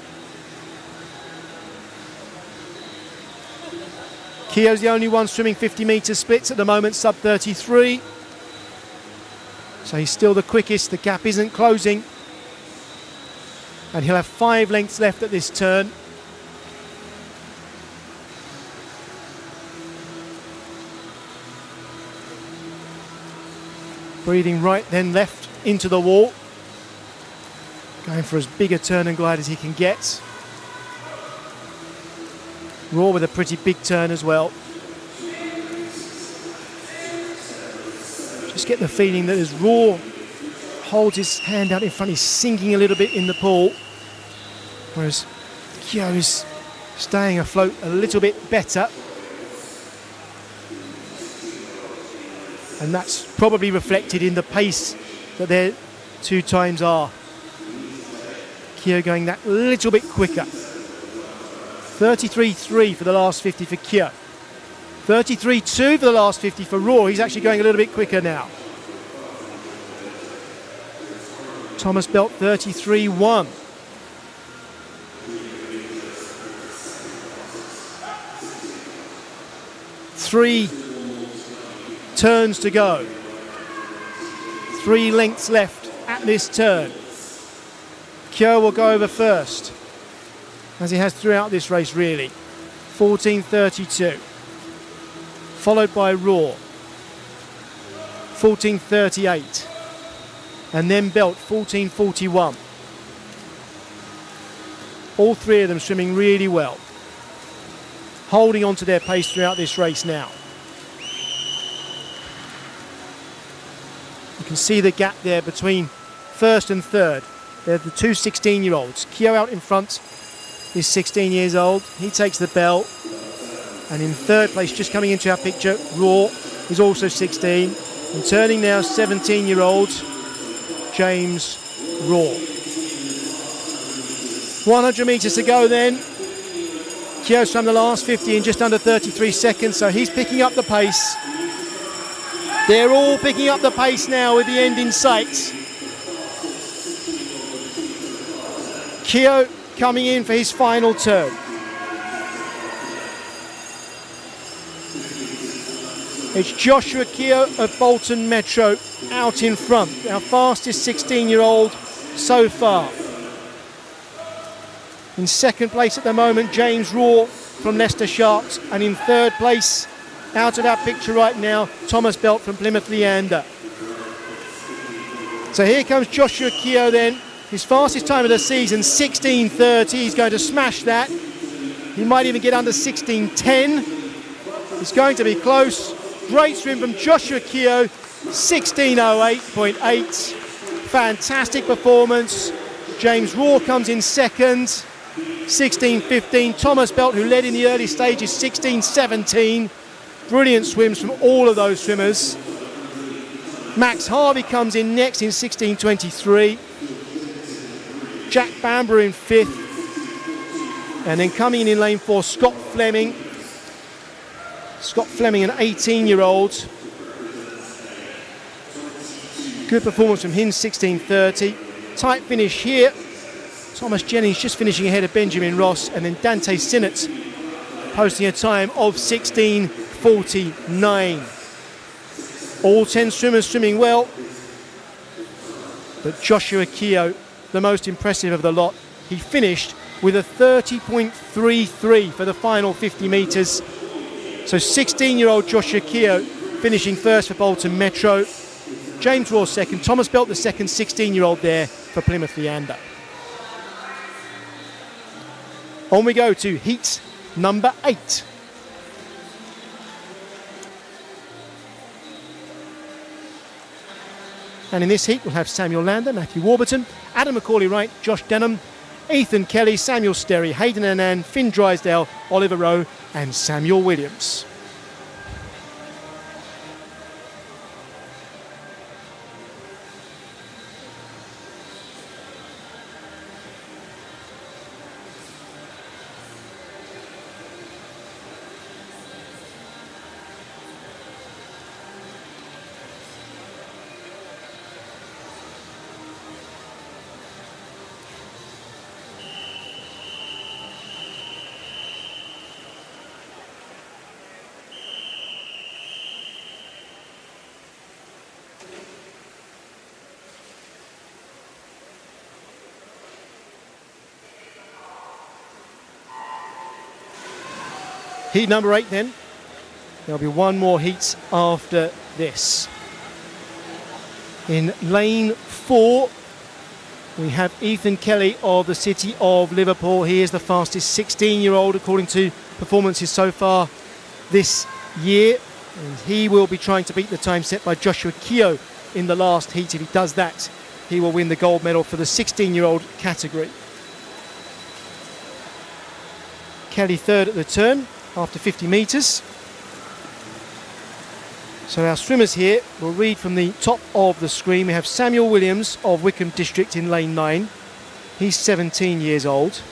Keogh's the only one swimming 50 metre splits at the moment, sub 33. So he's still the quickest, the gap isn't closing. And he'll have 5 lengths left at this turn. Breathing right then left into the wall. Going for as big a turn and glide as he can get. Raw with a pretty big turn as well. Just get the feeling that as Raw holds his hand out in front, he's sinking a little bit in the pool, whereas Keogh is staying afloat a little bit better. And that's probably reflected in the pace that their 2 times are. Keogh going that little bit quicker. 33.3 for the last 50 for Keogh. 33.2 for the last 50 for Raw. He's actually going a little bit quicker now. Thomas Belt 33.1. Three turns to go. 3 lengths left at this turn. Keogh will go over first, as he has throughout this race really. 14.32. Followed by Raw. 14.38. And then Belt 14.41. All 3 of them swimming really well. Holding on to their pace throughout this race now. You can see the gap there between first and third. They're the 2 16-year-olds. Keogh out in front is 16 years old. He takes the bell. And in third place, just coming into our picture, Raw is also 16. And turning now, 17-year-old James Raw. 100 metres to go then. Keogh's from the last 50 in just under 33 seconds, so he's picking up the pace. They're all picking up the pace now with the end in sight. Keogh coming in for his final turn. It's Joshua Keogh of Bolton Metro out in front, our fastest 16-year-old so far. In second place at the moment, James Raw from Leicester Sharks, and in third place, out of our picture right now, Thomas Belt from Plymouth Leander. So here comes Joshua Keogh then, his fastest time of the season, 16.30. He's going to smash that. He might even get under 16.10. It's going to be close. Great swim from Joshua Keogh, 16.08.8. Fantastic performance. James Raw comes in second, 16.15. Thomas Belt, who led in the early stages, 16.17. Brilliant swims from all of those swimmers. Max Harvey comes in next in 16.23. Jack Bamber in fifth. And then coming in lane 4, Scott Fleming. Scott Fleming, an 18-year-old. Good performance from him, 16.30. Tight finish here. Thomas Jennings just finishing ahead of Benjamin Ross, and then Dante Sinnott posting a time of 16.49. All 10 swimmers swimming well, but Joshua Keogh, the most impressive of the lot. He finished with a 30.33 for the final 50 metres. So 16-year-old Joshua Keogh finishing first for Bolton Metro. James Raw second. Thomas Belt the second 16-year-old there for Plymouth Leander. On we go to heat number 8. And in this heat we'll have Samuel Lander, Matthew Warburton, Adam Macaulay-Wright, Josh Denham, Ethan Kelly, Samuel Sterry, Hayden Annan, Finn Drysdale, Oliver Rowe and Samuel Williams. Heat number 8 then. There'll be one more heat after this. In lane 4, we have Ethan Kelly of the City of Liverpool. He is the fastest 16-year-old according to performances so far this year. And he will be trying to beat the time set by Joshua Keogh in the last heat. If he does that, he will win the gold medal for the 16-year-old category. Kelly third at the turn after 50 metres. So our swimmers here will read from the top of the screen. We have Samuel Williams of Wickham District in lane 9. He's 17 years old.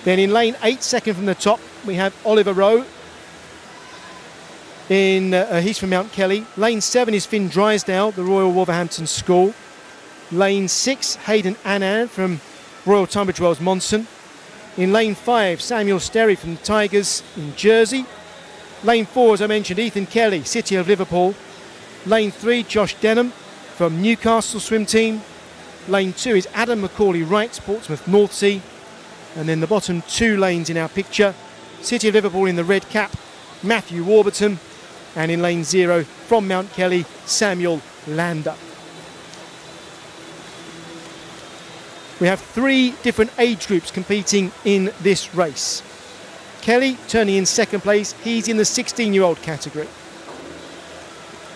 Then in lane 8, second from the top, we have Oliver Rowe. He's from Mount Kelly. Lane 7 is Finn Drysdale, the Royal Wolverhampton School. Lane 6, Hayden Annan from Royal Tunbridge Wells Monson. In lane 5, Samuel Sterry from the Tigers in Jersey. Lane 4, as I mentioned, Ethan Kelly, City of Liverpool. Lane 3, Josh Denham from Newcastle Swim Team. Lane 2 is Adam Macaulay-Wright, Portsmouth North Sea. And then the bottom 2 lanes in our picture, City of Liverpool in the red cap, Matthew Warburton. And in lane 0, from Mount Kelly, Samuel Lander. We have 3 different age groups competing in this race. Kelly turning in second place, he's in the 16-year-old category.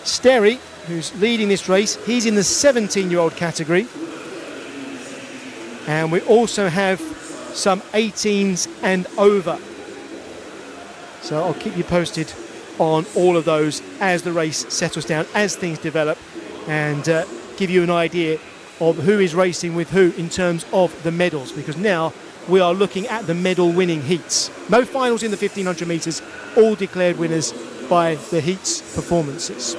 Sterry, who's leading this race, he's in the 17-year-old category. And we also have some 18s and over. So I'll keep you posted on all of those as the race settles down, as things develop, and give you an idea of who is racing with who in terms of the medals, because now we are looking at the medal winning heats. No finals in the 1500 metres, all declared winners by the heats performances.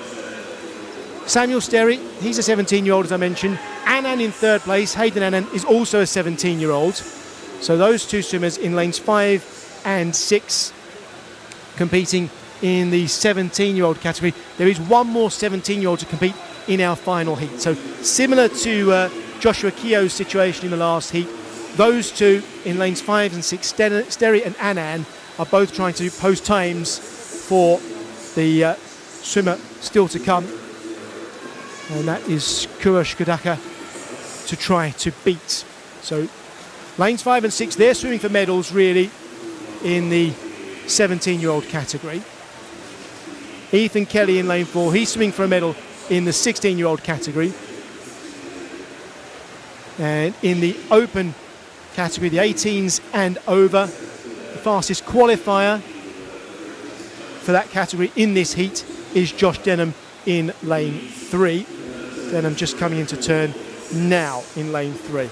Samuel Sterry, he's a 17-year-old as I mentioned. Annan in third place, Hayden Annan is also a 17-year-old. So those 2 swimmers in lanes 5 and 6 competing in the 17-year-old category. There is one more 17-year-old to compete in our final heat. So similar to Joshua Keogh's situation in the last heat, those 2 in lanes 5 and 6, Sterry and Annan, are both trying to post times for the swimmer still to come. And that is Kurosh Kodaka to try to beat. So lanes 5 and 6, they're swimming for medals really in the 17-year-old category. Ethan Kelly in lane 4, he's swimming for a medal in the 16-year-old category. And in the open category, the 18s and over, the fastest qualifier for that category in this heat is Josh Denham in lane 3. Denham just coming into turn now in lane 3.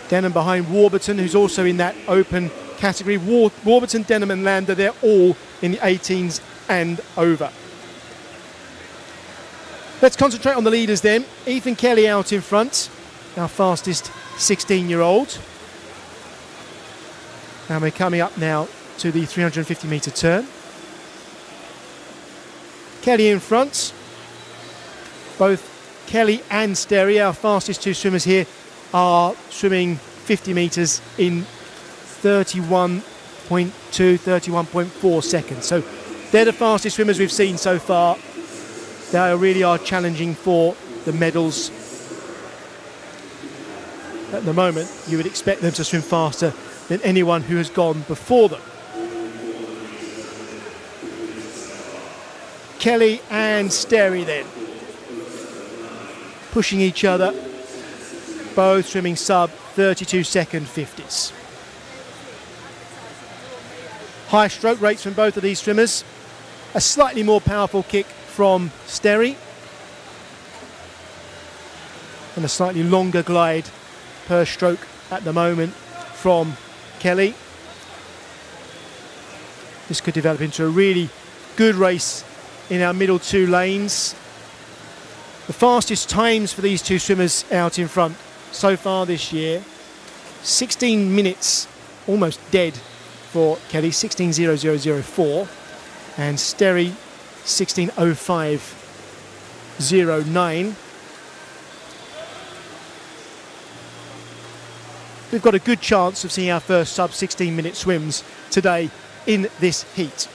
Denham behind Warburton, who's also in that open category. Warburton, Denham and Lander, they're all in the 18s and over. Let's concentrate on the leaders then. Ethan Kelly out in front, our fastest 16-year-old. And we're coming up now to the 350 metre turn. Kelly in front. Both Kelly and Sterry, our fastest 2 swimmers here, are swimming 50 metres in 31.2, 31.4 seconds. So they're the fastest swimmers we've seen so far. They really are challenging for the medals. At the moment, you would expect them to swim faster than anyone who has gone before them. Kelly and Sterry then, pushing each other both swimming sub 32 second 50s. High stroke rates from both of these swimmers. A slightly more powerful kick from Sterry. And a slightly longer glide per stroke at the moment from Kelly. This could develop into a really good race in our middle two lanes. The fastest times for these two swimmers out in front so far this year, 16 minutes, almost dead for Kelly, 16:00.04, and Sterry 16:05.09. We've got a good chance of seeing our first sub 16-minute swims today in this heat.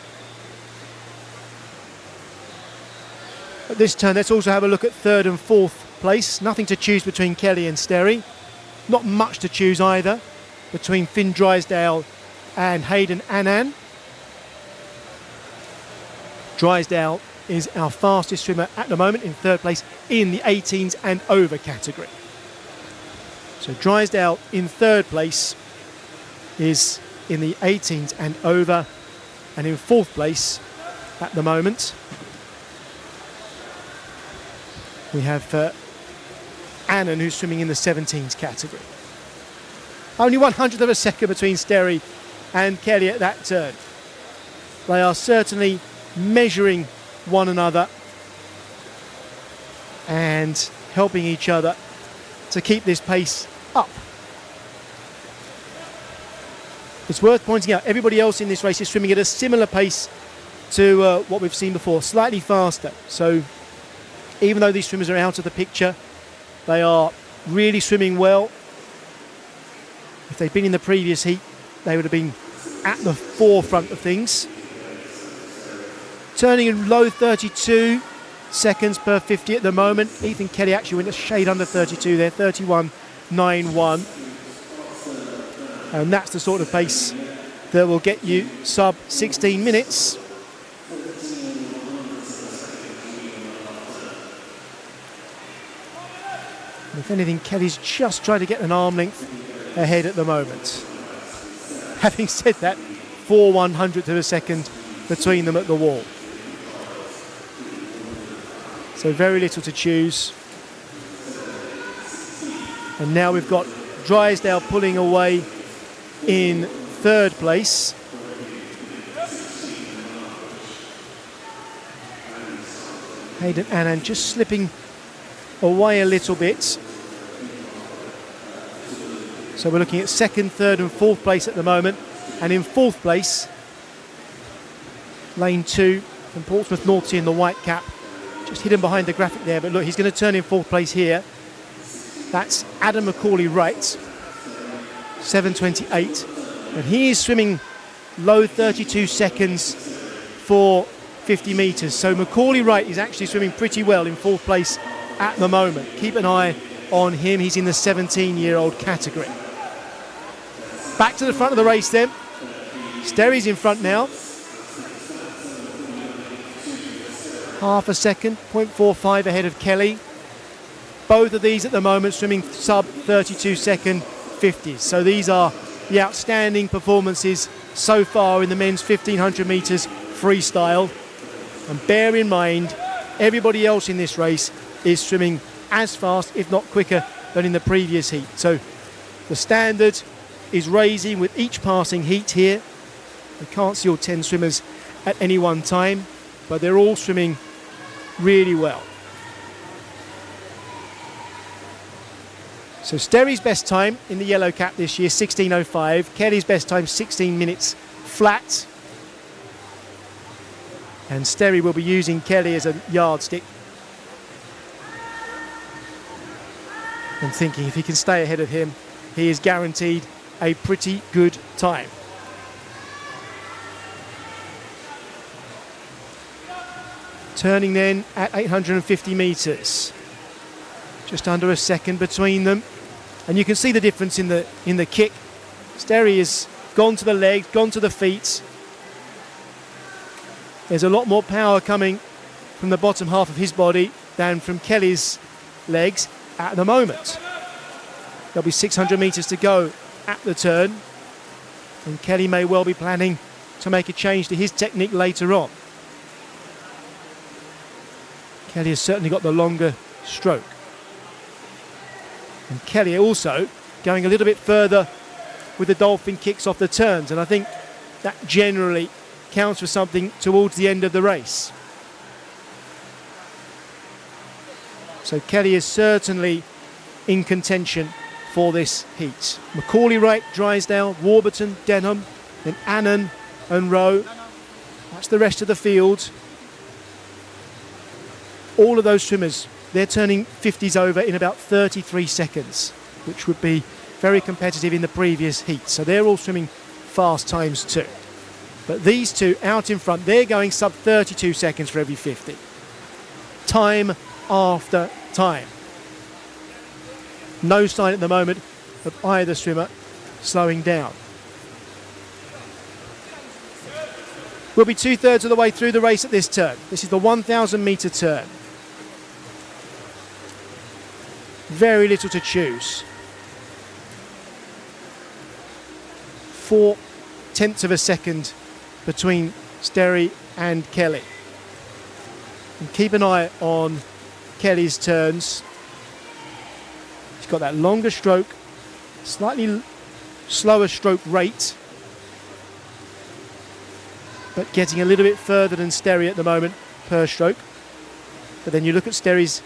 At this turn, let's also have a look at third and fourth place. Nothing to choose between Kelly and Sterry. Not much to choose either between Finn Drysdale and Hayden Annan. Drysdale is our fastest swimmer at the moment, in third place in the 18s and over category. So Drysdale in third place is in the 18s and over, and in fourth place at the moment we have Annan, who's swimming in the 17s category. Only 100th of a second between Sterry and Kelly at that turn. They are certainly measuring one another and helping each other to keep this pace up. It's worth pointing out everybody else in this race is swimming at a similar pace to what we've seen before, slightly faster. So even though these swimmers are out of the picture, they are really swimming well. If they'd been in the previous heat, they would have been at the forefront of things. Turning in low 32 seconds per 50 at the moment. Ethan Kelly actually went a shade under 32 there, 31.91. And that's the sort of pace that will get you sub 16 minutes. If anything, Kelly's just trying to get an arm length ahead at the moment. Having said that, 4/100th of a second between them at the wall. So very little to choose. And now we've got Drysdale pulling away in third place. Hayden Annan just slipping away a little bit. So we're looking at second, third and fourth place at the moment. And in fourth place, lane 2 from Portsmouth North Sea in the white cap. Just hidden behind the graphic there, but look, he's going to turn in fourth place here. That's Adam Macaulay-Wright, 7:28. And he is swimming low 32 seconds for 50 metres. So Macaulay-Wright is actually swimming pretty well in fourth place at the moment. Keep an eye on him. He's in the 17-year-old category. Back to the front of the race then. Sterry's in front now. Half a second, 0.45 ahead of Kelly. Both of these at the moment swimming sub 32 second 50s. So these are the outstanding performances so far in the men's 1500 metres freestyle. And bear in mind, everybody else in this race is swimming as fast, if not quicker, than in the previous heat. So the standard is raising with each passing heat here. We can't see all 10 swimmers at any one time, but they're all swimming really well. So Sterry's best time in the yellow cap this year, 16:05. Kelly's best time, 16 minutes flat. And Sterry will be using Kelly as a yardstick. And thinking if he can stay ahead of him, he is guaranteed a pretty good time. Turning then at 850 metres. Just under a second between them. And you can see the difference in the kick. Sterry has gone to the legs, gone to the feet. There's a lot more power coming from the bottom half of his body than from Kelly's legs at the moment. There'll be 600 metres to go at the turn, and Kelly may well be planning to make a change to his technique later on. Kelly has certainly got the longer stroke. And Kelly also going a little bit further with the dolphin kicks off the turns, and I think that generally counts for something towards the end of the race. So Kelly is certainly in contention for this heat. Macaulay Wright, Drysdale, Warburton, Denham, then Annan and Rowe. That's the rest of the field. All of those swimmers, they're turning 50s over in about 33 seconds, which would be very competitive in the previous heat. So they're all swimming fast times too. But these two out in front, they're going sub 32 seconds for every 50. Time after time. No sign at the moment of either swimmer slowing down. We'll be 2/3 of the way through the race at this turn. This is the 1,000 metre turn. Very little to choose. 0.4 of a second between Sterry and Kelly. And keep an eye on Kelly's turns. He's got that longer stroke, slightly slower stroke rate, but getting a little bit further than Sterry at the moment per stroke. But then you look at Sterry's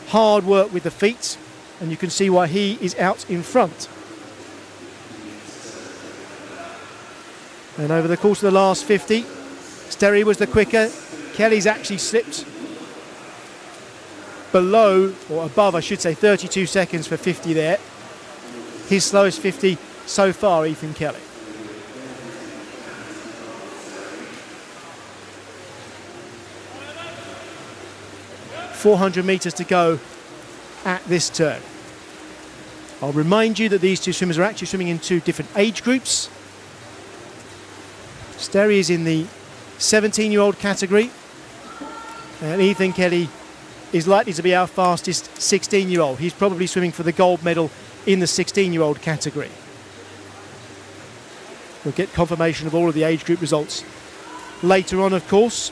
hard work with the feet, and you can see why he is out in front. And over the course of the last 50, Sterry was the quicker. Kelly's actually slipped below, or above I should say, 32 seconds for 50 there. His slowest 50 so far, Ethan Kelly. .400 metres to go at this turn. I'll remind you that these two swimmers are actually swimming in two different age groups. Sterry is in the 17-year-old category, and Ethan Kelly is likely to be our fastest 16-year-old. He's probably swimming for the gold medal in the 16-year-old category. We'll get confirmation of all of the age group results later on, of course,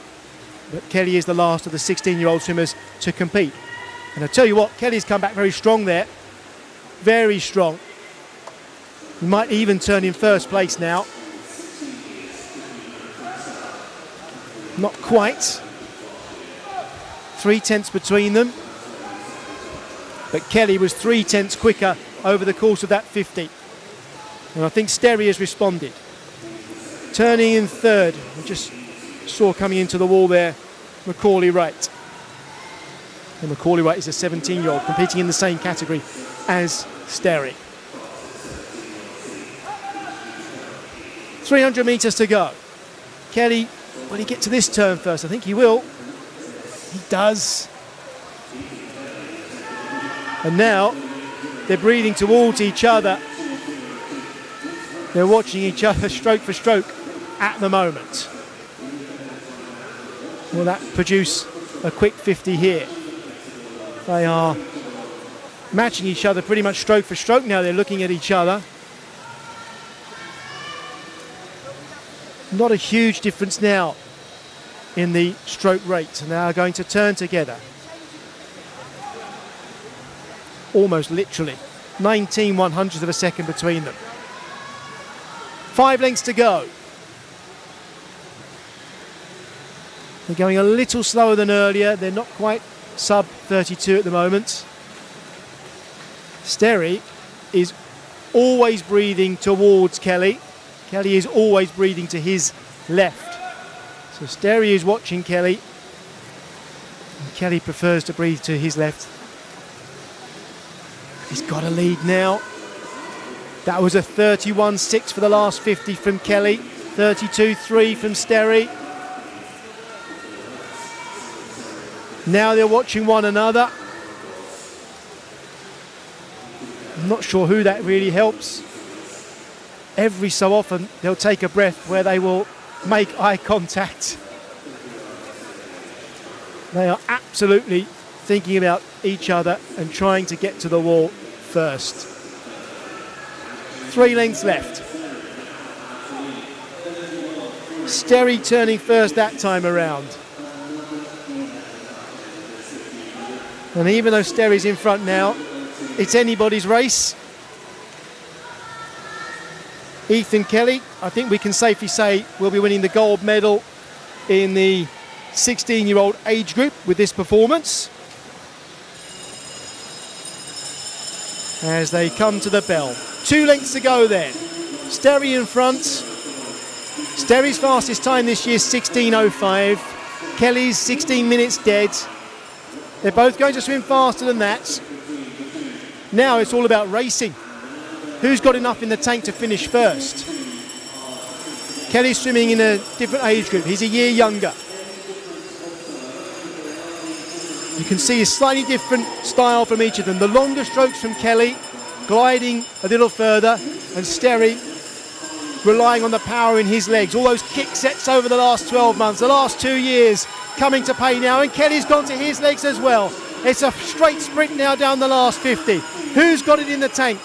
but Kelly is the last of the 16-year-old swimmers to compete. And I tell you what, Kelly's come back very strong there. Very strong. He might even turn in first place now. Not quite. 3/10 between them. But Kelly was 3/10 quicker over the course of that 50. And I think Sterry has responded. Turning in third. I just saw coming into the wall there, Macaulay Wright. And Macaulay Wright is a 17-year-old competing in the same category as Sterry. 300 metres to go. Kelly, will he get to this turn first? I think he will. He does. And now they're breathing towards each other. They're watching each other stroke for stroke at the moment. Will that produce a quick 50 here? They are matching each other pretty much stroke for stroke now. They're looking at each other. Not a huge difference now in the stroke rate. They are going to turn together. Almost literally. 19/100 of a second between them. 5 lengths to go. They're going a little slower than earlier. They're not quite sub 32 at the moment. Sterry is always breathing towards Kelly. Kelly is always breathing to his left. So Sterry is watching Kelly. And Kelly prefers to breathe to his left. He's got a lead now. That was a 31.6 for the last 50 from Kelly. 32.3 from Sterry. Now they're watching one another. I'm not sure who that really helps. Every so often they'll take a breath where they will make eye contact. They are absolutely thinking about each other and trying to get to the wall first. 3 lengths left. Sterry turning first that time around. And even though Sterry's in front now, it's anybody's race. Ethan Kelly, I think we can safely say, will be winning the gold medal in the 16-year-old age group with this performance. As they come to the bell. 2 lengths to go then. Sterry in front. Sterry's fastest time this year, 16:05. Kelly's 16 minutes dead. They're both going to swim faster than that. Now it's all about racing. Who's got enough in the tank to finish first? Kelly's swimming in a different age group. He's a year younger. You can see a slightly different style from each of them. The longer strokes from Kelly, gliding a little further, and Sterry relying on the power in his legs. All those kick sets over the last 12 months, the last 2 years coming to pay now, and Kelly's gone to his legs as well. It's a straight sprint now down the last 50. Who's got it in the tank?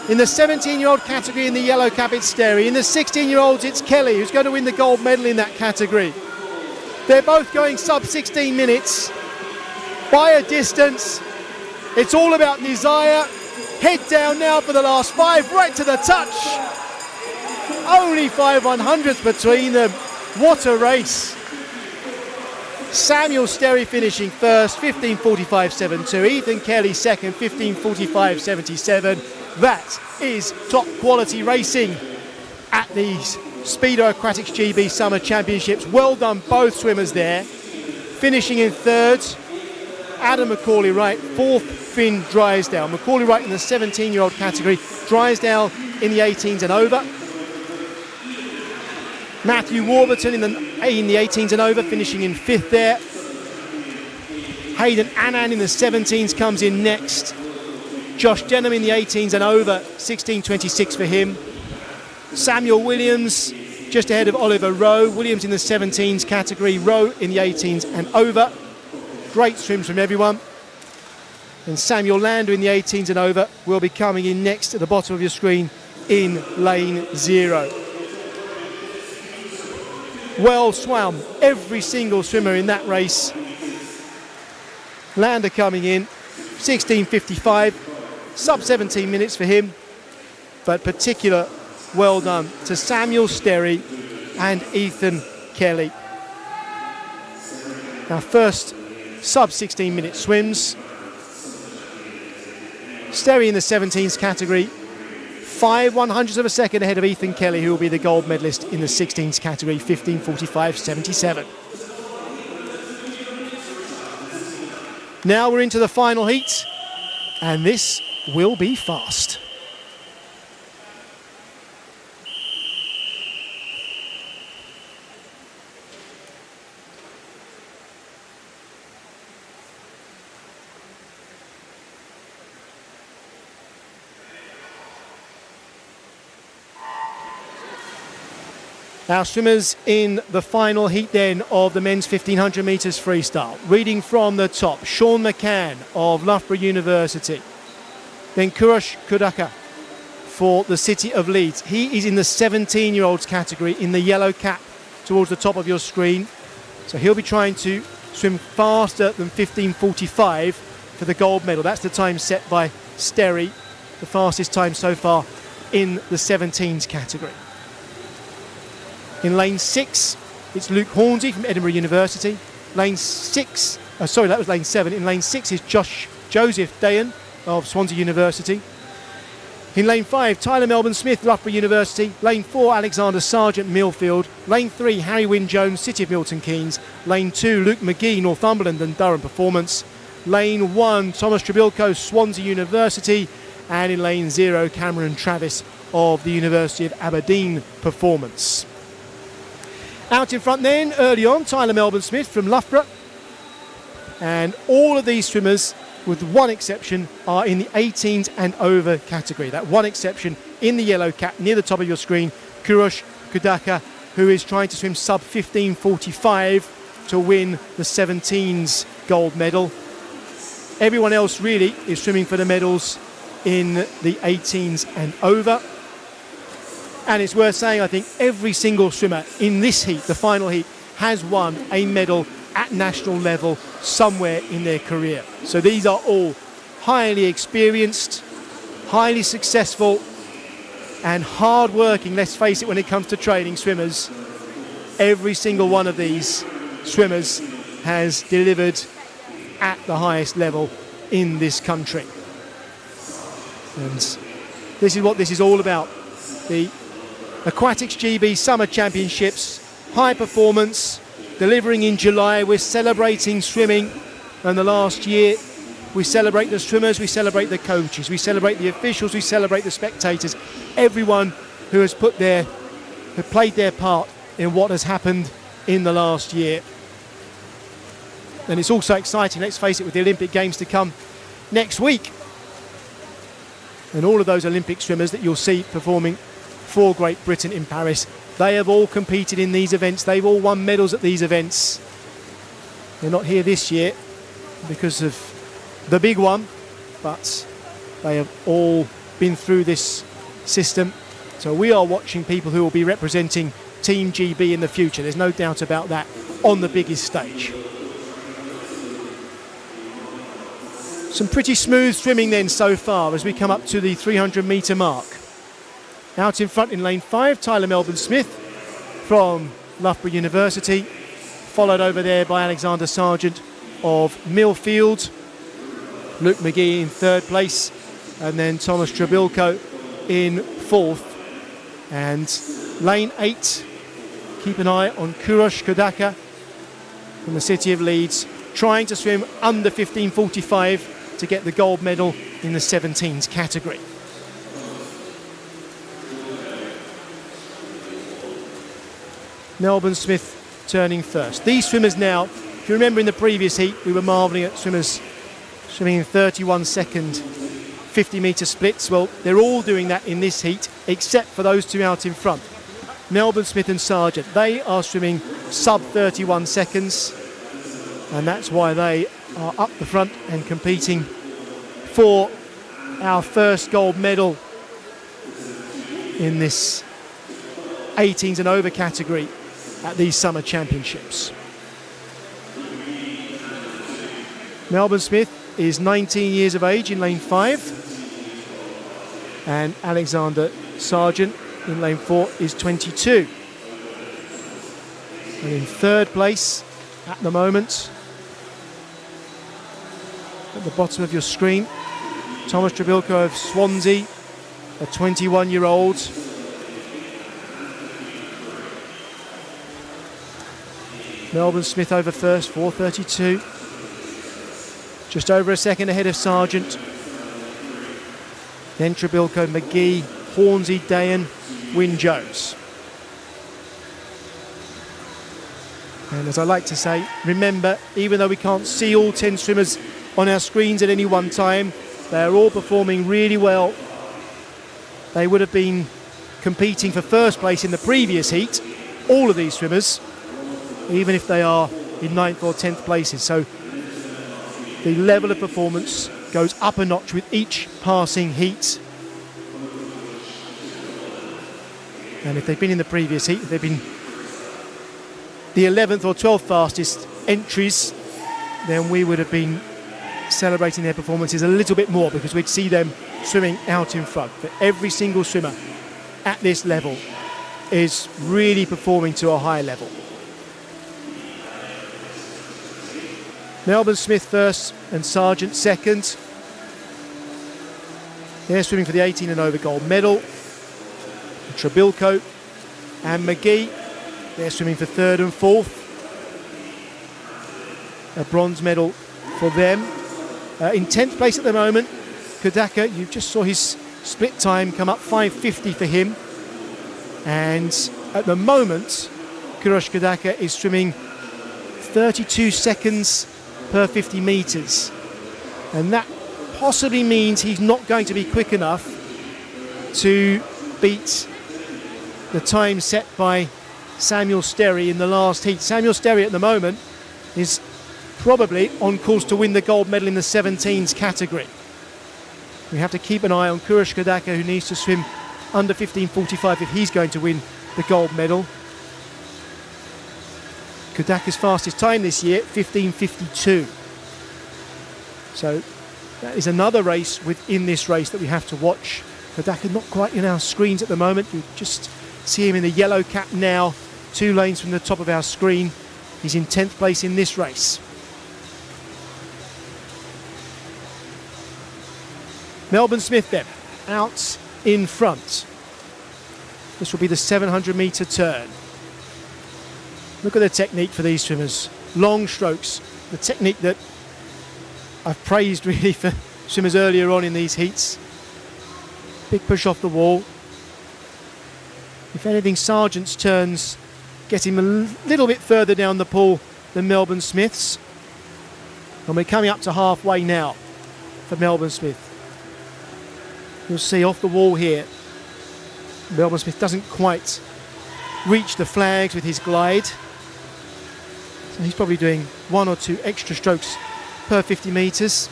In the 17-year-old category in the yellow cap, it's Sterry. In the 16-year-olds, it's Kelly, who's going to win the gold medal in that category. They're both going sub 16 minutes by a distance. It's all about desire. Head down now for the last 5, right to the touch. Only 5 100ths between them. What a race. Samuel Sterry finishing first, 15:45.72. Ethan Kelly second, 15:45.77. That is top quality racing at these Speedo Aquatics GB Summer Championships. Well done both swimmers there. Finishing in third, Adam Macaulay-Wright, fourth Finn Drysdale. Macaulay-Wright in the 17-year-old category, Drysdale in the 18s and over. Matthew Warburton in the 18s and over, finishing in fifth there. Hayden Annan in the 17s comes in next. Josh Denham in the 18s and over, 16:26 for him. Samuel Williams just ahead of Oliver Rowe. Williams in the 17s category, Rowe in the 18s and over. Great swims from everyone. And Samuel Lander in the 18s and over will be coming in next at the bottom of your screen in lane 0. Well swum, every single swimmer in that race. Lander coming in, 16:55, sub 17 minutes for him, but particular well done to Samuel Sterry and Ethan Kelly. Now first sub 16 minute swims. Sterry in the 17s category, 5 100ths of a second ahead of Ethan Kelly, who will be the gold medalist in the 16s category, 15:45.77. Now we're into the final heat, and this will be fast. Our swimmers in the final heat then of the men's 1500 metres freestyle. Reading from the top, Sean McCann of Loughborough University. Then Kurosh Kudaka for the City of Leeds. He is in the 17-year-olds category in the yellow cap towards the top of your screen. So he'll be trying to swim faster than 15:45 for the gold medal. That's the time set by Sterry, the fastest time so far in the 17s category. In lane 6, it's Luke Hornsey from Edinburgh University. Lane 6, that was lane 7. In lane 6 is Joseph Dayan of Swansea University. In lane 5, Tyler Melbourne Smith, Loughborough University. Lane 4, Alexander Sargent, Millfield. Lane 3, Harry Wynne Jones, City of Milton Keynes. Lane 2, Luke McGee, Northumberland and Durham Performance. Lane 1, Thomas Trebilco, Swansea University. And in lane 0, Cameron Travis of the University of Aberdeen Performance. Out in front then, early on, Tyler Melbourne Smith from Loughborough. And all of these swimmers, with one exception, are in the 18s and over category. That one exception in the yellow cap near the top of your screen, Kurosh Kudaka, who is trying to swim sub 15:45 to win the 17s gold medal. Everyone else really is swimming for the medals in the 18s and over. And it's worth saying, I think, every single swimmer in this heat, the final heat, has won a medal at national level somewhere in their career. So these are all highly experienced, highly successful and hard-working, let's face it, when it comes to training swimmers. Every single one of these swimmers has delivered at the highest level in this country. And this is what this is all about. The Aquatics GB Summer Championships, high performance, delivering in July. We're celebrating swimming, and the last year we celebrate the swimmers, we celebrate the coaches, we celebrate the officials, we celebrate the spectators, everyone who has played their part in what has happened in the last year. And it's also exciting, let's face it, with the Olympic Games to come next week. And all of those Olympic swimmers that you'll see performing for Great Britain in Paris, they have all competed in these events. They've all won medals at these events. They're not here this year because of the big one, but they have all been through this system. So we are watching people who will be representing Team GB in the future. There's no doubt about that on the biggest stage. Some pretty smooth swimming then so far as we come up to the 300 metre mark. Out in front in lane 5, Tyler Melbourne-Smith from Loughborough University, followed over there by Alexander Sargent of Millfield, Luke McGee in third place, and then Thomas Trabilko in fourth. And lane 8, keep an eye on Kurosh Kodaka from the city of Leeds, trying to swim under 15:45 to get the gold medal in the 17s category. Melbourne-Smith turning first. These swimmers now, if you remember in the previous heat, we were marvelling at swimmers swimming in 31-second 50-metre splits. Well, they're all doing that in this heat, except for those two out in front. Melbourne-Smith and Sargent, they are swimming sub 31 seconds, and that's why they are up the front and competing for our first gold medal in this 18s and over category at these summer championships. Melbourne-Smith is 19 years of age in lane 5, and Alexander Sargent in lane 4 is 22. And in third place at the moment, at the bottom of your screen, Thomas Trabilko of Swansea, a 21-year-old. Melbourne-Smith over first, 4:32. Just over a second ahead of Sargent. Then Trabilko, McGee, Hornsey, Dayan, Wynne-Jones. And as I like to say, remember, even though we can't see all 10 swimmers on our screens at any one time, they are all performing really well. They would have been competing for first place in the previous heat, all of these swimmers, even if they are in 9th or 10th places. So the level of performance goes up a notch with each passing heat. And if they've been in the previous heat, if they've been the 11th or 12th fastest entries, then we would have been celebrating their performances a little bit more, because we'd see them swimming out in front. But every single swimmer at this level is really performing to a high level. Melbourne-Smith first and Sargent second. They're swimming for the 18 and over gold medal. Trabilko and McGee, they're swimming for third and fourth. A bronze medal for them. In 10th place at the moment, Kodaka, you just saw his split time come up, 5:50 for him. And at the moment, Kurosh Kodaka is swimming 32 seconds per 50 metres. And that possibly means he's not going to be quick enough to beat the time set by Samuel Sterry in the last heat. Samuel Sterry at the moment is probably on course to win the gold medal in the 17s category. We have to keep an eye on Kurosh Kodaka, who needs to swim under 15:45 if he's going to win the gold medal. Kodaka's fastest time this year, 15:52. So that is another race within this race that we have to watch. Kodaka not quite in our screens at the moment. You just see him in the yellow cap now, 2 lanes from the top of our screen. He's in 10th place in this race. Melbourne Smith then, out in front. This will be the 700 metre turn. Look at the technique for these swimmers. Long strokes, the technique that I've praised really for swimmers earlier on in these heats. Big push off the wall. If anything, Sargent's turns get him a little bit further down the pool than Melbourne Smith's. And we're coming up to halfway now for Melbourne Smith. You'll see off the wall here, Melbourne Smith doesn't quite reach the flags with his glide. So he's probably doing 1 or 2 extra strokes per 50 metres.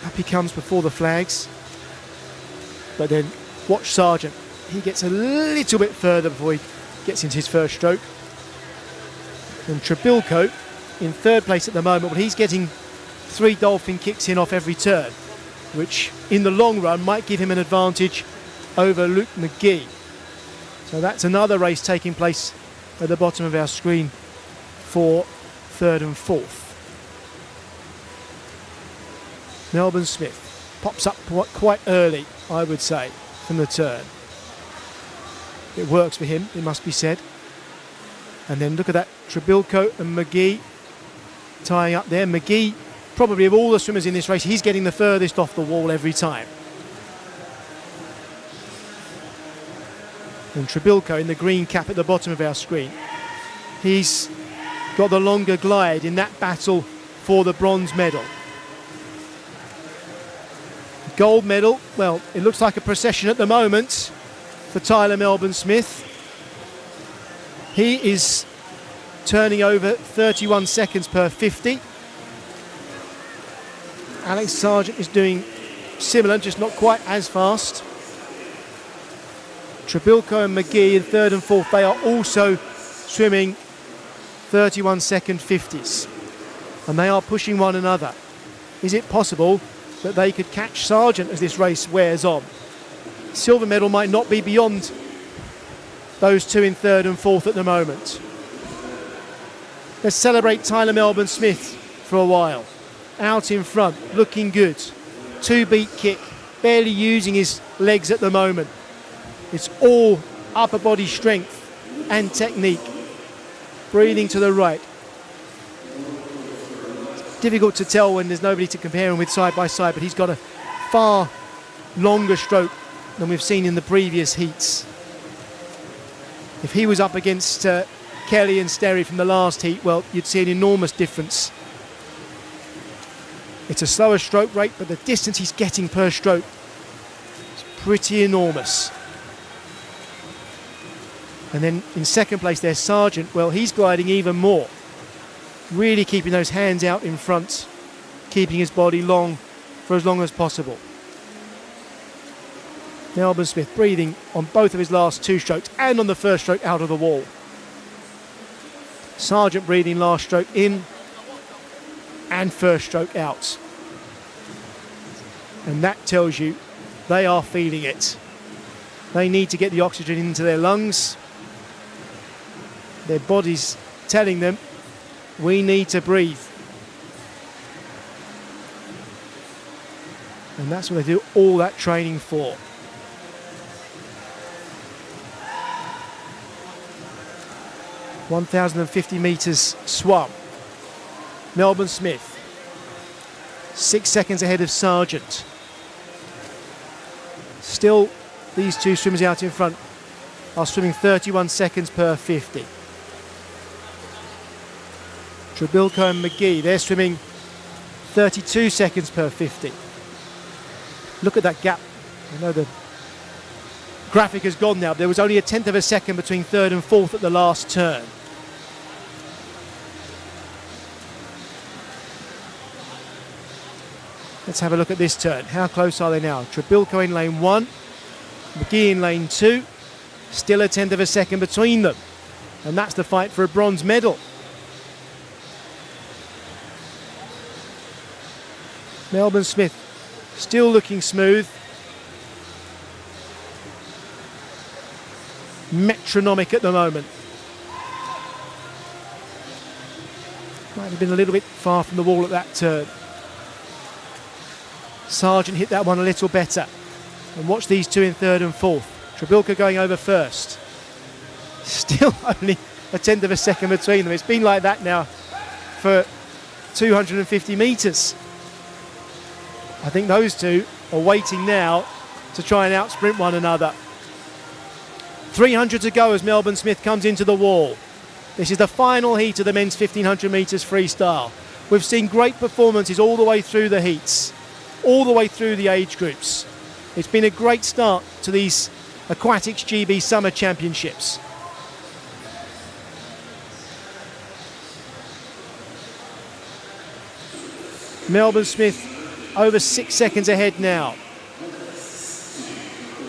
Up he comes before the flags. But then watch Sargent. He gets a little bit further before he gets into his first stroke. And Trebilco in 3rd place at the moment, but he's getting 3 dolphin kicks in off every turn, which in the long run might give him an advantage over Luke McGee. So that's another race taking place at the bottom of our screen for 3rd and 4th. Melbourne Smith pops up quite early, I would say, from the turn. It works for him, it must be said. And then look at that, Trebilco and McGee tying up there. McGee, probably of all the swimmers in this race, he's getting the furthest off the wall every time. And Trebilco in the green cap at the bottom of our screen. He's got the longer glide in that battle for the bronze medal. Gold medal, well, it looks like a procession at the moment for Tyler Melbourne Smith. He is turning over 31 seconds per 50. Alex Sargent is doing similar, just not quite as fast. Trebilco and McGee in 3rd and 4th, they are also swimming 31 second 50s. And they are pushing one another. Is it possible that they could catch Sargent as this race wears on? Silver medal might not be beyond those 2 in 3rd and 4th at the moment. Let's celebrate Tyler Melbourne Smith for a while. Out in front, looking good. 2-beat kick, barely using his legs at the moment. It's all upper body strength and technique. Breathing to the right. It's difficult to tell when there's nobody to compare him with side by side, but he's got a far longer stroke than we've seen in the previous heats. If he was up against Kelly and Sterry from the last heat, well, you'd see an enormous difference. It's a slower stroke rate, but the distance he's getting per stroke is pretty enormous. And then in 2nd place there's Sargent. Well, he's gliding even more. Really keeping those hands out in front, keeping his body long for as long as possible. Melbourne Smith breathing on both of his last 2 strokes and on the first stroke out of the wall. Sargent breathing last stroke in and first stroke out. And that tells you they are feeling it. They need to get the oxygen into their lungs. Their body's telling them, we need to breathe. And that's what they do all that training for. (1,050 metres swum. Melbourne Smith, 6 seconds ahead of Sargent. Still, these 2 swimmers out in front are swimming 31 seconds per 50. Trebilco and McGee, they're swimming 32 seconds per 50. Look at that gap. I know the graphic has gone now. There was only 1/10 of a second between 3rd and 4th at the last turn. Let's have a look at this turn. How close are they now? Trabilko in lane 1, McGee in lane 2. Still a tenth of a second between them. And that's the fight for a bronze medal. Melbourne Smith still looking smooth. Metronomic at the moment. Might have been a little bit far from the wall at that turn. Sargent hit that one a little better. And watch these two in third and fourth. Trabilka going over first. Still only a tenth of a second between them. It's been like that now for 250 metres. I think those two are waiting now to try and out-sprint one another. 300 to go as Melbourne Smith comes into the wall. This is the final heat of the men's 1500 metres freestyle. We've seen great performances all the way through the heats, all the way through the age groups. It's been a great start to these Aquatics GB Summer Championships. Melbourne Smith over 6 seconds ahead now.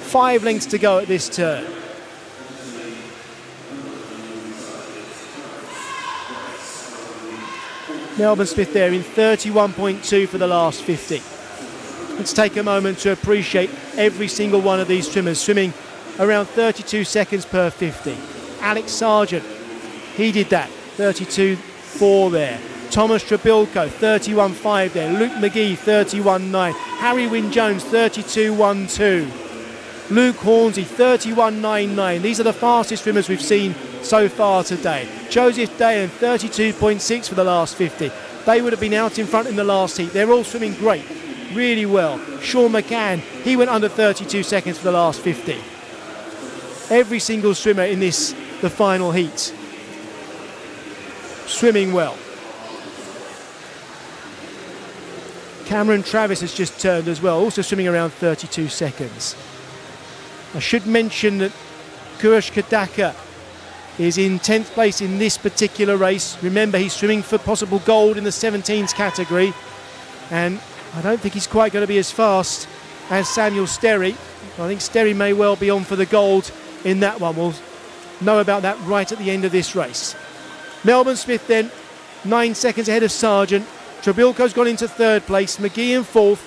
5 lengths to go at this turn. Melbourne Smith there in 31.2 for the last 50. Let's take a moment to appreciate every single one of these swimmers swimming around 32 seconds per 50. Alex Sargent, he did that, 32.4 there. Thomas Trabilko, 31.5 there. Luke McGee, 31.9. Harry Wynne-Jones, 32.12. Luke Hornsey, 31.99. These are the fastest swimmers we've seen so far today. Joseph Dayan, 32.6 for the last 50. They would have been out in front in the last heat. They're all swimming great, really well. Sean McCann, he went under 32 seconds for the last 50. Every single swimmer in this, the final heat, swimming well. Cameron Travis has just turned as well, also swimming around 32 seconds. I should mention that Kurosh Kadaka is in 10th place in this particular race. Remember, he's swimming for possible gold in the 17s category, and I don't think he's quite going to be as fast as Samuel Sterry. I think Sterry may well be on for the gold in that one. We'll know about that right at the end of this race. Melbourne Smith then 9 seconds ahead of Sargent. Trabilko's gone into third place, McGee in fourth,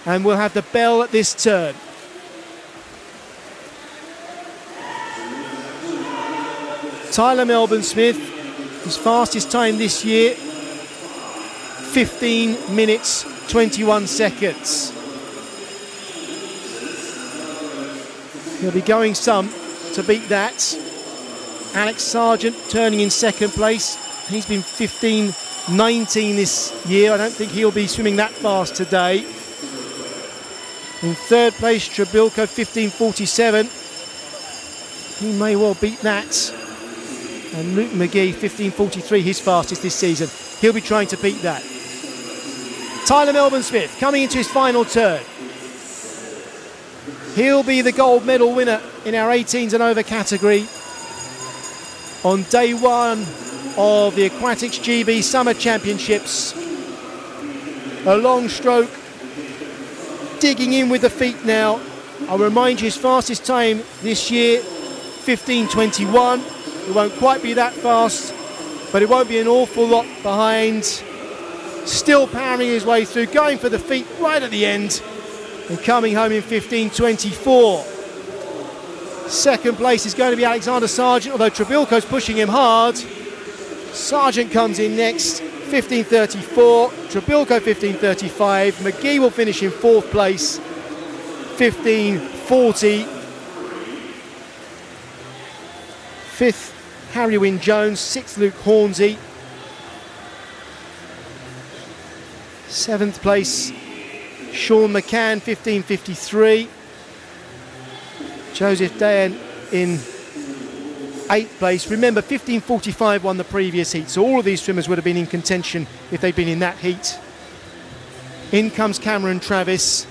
and we'll have the bell at this turn. Tyler Melbourne Smith, his fastest time this year, 15 minutes 21 seconds. He'll be going some to beat that. Alex Sargent turning in second place. He's been 15.19 this year. I don't think he'll be swimming that fast today. In third place, Trabilko, 15.47. He may well beat that. And Luke McGee, 15.43, his fastest this season. He'll be trying to beat that. Tyler Melbourne Smith coming into his final turn. He'll be the gold medal winner in our 18s and over category on day one of the Aquatics GB Summer Championships. A long stroke, digging in with the feet now. I'll remind you his fastest time this year, 15.21. It won't quite be that fast, but it won't be an awful lot behind. Still powering his way through, going for the feet right at the end, and coming home in 15.24. Second place is going to be Alexander Sargent, although Trabilko's pushing him hard. Sargent comes in next, 15.34. Trabilko 15.35. McGee will finish in fourth place, 15.40. Fifth, Harry Wynne-Jones. Sixth, Luke Hornsey. Seventh place, Sean McCann, 15.53. Joseph Dayan in eighth place. Remember, 15.45 won the previous heat, so all of these swimmers would have been in contention if they'd been in that heat. In comes Cameron Travis,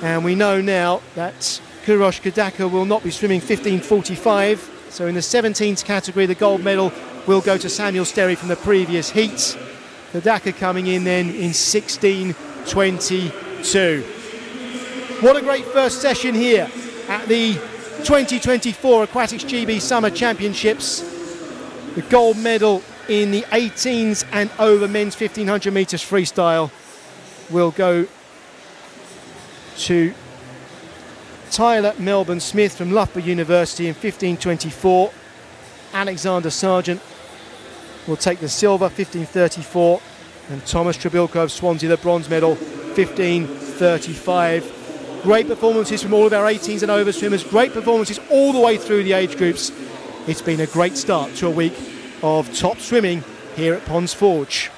and we know now that Kurosh Kadaka will not be swimming 15.45, so in the 17s category the gold medal will go to Samuel Sterry from the previous heat. Tadaka coming in then in 16.22. What a great first session here at the 2024 Aquatics GB Summer Championships. The gold medal in the 18s and over men's 1500 metres freestyle will go to Tyler Melbourne Smith from Loughborough University in 15.24. Alexander Sargent will take the silver, 15.34. And Thomas Trebilco of Swansea, the bronze medal, 15.35. Great performances from all of our 18s and over swimmers. Great performances all the way through the age groups. It's been a great start to a week of top swimming here at Ponds Forge.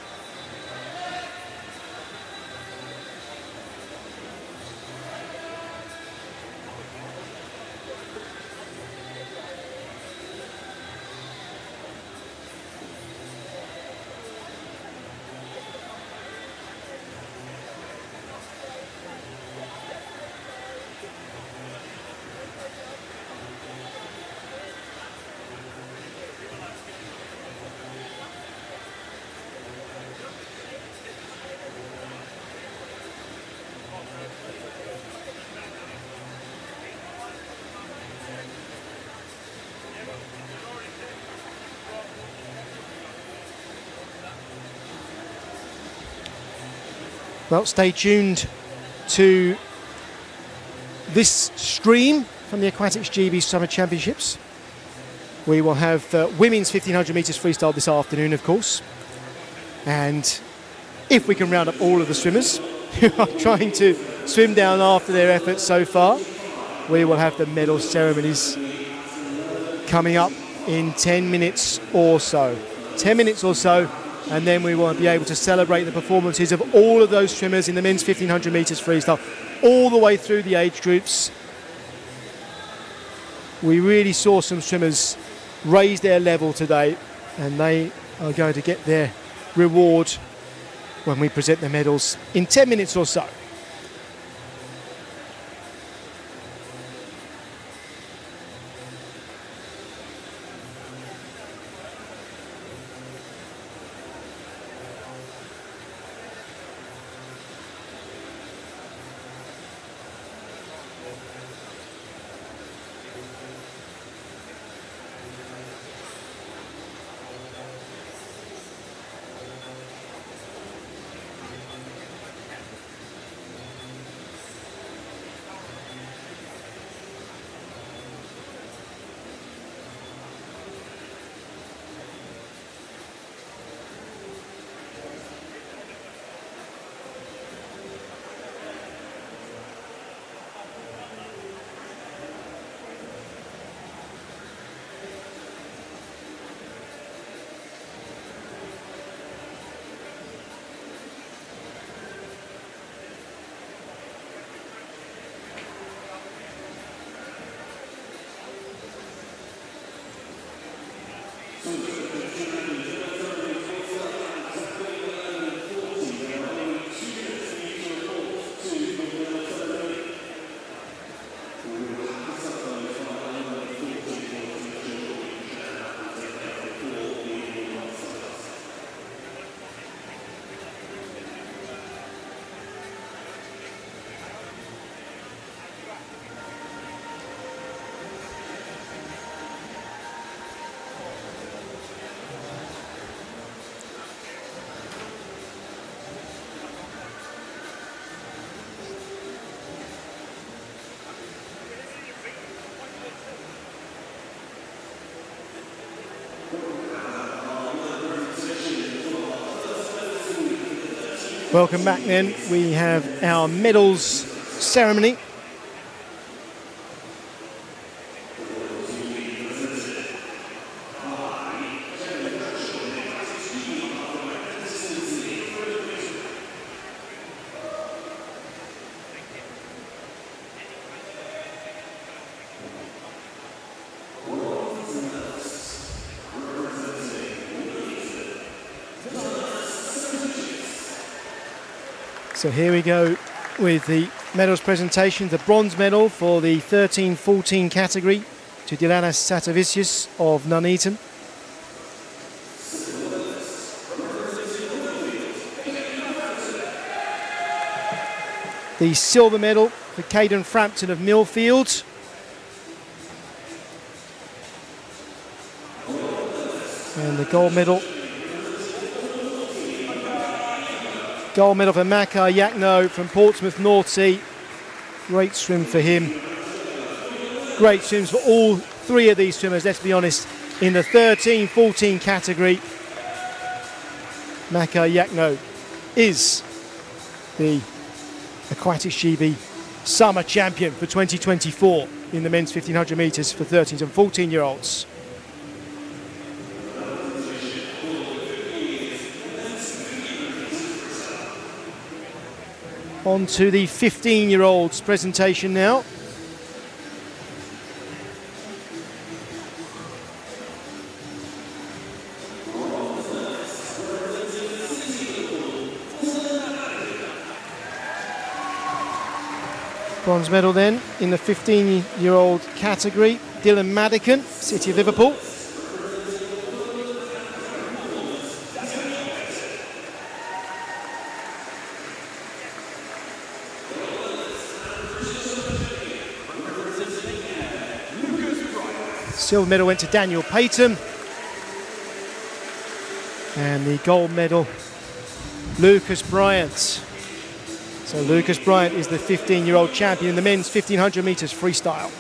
Well, stay tuned to this stream from the Aquatics GB Summer Championships. We will have women's 1500 metres freestyle this afternoon, of course. And if we can round up all of the swimmers who are trying to swim down after their efforts so far, we will have the medal ceremonies coming up in 10 minutes or so. 10 minutes or so. And then we will be able to celebrate the performances of all of those swimmers in the men's 1500 metres freestyle, all the way through the age groups. We really saw some swimmers raise their level today, and they are going to get their reward when we present the medals in 10 minutes or so. Welcome back then. We have our medals ceremony. So here we go with the medals presentation. The bronze medal for the 13-14 category to Dilanas Satavicius of Nuneaton. The silver medal for Caden Frampton of Millfield. And the gold medal. Gold medal for Makar Yakno from Portsmouth North Sea. Great swim for him. Great swims for all three of these swimmers, let's be honest. In the 13-14 category, Makar Yakno is the Aquatics GB Summer Champion for 2024 in the men's 1500 metres for 13 and 14-year-olds. On to the 15-year-olds presentation now. Bronze medal then in the 15-year-old category, Dylan Madican, City of Liverpool. Silver medal went to Daniel Payton. And the gold medal, Lucas Bryant. So Lucas Bryant is the 15-year-old champion in the men's 1500 metres freestyle.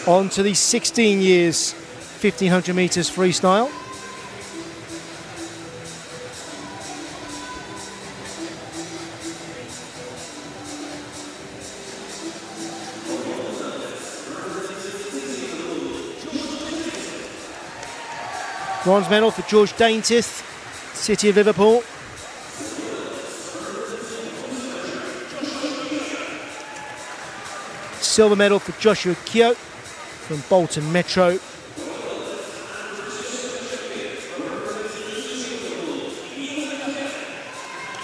On to the 16 years 1500 metres freestyle. Bronze medal for George Daintith, City of Liverpool. Silver medal for Joshua Keogh from Bolton Metro.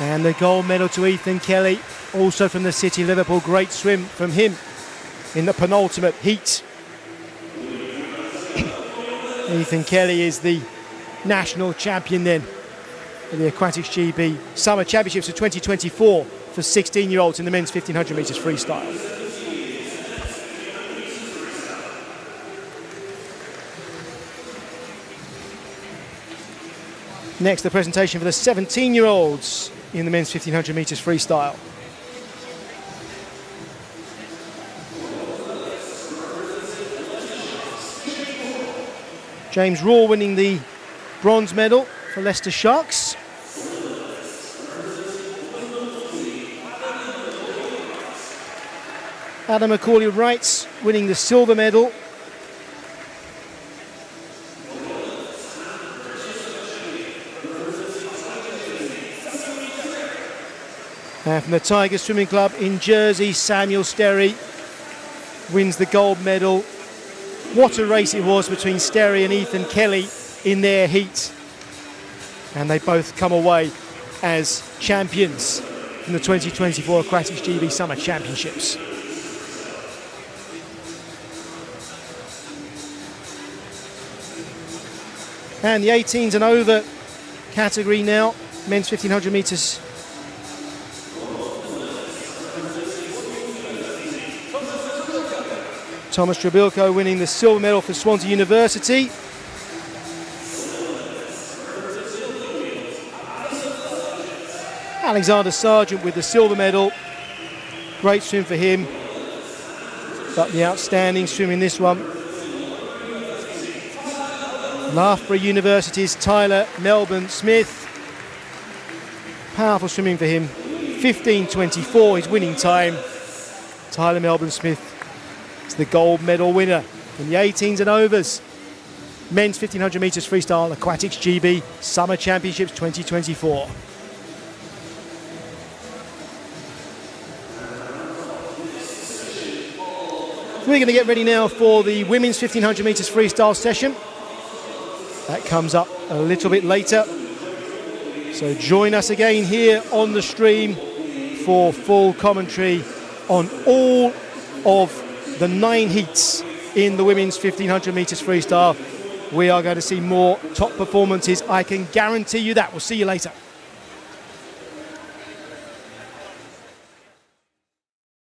And the gold medal to Ethan Kelly, also from the City of Liverpool. Great swim from him in the penultimate heat. Ethan Kelly is the national champion then of the Aquatics GB Summer Championships of 2024 for 16-year-olds in the men's 1500 metres freestyle. Next, the presentation for the 17-year-olds in the men's 1500 metres freestyle. James Raw winning the bronze medal for Leicester Sharks. Adam Macaulay-Wright winning the silver medal. And from the Tiger Swimming Club in Jersey, Samuel Sterry wins the gold medal. What a race it was between Sterry and Ethan Kelly in their heat. And they both come away as champions from the 2024 Aquatics GB Summer Championships. And the 18s and over category now, men's 1500 metres. Thomas Trebilco winning the silver medal for Swansea University. Alexander Sargent with the silver medal. Great swim for him, but the outstanding swim in this one. Loughborough University's Tyler Melbourne Smith. Powerful swimming for him. 15:24 his winning time. Tyler Melbourne Smith is the gold medal winner in the 18s and overs. Men's 1500 metres freestyle Aquatics GB Summer Championships 2024. We're going to get ready now for the women's 1500 metres freestyle session. That comes up a little bit later. So join us again here on the stream for full commentary on all of the 9 heats in the women's 1500 metres freestyle. we are going to see more top performances. I can guarantee you that. We'll see you later.